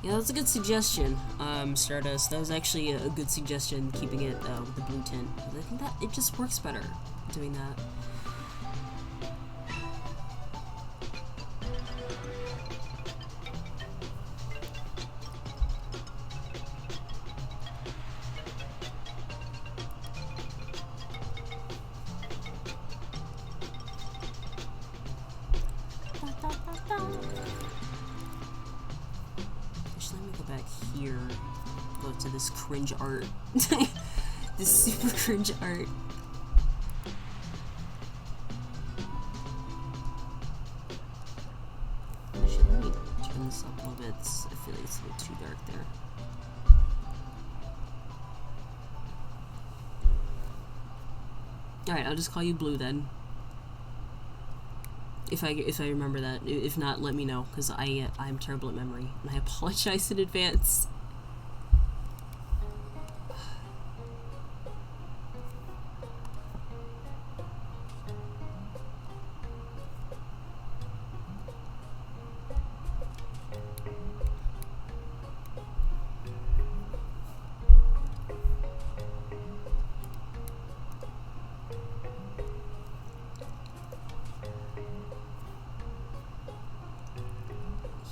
Yeah, that's a good suggestion, Stardust. That was actually a good suggestion, keeping it with the blue tint. I think that it just works better doing that. This cringe art. This super cringe art. Actually, let me turn this up a little bit. I feel like it's a little too dark there. Alright, I'll just call you Blue then. If I remember that. If not, let me know, because I'm terrible at memory. And I apologize in advance.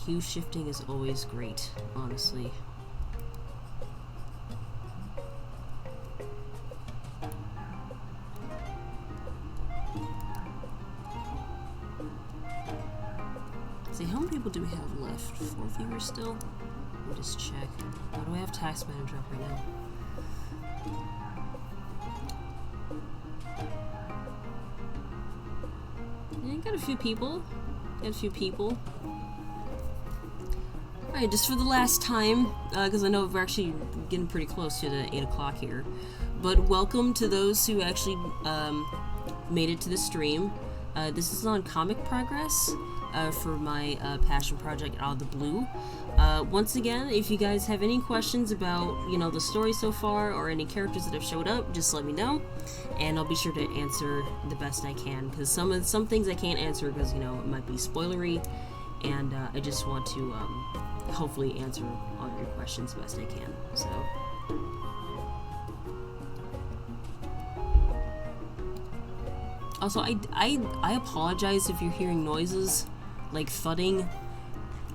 Hue shifting is always great, honestly. See, how many people do we have left? 4 viewers still? Let me just check. How do I have Task Manager up right now? Yeah, got a few people. Got a few people. Alright, just for the last time, because I know we're actually getting pretty close to the 8 o'clock here, but welcome to those who actually made it to the stream. This is on comic progress for my passion project Out of the Blue. Once again, if you guys have any questions about, you know, the story so far or any characters that have showed up, just let me know, and I'll be sure to answer the best I can, because some things I can't answer because, you know, it might be spoilery, and I just want to hopefully answer all of your questions best I can. So also, I apologize if you're hearing noises like thudding.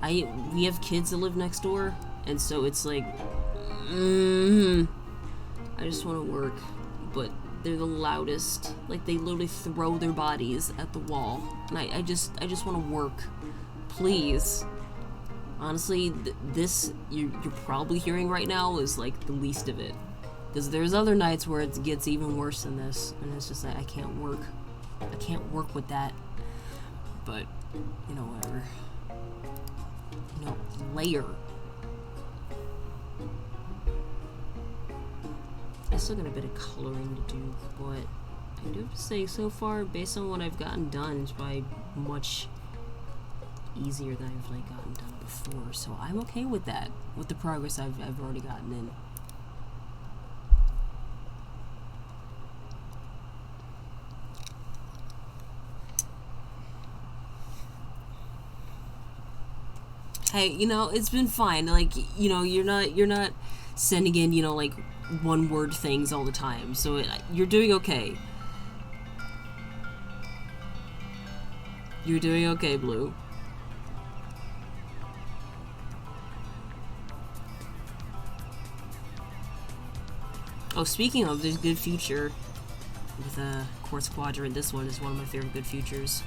We have kids that live next door, and so it's like I just want to work, but they're the loudest. Like, they literally throw their bodies at the wall, and I just want to work. Please. Honestly, this you're probably hearing right now is like the least of it, because there's other nights where it gets even worse than this, and it's just like I can't work with that. But you know, whatever. You know, layer. I still got a bit of coloring to do, but I do have to say, so far, based on what I've gotten done, it's probably much easier than I've like gotten done before, so I'm okay with that, with the progress I've already gotten in. Hey, you know, it's been fine. Like, you know, you're not sending in, you know, like one word things all the time, so you're doing okay. You're doing okay, Blue. Oh, speaking of, there's Good Future with Quartz Quadrant. This one is one of my favorite Good Futures.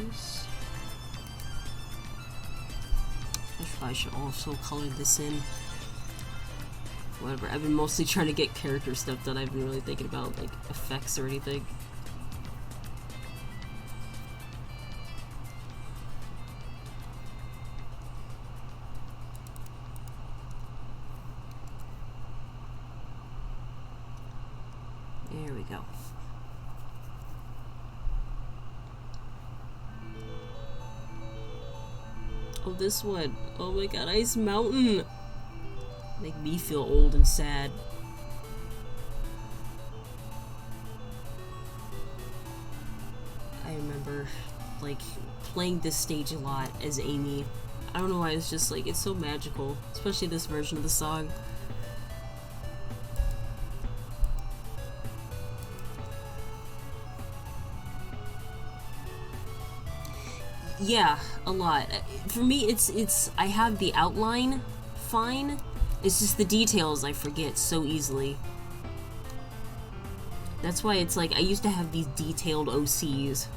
this? I should also color this in. Whatever, I've been mostly trying to get character stuff done. I've been really thinking about, like, effects or anything. There we go. Oh, this one. Oh my god, Ice Mountain! Make me feel old and sad. I remember, like, playing this stage a lot as Amy. I don't know why, it's just like, it's so magical. Especially this version of the song. Yeah, a lot. For me, it's I have the outline fine. It's just the details I forget so easily. That's why it's like, I used to have these detailed OCs,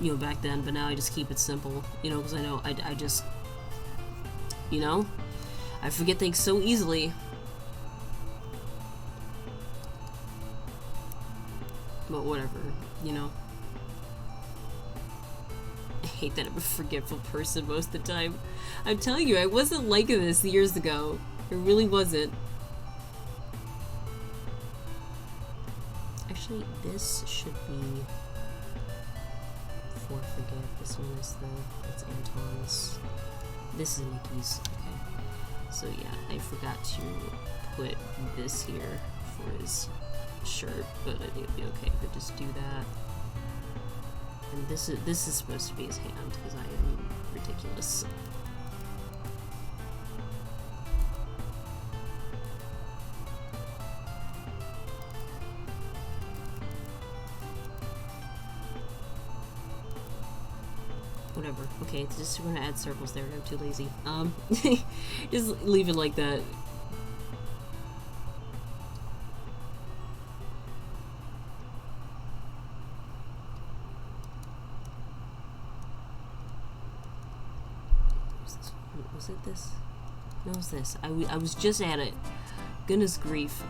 you know, back then, but now I just keep it simple, you know, because I know I just, you know, I forget things so easily. But whatever, you know. I hate that I'm a forgetful person most of the time. I'm telling you, I wasn't like this years ago. It really wasn't. Actually, this should be for forget. This one is that's Anton's. This is Nikki's. Okay. So yeah, I forgot to put this here for his shirt, but I think it'd be okay if I just do that. And this is supposed to be his hand, because I am ridiculous. Whatever. Okay, it's just we're gonna add circles there. I'm too lazy. Just leave it like that. Was it this? No, it was this. I was just at it. Goodness grief.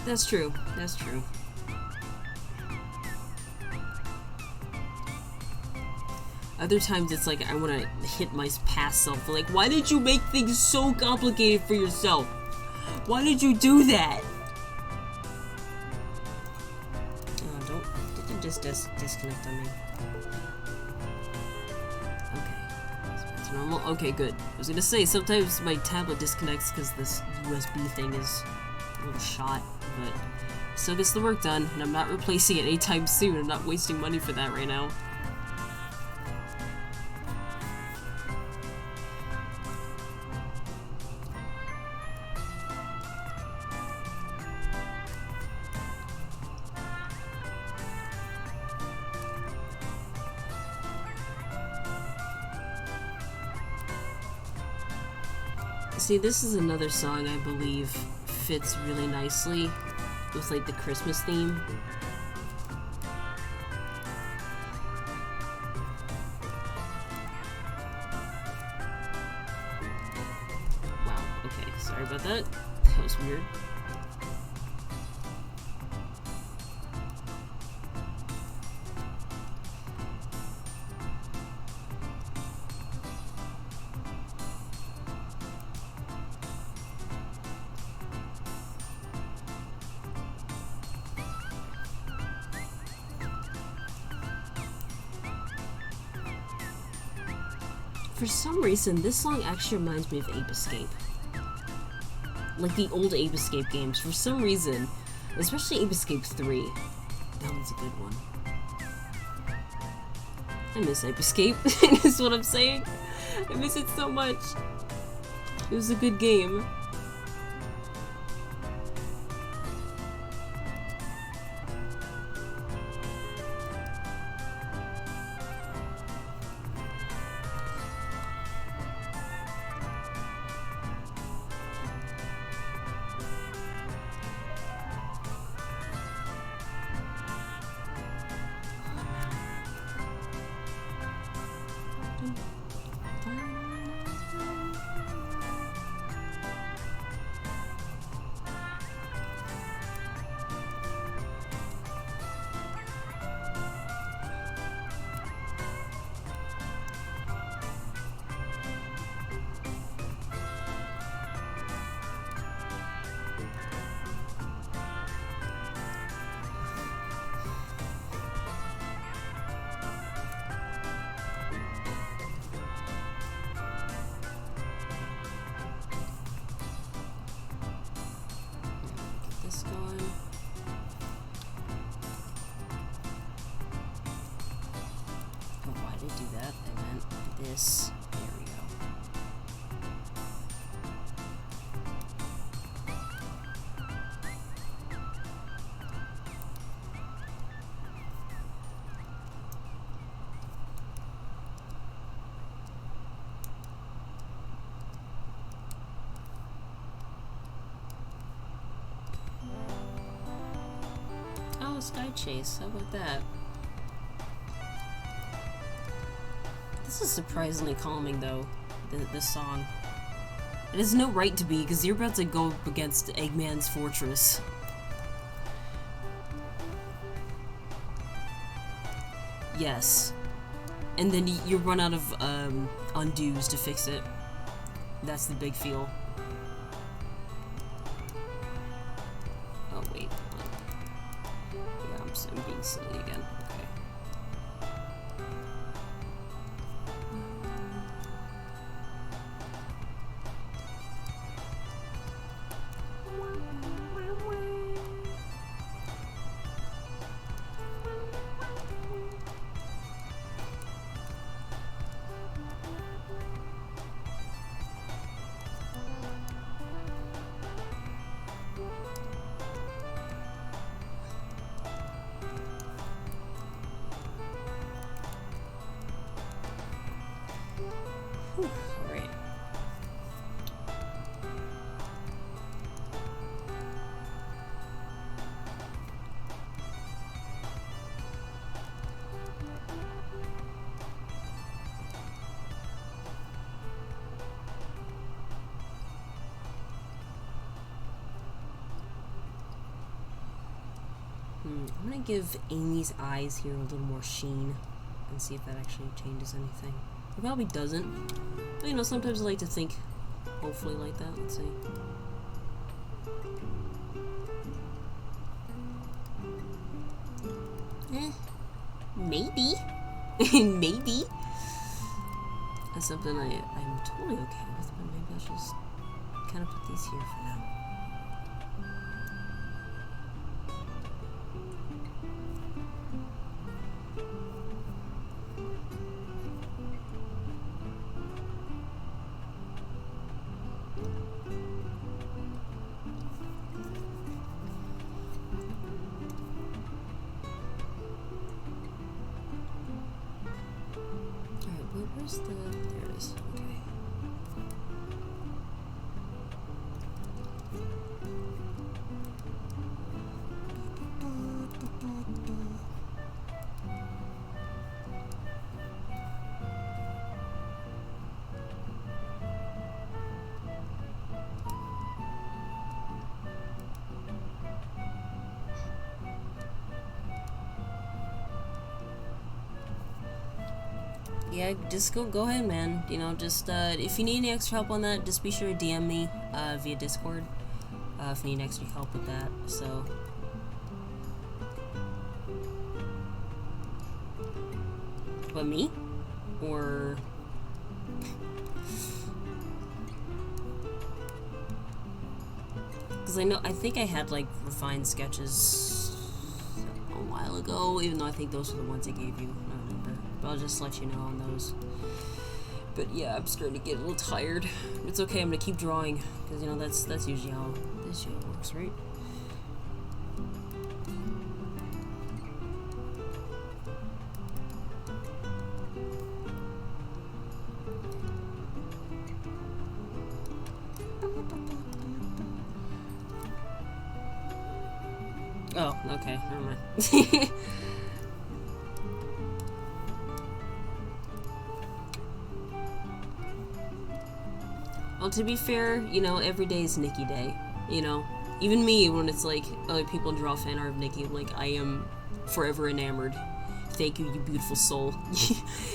That's true. That's true. Other times it's like I want to hit my past self. Like, why did you make things so complicated for yourself? Why did you do that? Oh, didn't just disconnect on me. Okay. That's normal. Okay, good. I was gonna say, sometimes my tablet disconnects because this USB thing is a little shot, but still gets the work done, and I'm not replacing it anytime soon. I'm not wasting money for that right now. See, this is another song I believe fits really nicely with like the Christmas theme. Wow, okay, sorry about that. That was weird. For some reason, this song actually reminds me of Ape Escape. Like the old Ape Escape games. For some reason, especially Ape Escape 3. That one's a good one. I miss Ape Escape, is what I'm saying. I miss it so much. It was a good game. This going. Oh, why did I do that? I meant this. There we go. Oh, Sky Chase. How about that? This is surprisingly calming, though, this song. It has no right to be, because you're about to go up against Eggman's fortress. Yes. And then you run out of undos to fix it. That's the big feel. Oh, wait. Yeah, I'm being silly again. Okay. Alright. I'm gonna give Amy's eyes here a little more sheen and see if that actually changes anything. It probably doesn't. But, you know, sometimes I like to think, hopefully like that. Let's see. Maybe. Maybe. That's something I'm totally okay with, but maybe I'll just kind of put these here for now. Where's the... There it is. Okay. Yeah, just go ahead, man. You know, just if you need any extra help on that, just be sure to DM me via Discord if you need extra help with that. So, but me, or because I think I had like refined sketches a while ago, even though I think those were the ones I gave you. I don't remember. But I'll just let you know on those. But yeah, I'm starting to get a little tired. It's okay, I'm gonna keep drawing, because you know that's usually how this show works, right? Oh, okay, never mind. Well, to be fair, you know, every day is Nikki Day. You know, even me, when it's like other people draw fan art of Nikki, like I am forever enamored. Thank you, you beautiful soul.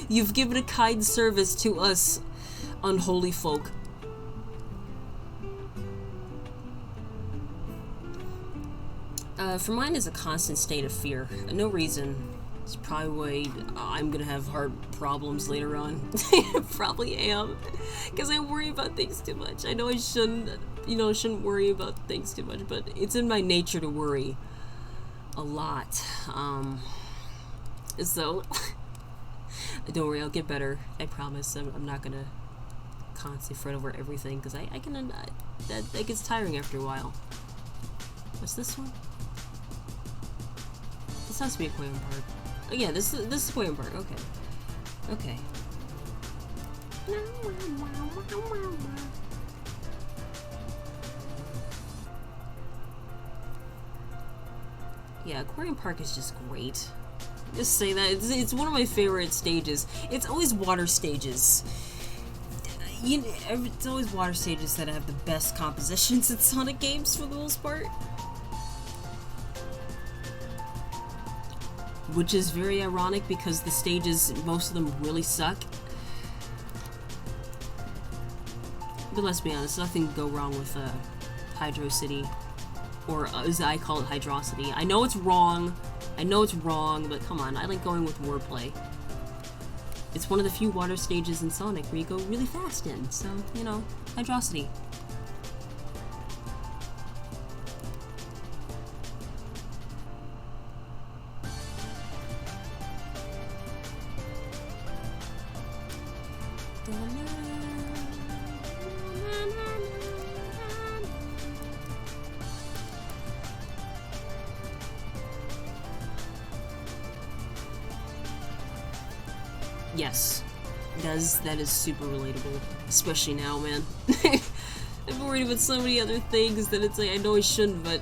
You've given a kind service to us unholy folk. For mine is a constant state of fear. No reason. It's probably why I'm gonna have heart problems later on. Probably am. Because I worry about things too much. I know I shouldn't, you know, shouldn't worry about things too much, but it's in my nature to worry a lot. So, don't worry, I'll get better. I promise. I'm not gonna constantly fret over everything, because I can, that gets tiring after a while. What's this one? This has to be Aquarium Park. Oh yeah, this is Aquarium Park. Okay. Okay. Yeah, Aquarium Park is just great. Just say that it's one of my favorite stages. It's always water stages. It's always water stages that have the best compositions in Sonic games for the most part. Which is very ironic because the stages, most of them really suck. But let's be honest, nothing can go wrong with Hydro City. Or as I call it, Hydrocity. I know it's wrong, but come on, I like going with wordplay. It's one of the few water stages in Sonic where you go really fast in, so, you know, Hydrocity. Yes, that is super relatable, especially now, man. I'm worried about so many other things that it's like, I know I shouldn't, but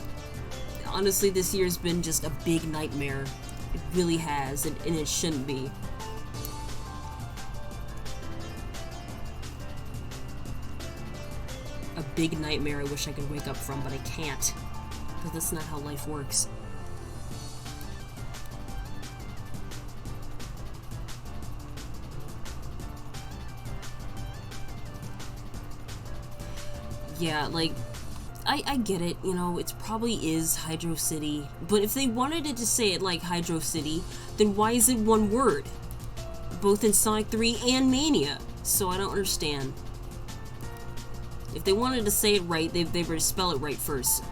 honestly, this year's been just a big nightmare. It really has, and it shouldn't be. A big nightmare I wish I could wake up from, but I can't, because that's not how life works. Yeah, like, I get it, you know, it probably is Hydro City, but if they wanted it to say it like Hydro City, then why is it one word? Both in Sonic 3 and Mania, so I don't understand. If they wanted to say it right, they better spell it right first.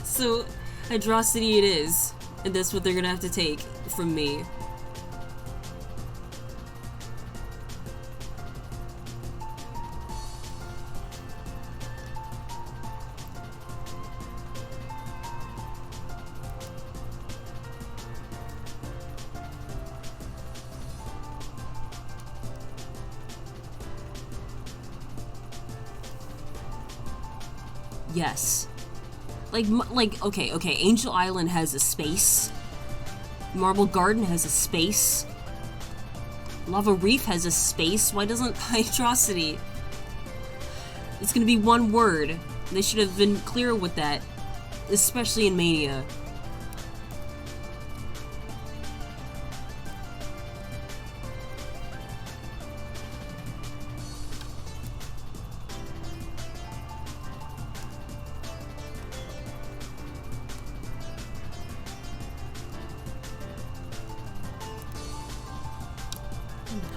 So, Hydrocity it is, and that's what they're gonna have to take from me. Yes. Like, okay, Angel Island has a space. Marble Garden has a space. Lava Reef has a space. Why doesn't Hydrocity? It's gonna be one word. They should have been clear with that. Especially in Mania.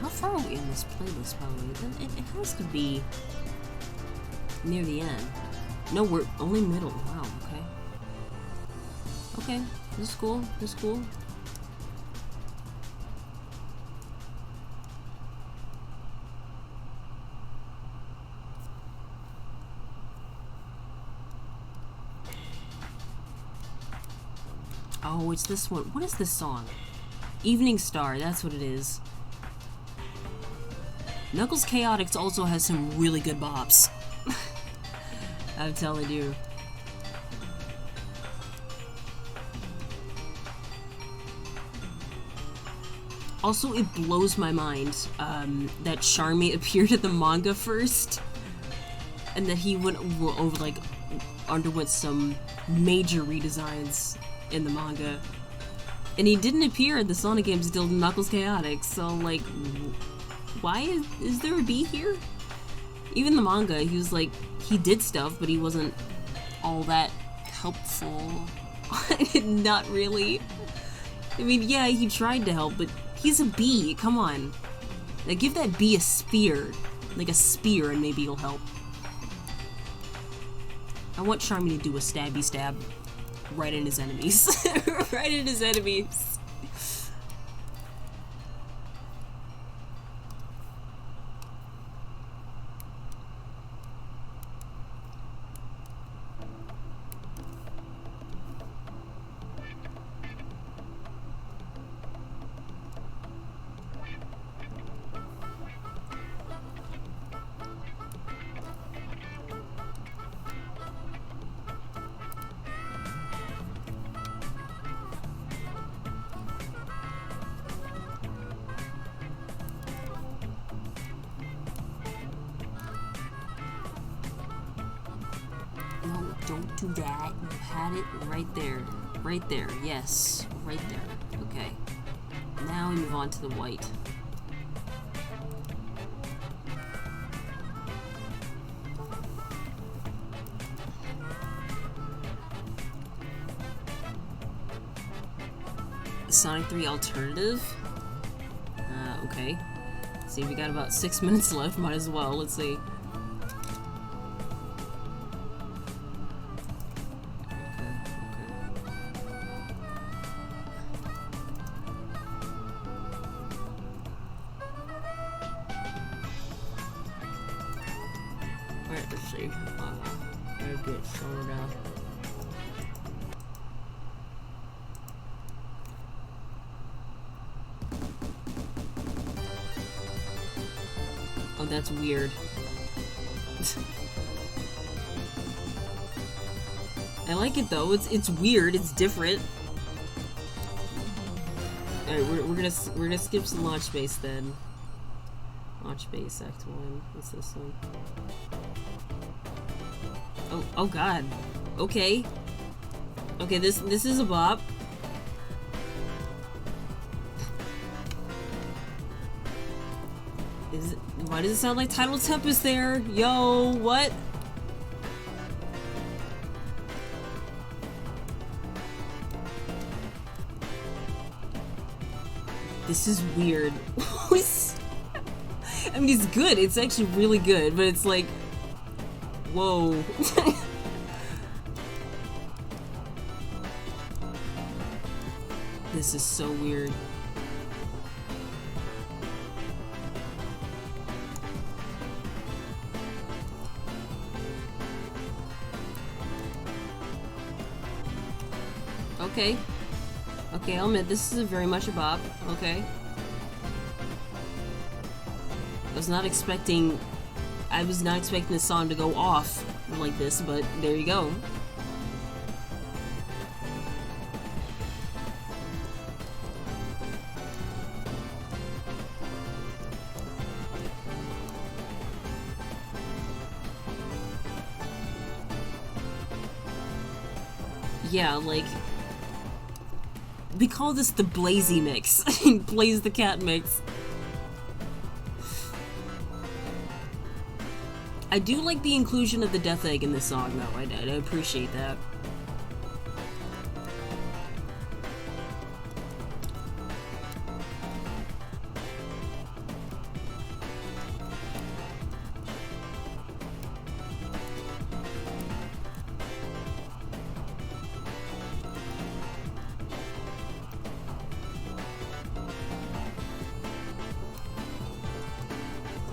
How far are we in this playlist, probably? It has to be near the end. No, we're only middle. Wow, okay. Okay, this is cool. This is cool. Oh, it's this one. What is this song? Evening Star, that's what it is. Knuckles Chaotix also has some really good bops. I'm telling you. Also, it blows my mind that Charmy appeared in the manga first. and that he underwent some major redesigns in the manga. And he didn't appear in the Sonic games until Knuckles Chaotix, so like, why is there a B here? Even the manga, he was like, he did stuff, but he wasn't all that helpful. Not really. I mean, yeah, he tried to help, but he's a bee, come on. Like, give that bee a spear. Like a spear, and maybe he'll help. I want Charmy to do a stabby stab right in his enemies. Right in his enemies. No, don't do that. You had it right there. Right there. Yes. Right there. Okay. Now we move on to the white. Sonic 3 alternative? Okay. See, we got about 6 minutes left. Might as well. Let's see. Alright, let's see. Very good. Slow down. Oh, that's weird. I like it though. It's weird. It's different. All right, we're gonna skip some launch base then. Launch base Act 1. What's this one? Oh God. Okay. Okay, this is a bop. Why does it sound like Tidal Tempest there? Yo, what? This is weird. I mean, it's good. It's actually really good, but it's like, whoa. This is so weird. Okay. Okay, I'll admit, this is very much a bop. Okay. I was not expecting this song to go off like this, but there you go. Yeah, like, we call this the Blazy mix. Blaze the Cat mix. I do like the inclusion of the Death Egg in this song, though. I appreciate that.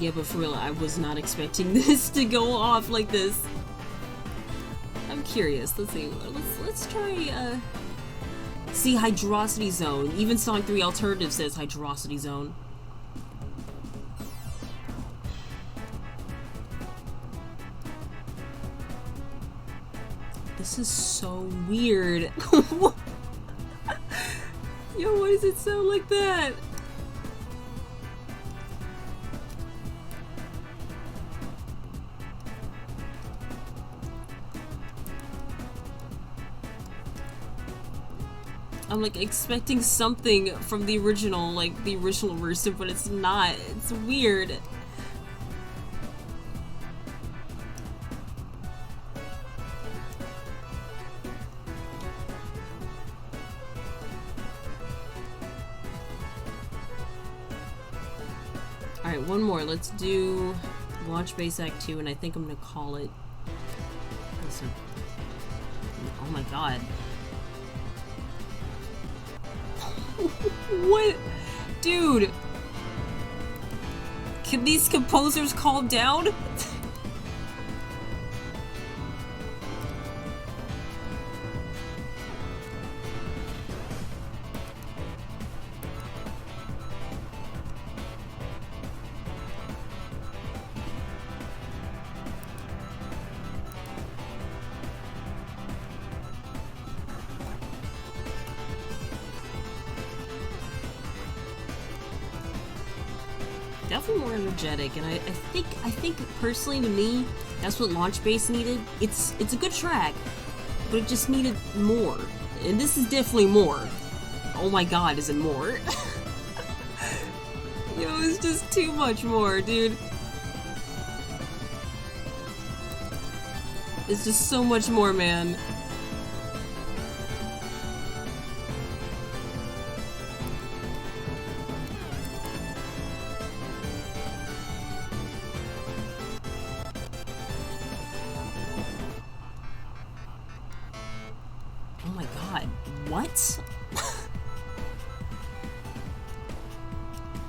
Yeah, but for real, I was not expecting this to go off like this. I'm curious. Let's see. Let's try, see, Hydrocity Zone. Even Sonic 3 Alternative says Hydrocity Zone. This is so weird. Yo, why does it sound like that? I'm like expecting something from the original, like the original version, but it's not. It's weird. Alright, one more. Let's do Launch Base Act 2, and I think I'm gonna call it... Oh my god. What? Dude! Can these composers calm down? Definitely more energetic, and I think personally to me, that's what Launch Base needed. It's a good track, but it just needed more. And this is definitely more. Oh my god, is it more? Yo, it's just too much more, dude. It's just so much more, man. What?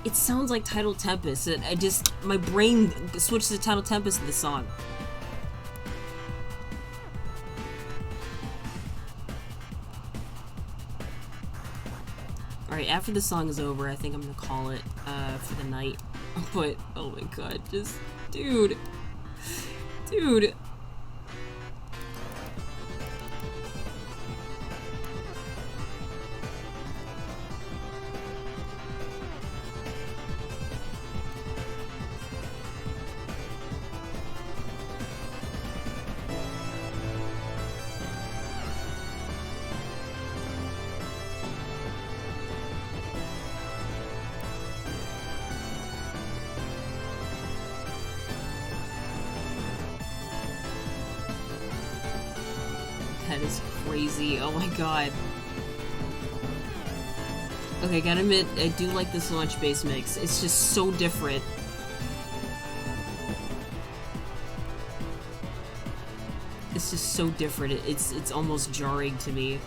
It sounds like Tidal Tempest. My brain switched to Tidal Tempest in this song. Alright, after the song is over, I think I'm gonna call it for the night. But, oh my god, just... Dude. Dude. That is crazy. Oh my god. Okay, gotta admit, I do like this Launch Base mix. It's just so different. It's just so different. It's almost jarring to me.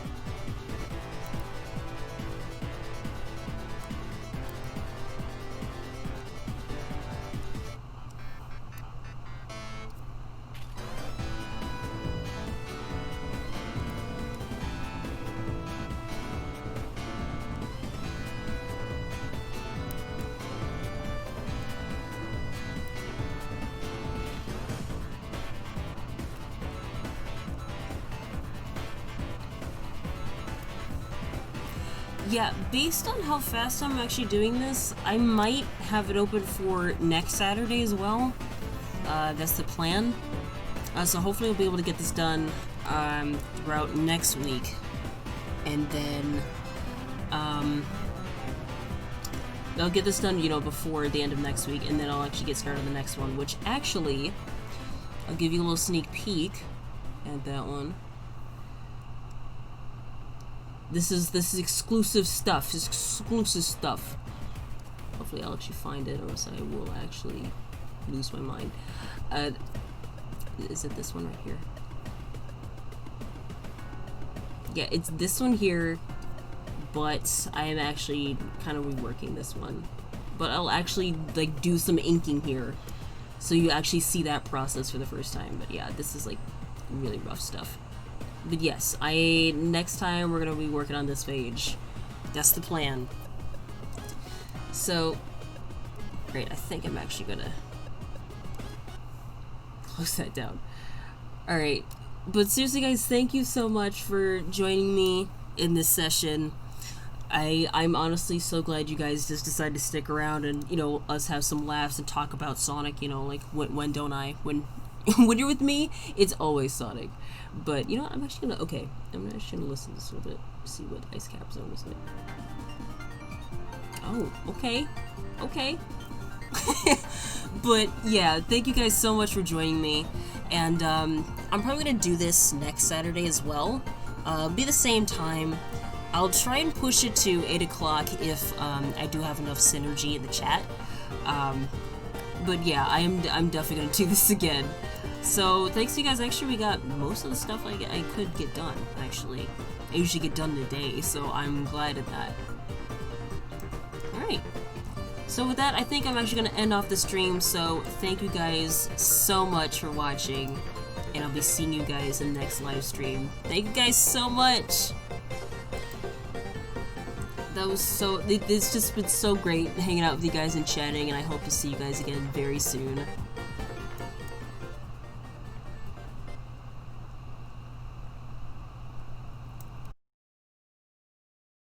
Yeah, based on how fast I'm actually doing this, I might have it open for next Saturday as well. That's the plan. So hopefully I'll be able to get this done throughout next week. And then I'll get this done, before the end of next week, and then I'll actually get started on the next one, which actually, I'll give you a little sneak peek at that one. This is exclusive stuff. It's exclusive stuff. Hopefully I'll actually find it, or else I will actually lose my mind. Is it this one right here? Yeah, it's this one here, but I am actually kind of reworking this one. But I'll actually like do some inking here, so you actually see that process for the first time. But yeah, this is like really rough stuff. But yes, next time we're gonna be working on this page. That's the plan. So, great, I think I'm actually gonna close that down. Alright, but seriously guys, thank you so much for joining me in this session. I'm honestly so glad you guys just decided to stick around and, us have some laughs and talk about Sonic, like, when don't I? When When you're with me, it's always Sonic. But you know what? I'm actually gonna listen to this a little bit. See what Ice Cap Zone is like. Oh, okay. Okay. But yeah, thank you guys so much for joining me. And I'm probably gonna do this next Saturday as well. Be the same time. I'll try and push it to 8 o'clock if I do have enough synergy in the chat. But yeah, I'm definitely gonna do this again. So thanks to you guys. Actually, we got most of the stuff I could get done. Actually, I usually get done in a day, so I'm glad at that. All right. So with that, I think I'm actually gonna end off the stream. So thank you guys so much for watching, and I'll be seeing you guys in the next live stream. Thank you guys so much. That was it's just been so great hanging out with you guys and chatting, and I hope to see you guys again very soon.